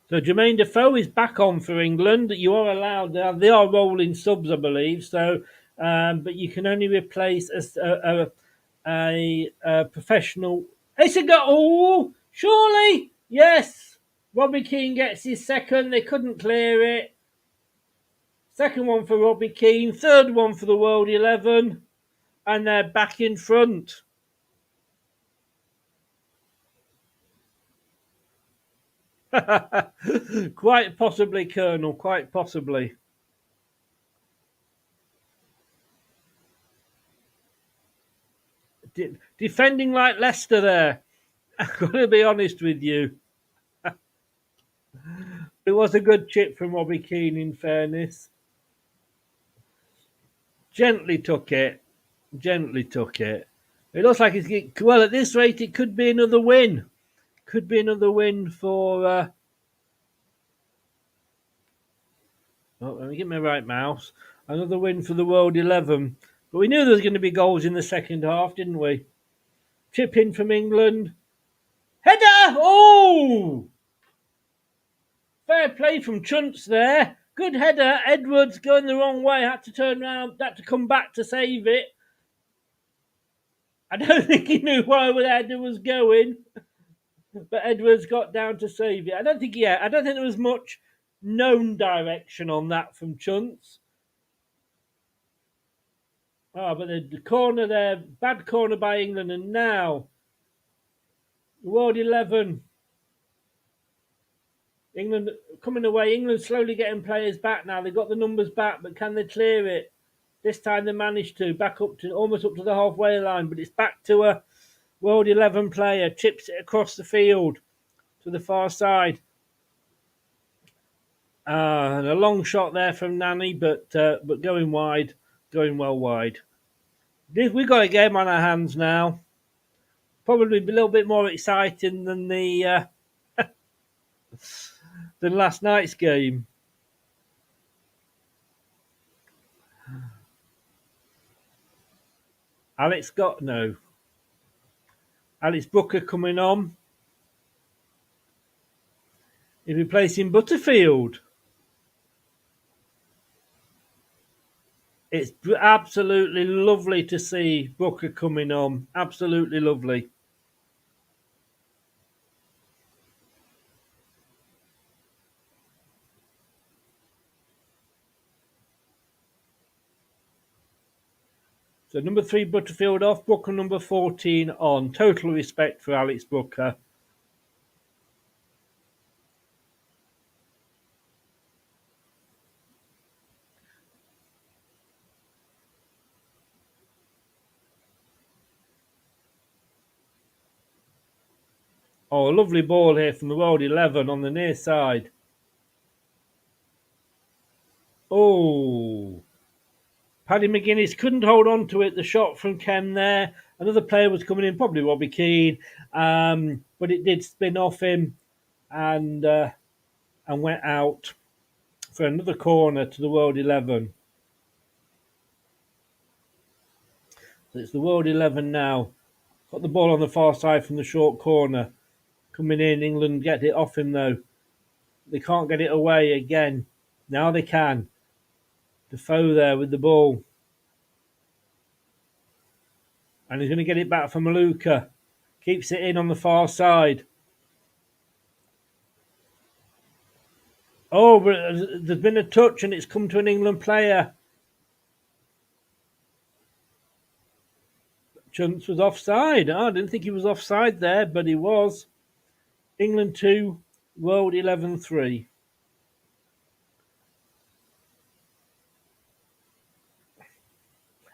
So Jermaine Defoe is back on for England. You are allowed. They are rolling subs, I believe. So, but you can only replace a professional. It's a goal. Oh, surely yes. Robbie Keane gets his second. They couldn't clear it. Second one for Robbie Keane. Third one for the World 11, and they're back in front. Quite possibly, Colonel. Quite possibly. Defending like Leicester there. I've got to be honest with you. It was a good chip from Robbie Keane, in fairness. Gently took it. Gently took it. It looks like it's... Well, at this rate, it could be another win. Could be another win for... Oh, let me get my right mouse. Another win for the World 11. But we knew there was going to be goals in the second half, didn't we? Chip in from England. Header! Oh! Fair play from Chunts there. Good header. Edwards going the wrong way. Had to turn around. Had to come back to save it. I don't think he knew where the header was going. But Edwards got down to save it. I don't think there was much known direction on that from Chunts. Oh, but the corner there, bad corner by England, and now World 11. England coming away. England slowly getting players back now. They've got the numbers back, but can they clear it? This time they managed to back up to almost up to the halfway line, but it's back to a World 11 player, chips it across the field to the far side. And a long shot there from Nani, but going wide, going well wide. We've got a game on our hands now. Probably a little bit more exciting than the than last night's game. Alex Booker coming on. He's replacing Butterfield. It's absolutely lovely to see Booker coming on. Absolutely lovely. So number 3 Butterfield off, Booker number 14 on. Total respect for Alex Booker. Oh, a lovely ball here from the World 11 on the near side. Oh, Paddy McGuinness couldn't hold on to it. The shot from Ken there. Another player was coming in, probably Robbie Keane, but it did spin off him and went out for another corner to the World 11. So it's the World 11 now. Got the ball on the far side from the short corner. Coming in, England get it off him though. They can't get it away again. Now they can. Defoe there with the ball. And he's going to get it back for Maluka. Keeps it in on the far side. Oh, but there's been a touch and it's come to an England player. Chunts was offside. Oh, I didn't think he was offside there, but he was. England 2, World 11 3.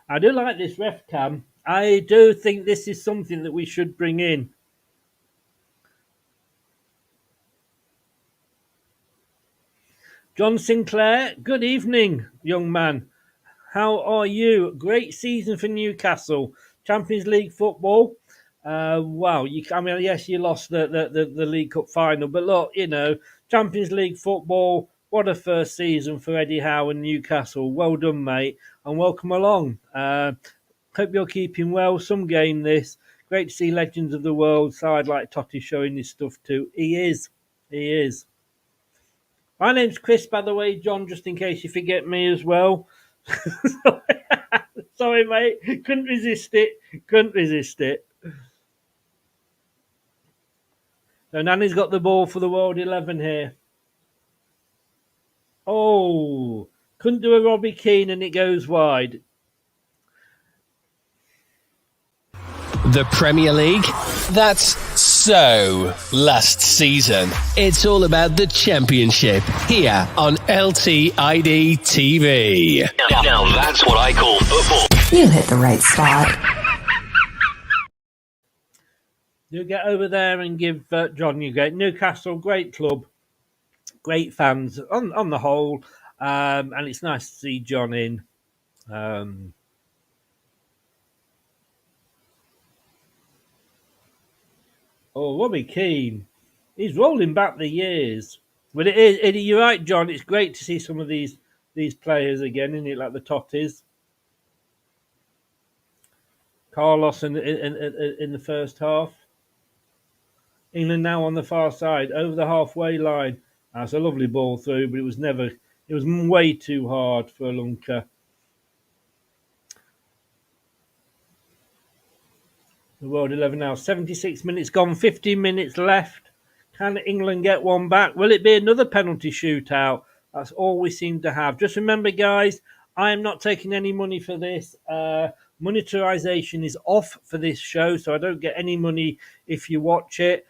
I do like this ref cam. I do think this is something that we should bring in. John Sinclair, good evening, young man. How are you? Great season for Newcastle. Champions League football. Wow, yes, you lost the League Cup final, but look, Champions League football. What a first season for Eddie Howe and Newcastle. Well done, mate, and welcome along. Hope you're keeping well. Some game this. Great to see legends of the world side like Totti showing his stuff too. He is. My name's Chris, by the way, John, just in case you forget me as well. Sorry, mate. Couldn't resist it. So Nani's got the ball for the World 11 here. Oh, couldn't do a Robbie Keane and it goes wide. The Premier League? That's so last season. It's all about the Championship here on LTID TV. Now that's what I call football. You hit the right spot. Do get over there and give John Newgate. Newcastle, great club, great fans on the whole, and it's nice to see John in. Oh, Robbie Keane. He's rolling back the years. But it is, you're right, John. It's great to see some of these players again, isn't it? Like the Totties. Carlos in the first half. England now on the far side, over the halfway line. That's a lovely ball through, but it was way too hard for Lunker. The World 11 now, 76 minutes gone, 15 minutes left. Can England get one back? Will it be another penalty shootout? That's all we seem to have. Just remember, guys, I am not taking any money for this. Monetarization is off for this show, so I don't get any money if you watch it.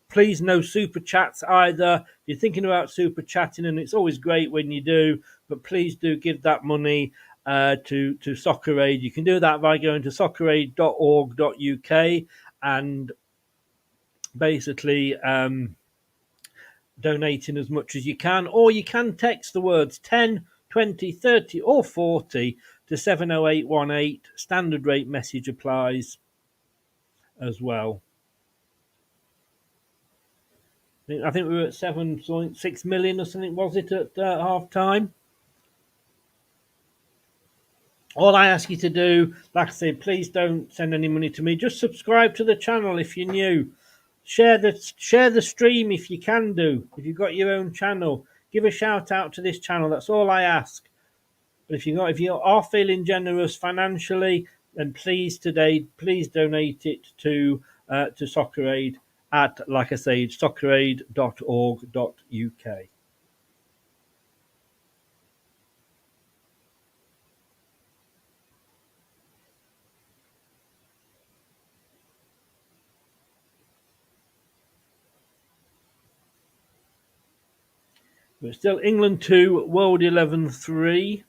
Please, no super chats either. If you're thinking about super chatting, and it's always great when you do, but please do give that money to Soccer Aid. You can do that by going to socceraid.org.uk and basically donating as much as you can, or you can text the words 10, 20, 30 or 40 to 70818. Standard rate message applies as well. I think we were at 7.6 million or something, was it, at half time? All I ask you to do, like I said, please don't send any money to me. Just subscribe to the channel if you're new. Share the stream if you can do. If you've got your own channel, give a shout out to this channel. That's all I ask. But if you are feeling generous financially, then please donate it to Soccer Aid at, like I say, socceraid.org.uk. But still, England 2, World 11 3.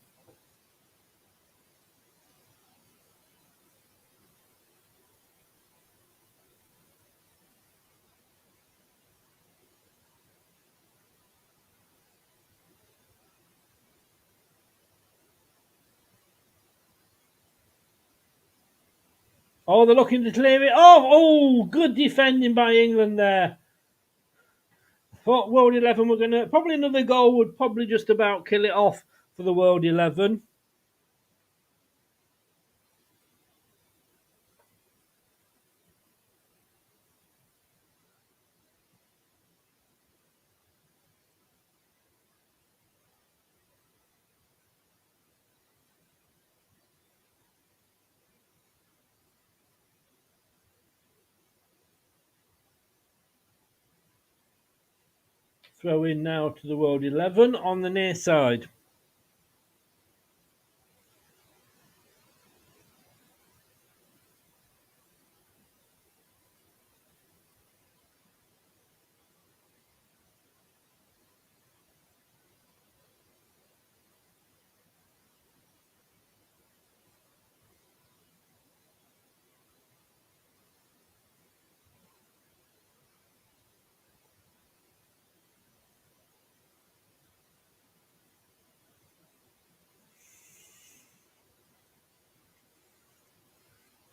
Oh, they're looking to clear it off. Oh, good defending by England there. Thought World 11 were going to... Probably another goal would probably just about kill it off for the World 11. Throw in now to the World 11 on the near side.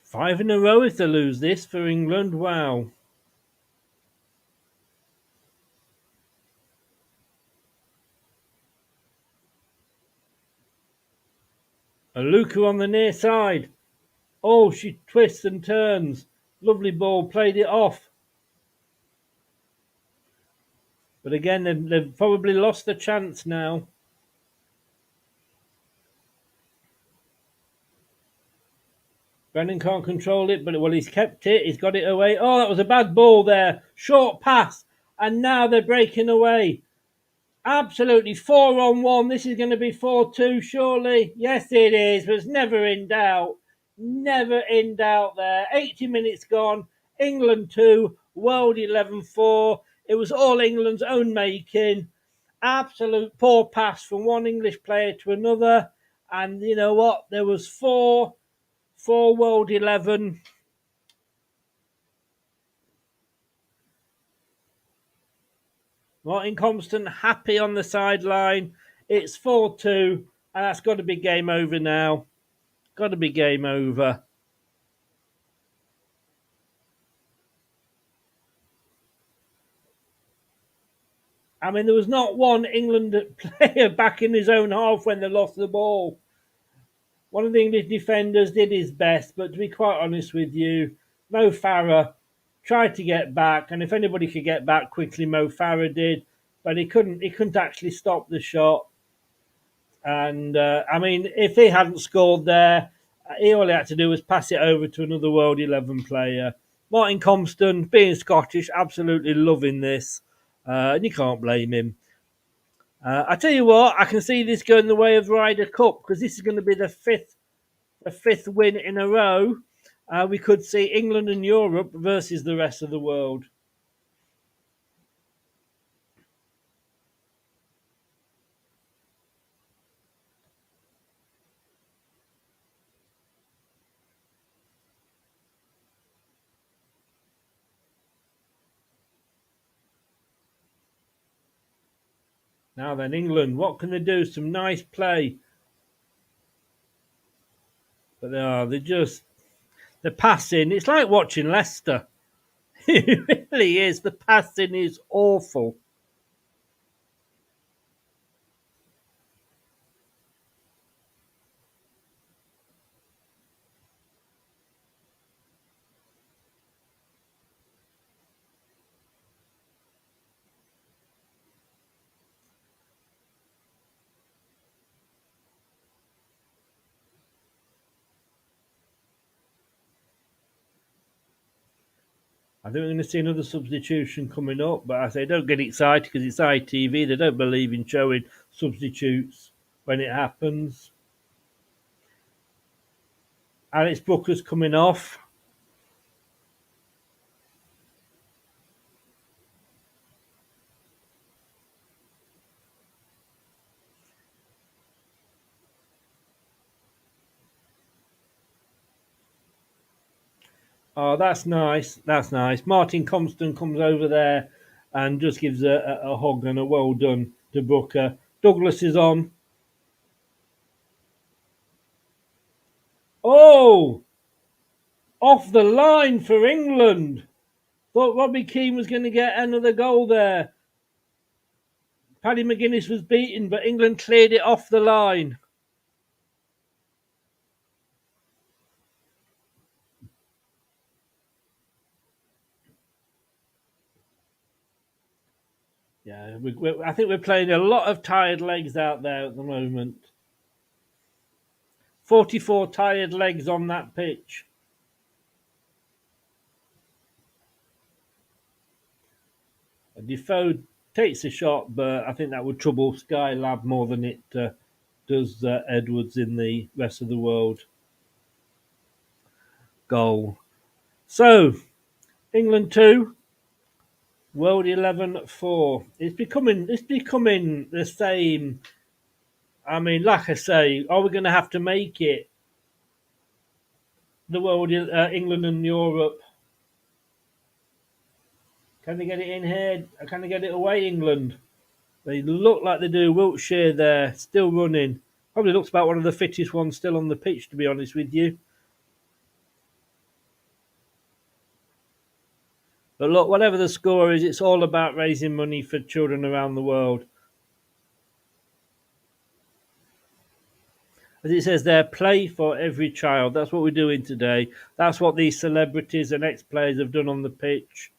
Five in a row if they lose this for England. Wow. Aluka on the near side. Oh, she twists and turns. Lovely ball, played it off. But again, they've probably lost the chance now. Brennan can't control it, but well, he's kept it. He's got it away. Oh, that was a bad ball there. Short pass. And now they're breaking away. Absolutely 4-on-1. This is going to be 4-2, surely. Yes, it is. Was never in doubt. Never in doubt there. 80 minutes gone. England 2, World 11-4. It was all England's own making. Absolute poor pass from one English player to another. And you know what? There was four World 11. Martin Compston happy on the sideline. It's 4-2, and that's got to be game over now. Got to be game over. I mean, there was not one England player back in his own half when they lost the ball. One of the English defenders did his best, but to be quite honest with you, Mo Farah tried to get back, and if anybody could get back quickly, Mo Farah did, but he couldn't actually stop the shot. And I mean, if he hadn't scored there, all he had to do was pass it over to another World 11 player. Martin Compston, being Scottish, absolutely loving this, and you can't blame him. I tell you what, I can see this going the way of Ryder Cup, because this is going to be the fifth win in a row. We could see England and Europe versus the rest of the world. Now then, England, what can they do? Some nice play. But they're passing. It's like watching Leicester. It really is. The passing is awful. I think we're going to see another substitution coming up, but I say don't get excited because it's ITV. They don't believe in showing substitutes when it happens. Alex Booker's coming off. Oh, that's nice. That's nice. Martin Compton comes over there and just gives a hug and a well done to Booker. Douglas is on. Oh! Off the line for England. Thought Robbie Keane was going to get another goal there. Paddy McGuinness was beaten, but England cleared it off the line. Yeah, I think we're playing a lot of tired legs out there at the moment. 44 tired legs on that pitch. Defoe takes a shot, but I think that would trouble Skylab more than it does Edwards in the rest of the world. Goal. So, England 2, World 11-4. It's becoming the same. I mean, like I say, are we going to have to make it the World England and Europe? Can they get it in here? Can they get it away, England? They look like they do. Wiltshire there, still running. Probably looks about one of the fittest ones still on the pitch, to be honest with you. But look, whatever the score is, it's all about raising money for children around the world. As it says there, play for every child. That's what we're doing today. That's what these celebrities and ex-players have done on the pitch.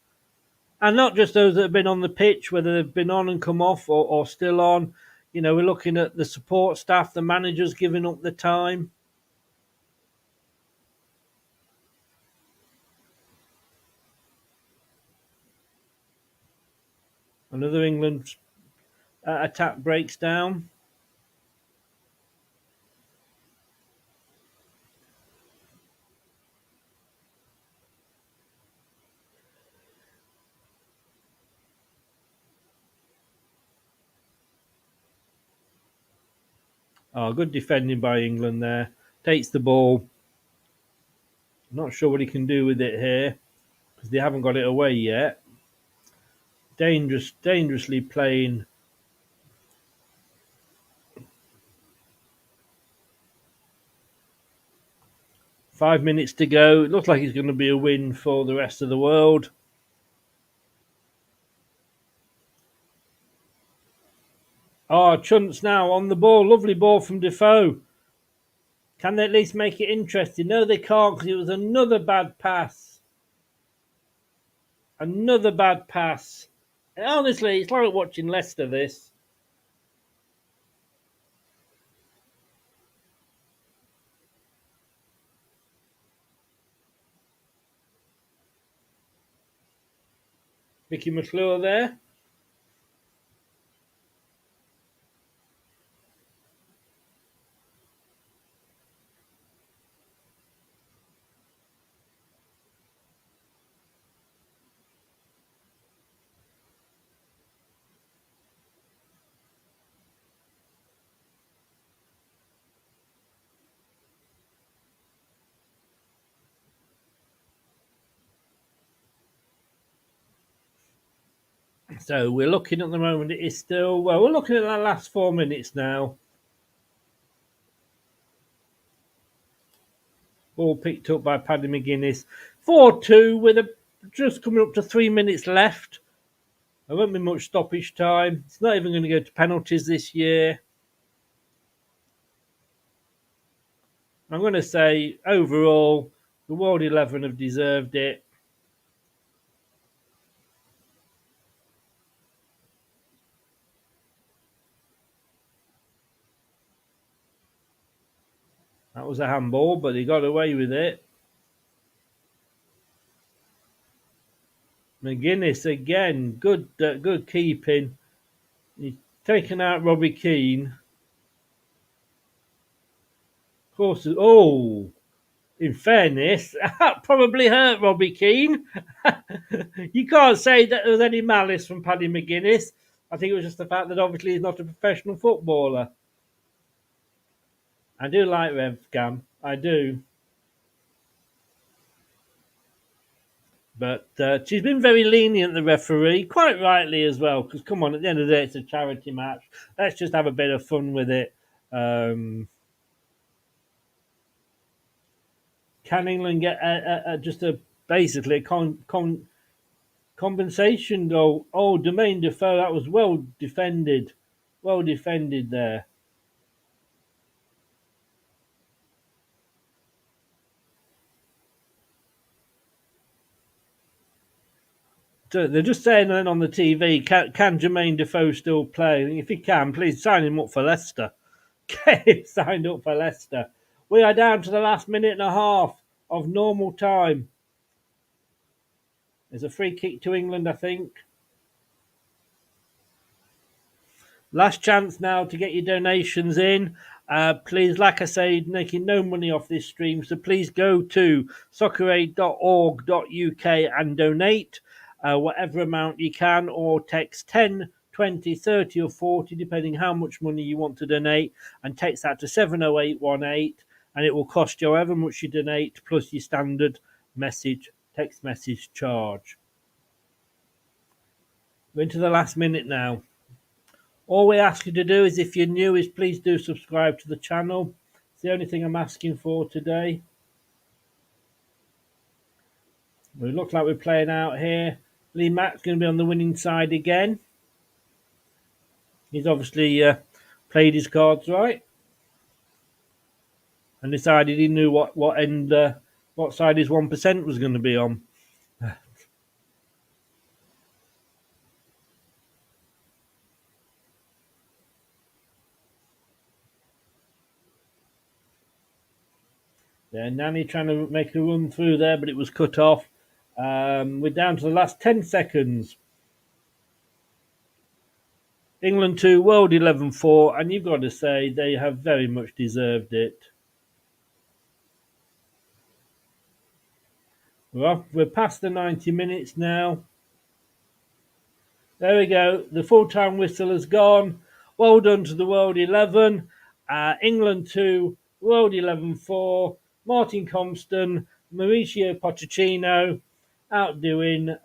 And not just those that have been on the pitch, whether they've been on and come off or still on. You know, we're looking at the support staff, the managers giving up the time. Another England attack breaks down. Oh, good defending by England there. Takes the ball. Not sure what he can do with it here because they haven't got it away yet. Dangerously playing. Five minutes to go. It looks like it's going to be a win for the rest of the world. Oh, Chunt's now on the ball. Lovely ball from Defoe. Can they at least make it interesting? No, they can't because it was another bad pass. Another bad pass. Honestly, it's like watching Leicester, this. Mickey McClure there. So we're looking at the moment, it is still, well, we're looking at that last 4 minutes now. Ball picked up by Paddy McGuinness. 4-2 with just coming up to 3 minutes left. There won't be much stoppage time. It's not even going to go to penalties this year. I'm going to say, overall, the World 11 have deserved it. That was a handball, but he got away with it. McGuinness again, good keeping. He's taken out Robbie Keane. Of course, in fairness, that probably hurt Robbie Keane. You can't say that there was any malice from Paddy McGuinness. I think it was just the fact that obviously he's not a professional footballer. I do like Rev Cam, I do. But she's been very lenient, the referee, quite rightly as well, because come on, at the end of the day, it's a charity match. Let's just have a bit of fun with it. Can England get basically a compensation goal? Oh, Domain Defoe, that was well defended. Well defended there. So they're just saying then on the TV, can Jermaine Defoe still play? If he can, please sign him up for Leicester. Get him signed up for Leicester. We are down to the last minute and a half of normal time. There's a free kick to England, I think. Last chance now to get your donations in. Please, like I say, making no money off this stream, so please go to socceraid.org.uk and donate whatever amount you can, or text 10, 20, 30 or 40, depending how much money you want to donate, and text that to 70818, and it will cost you however much you donate, plus your standard text message charge. We're into the last minute now. All we ask you to do is, if you're new, is please do subscribe to the channel. It's the only thing I'm asking for today. We look like we're playing out here. Lee Mack's going to be on the winning side again. He's obviously played his cards right and decided he knew what side his 1% was going to be on. Yeah, Nani trying to make a run through there, but it was cut off. We're down to the last 10 seconds. England 2, World 11 4, and you've got to say they have very much deserved it. We're past the 90 minutes now. There we go. The full-time whistle has gone. Well done to the World 11. England 2, World 11 4. Martin Compston, Mauricio Pochettino outdoing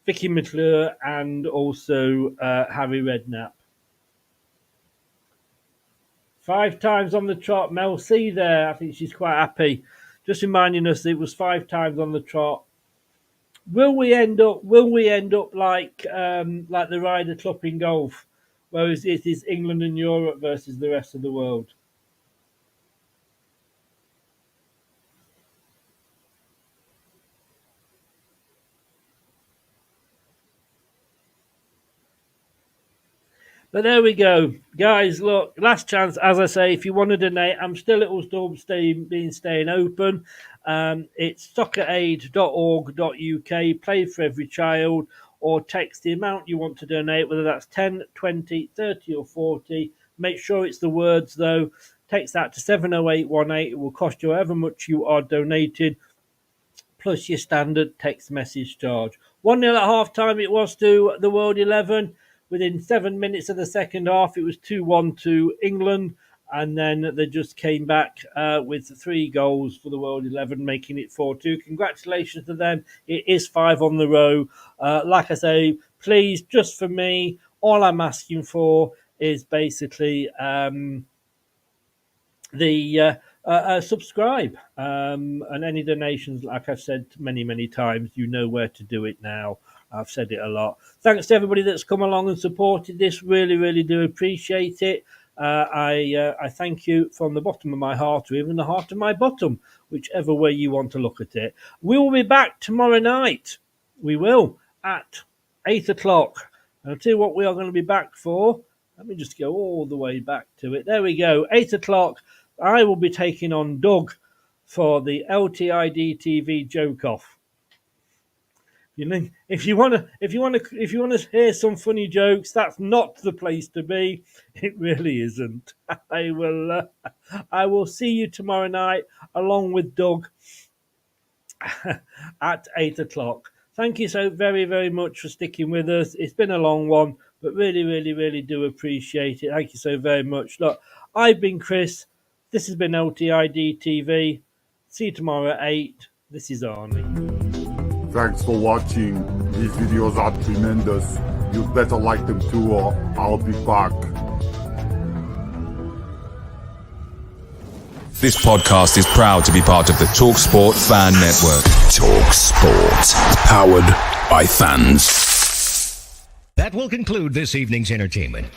Vicky McClure and also Harry Redknapp. 5 times on the trot. Mel C there. I think she's quite happy. Just reminding us that it was 5 times on the trot. Will we end up like the Ryder Cup in golf, where it is England and Europe versus the rest of the world? But there we go, guys. Look, last chance. As I say, if you want to donate, it will still staying open. It's socceraid.org.uk. Play for every child, or text the amount you want to donate, whether that's 10, 20, 30 or 40. Make sure it's the words though. Text that to 70818. It will cost you however much you are donating, plus your standard text message charge. 1-0 at half time it was to the World 11. Within 7 minutes of the second half, it was 2-1 to England, and then they just came back with 3 goals for the World 11, making it 4-2. Congratulations to them. It is 5 on the row. Like I say, please, just for me, all I'm asking for is basically subscribe, and any donations, like I've said many times, you know where to do it now. I've said it a lot. Thanks to everybody that's come along and supported this. Really do appreciate it. I thank you from the bottom of my heart, or even the heart of my bottom, whichever way you want to look at it. We will be back tomorrow night. We will, at 8 o'clock. And I'll tell you what we are going to be back for. Let me just go all the way back to it. There we go. 8 o'clock. I will be taking on Doug for the LTID TV joke off. You know, if you want to hear some funny jokes, that's not the place to be. It really isn't. I will see you tomorrow night along with Doug at 8 o'clock. Thank you so very much for sticking with us. It's been a long one, but really do appreciate it. Thank you so very much. Look, I've been Chris. This has been LTID TV. See you tomorrow at 8. This is Arnie. Thanks for watching. These videos are tremendous. You'd better like them too, or I'll be back. This podcast is proud to be part of the TalkSport Fan Network. TalkSport. Powered by fans. That will conclude this evening's entertainment.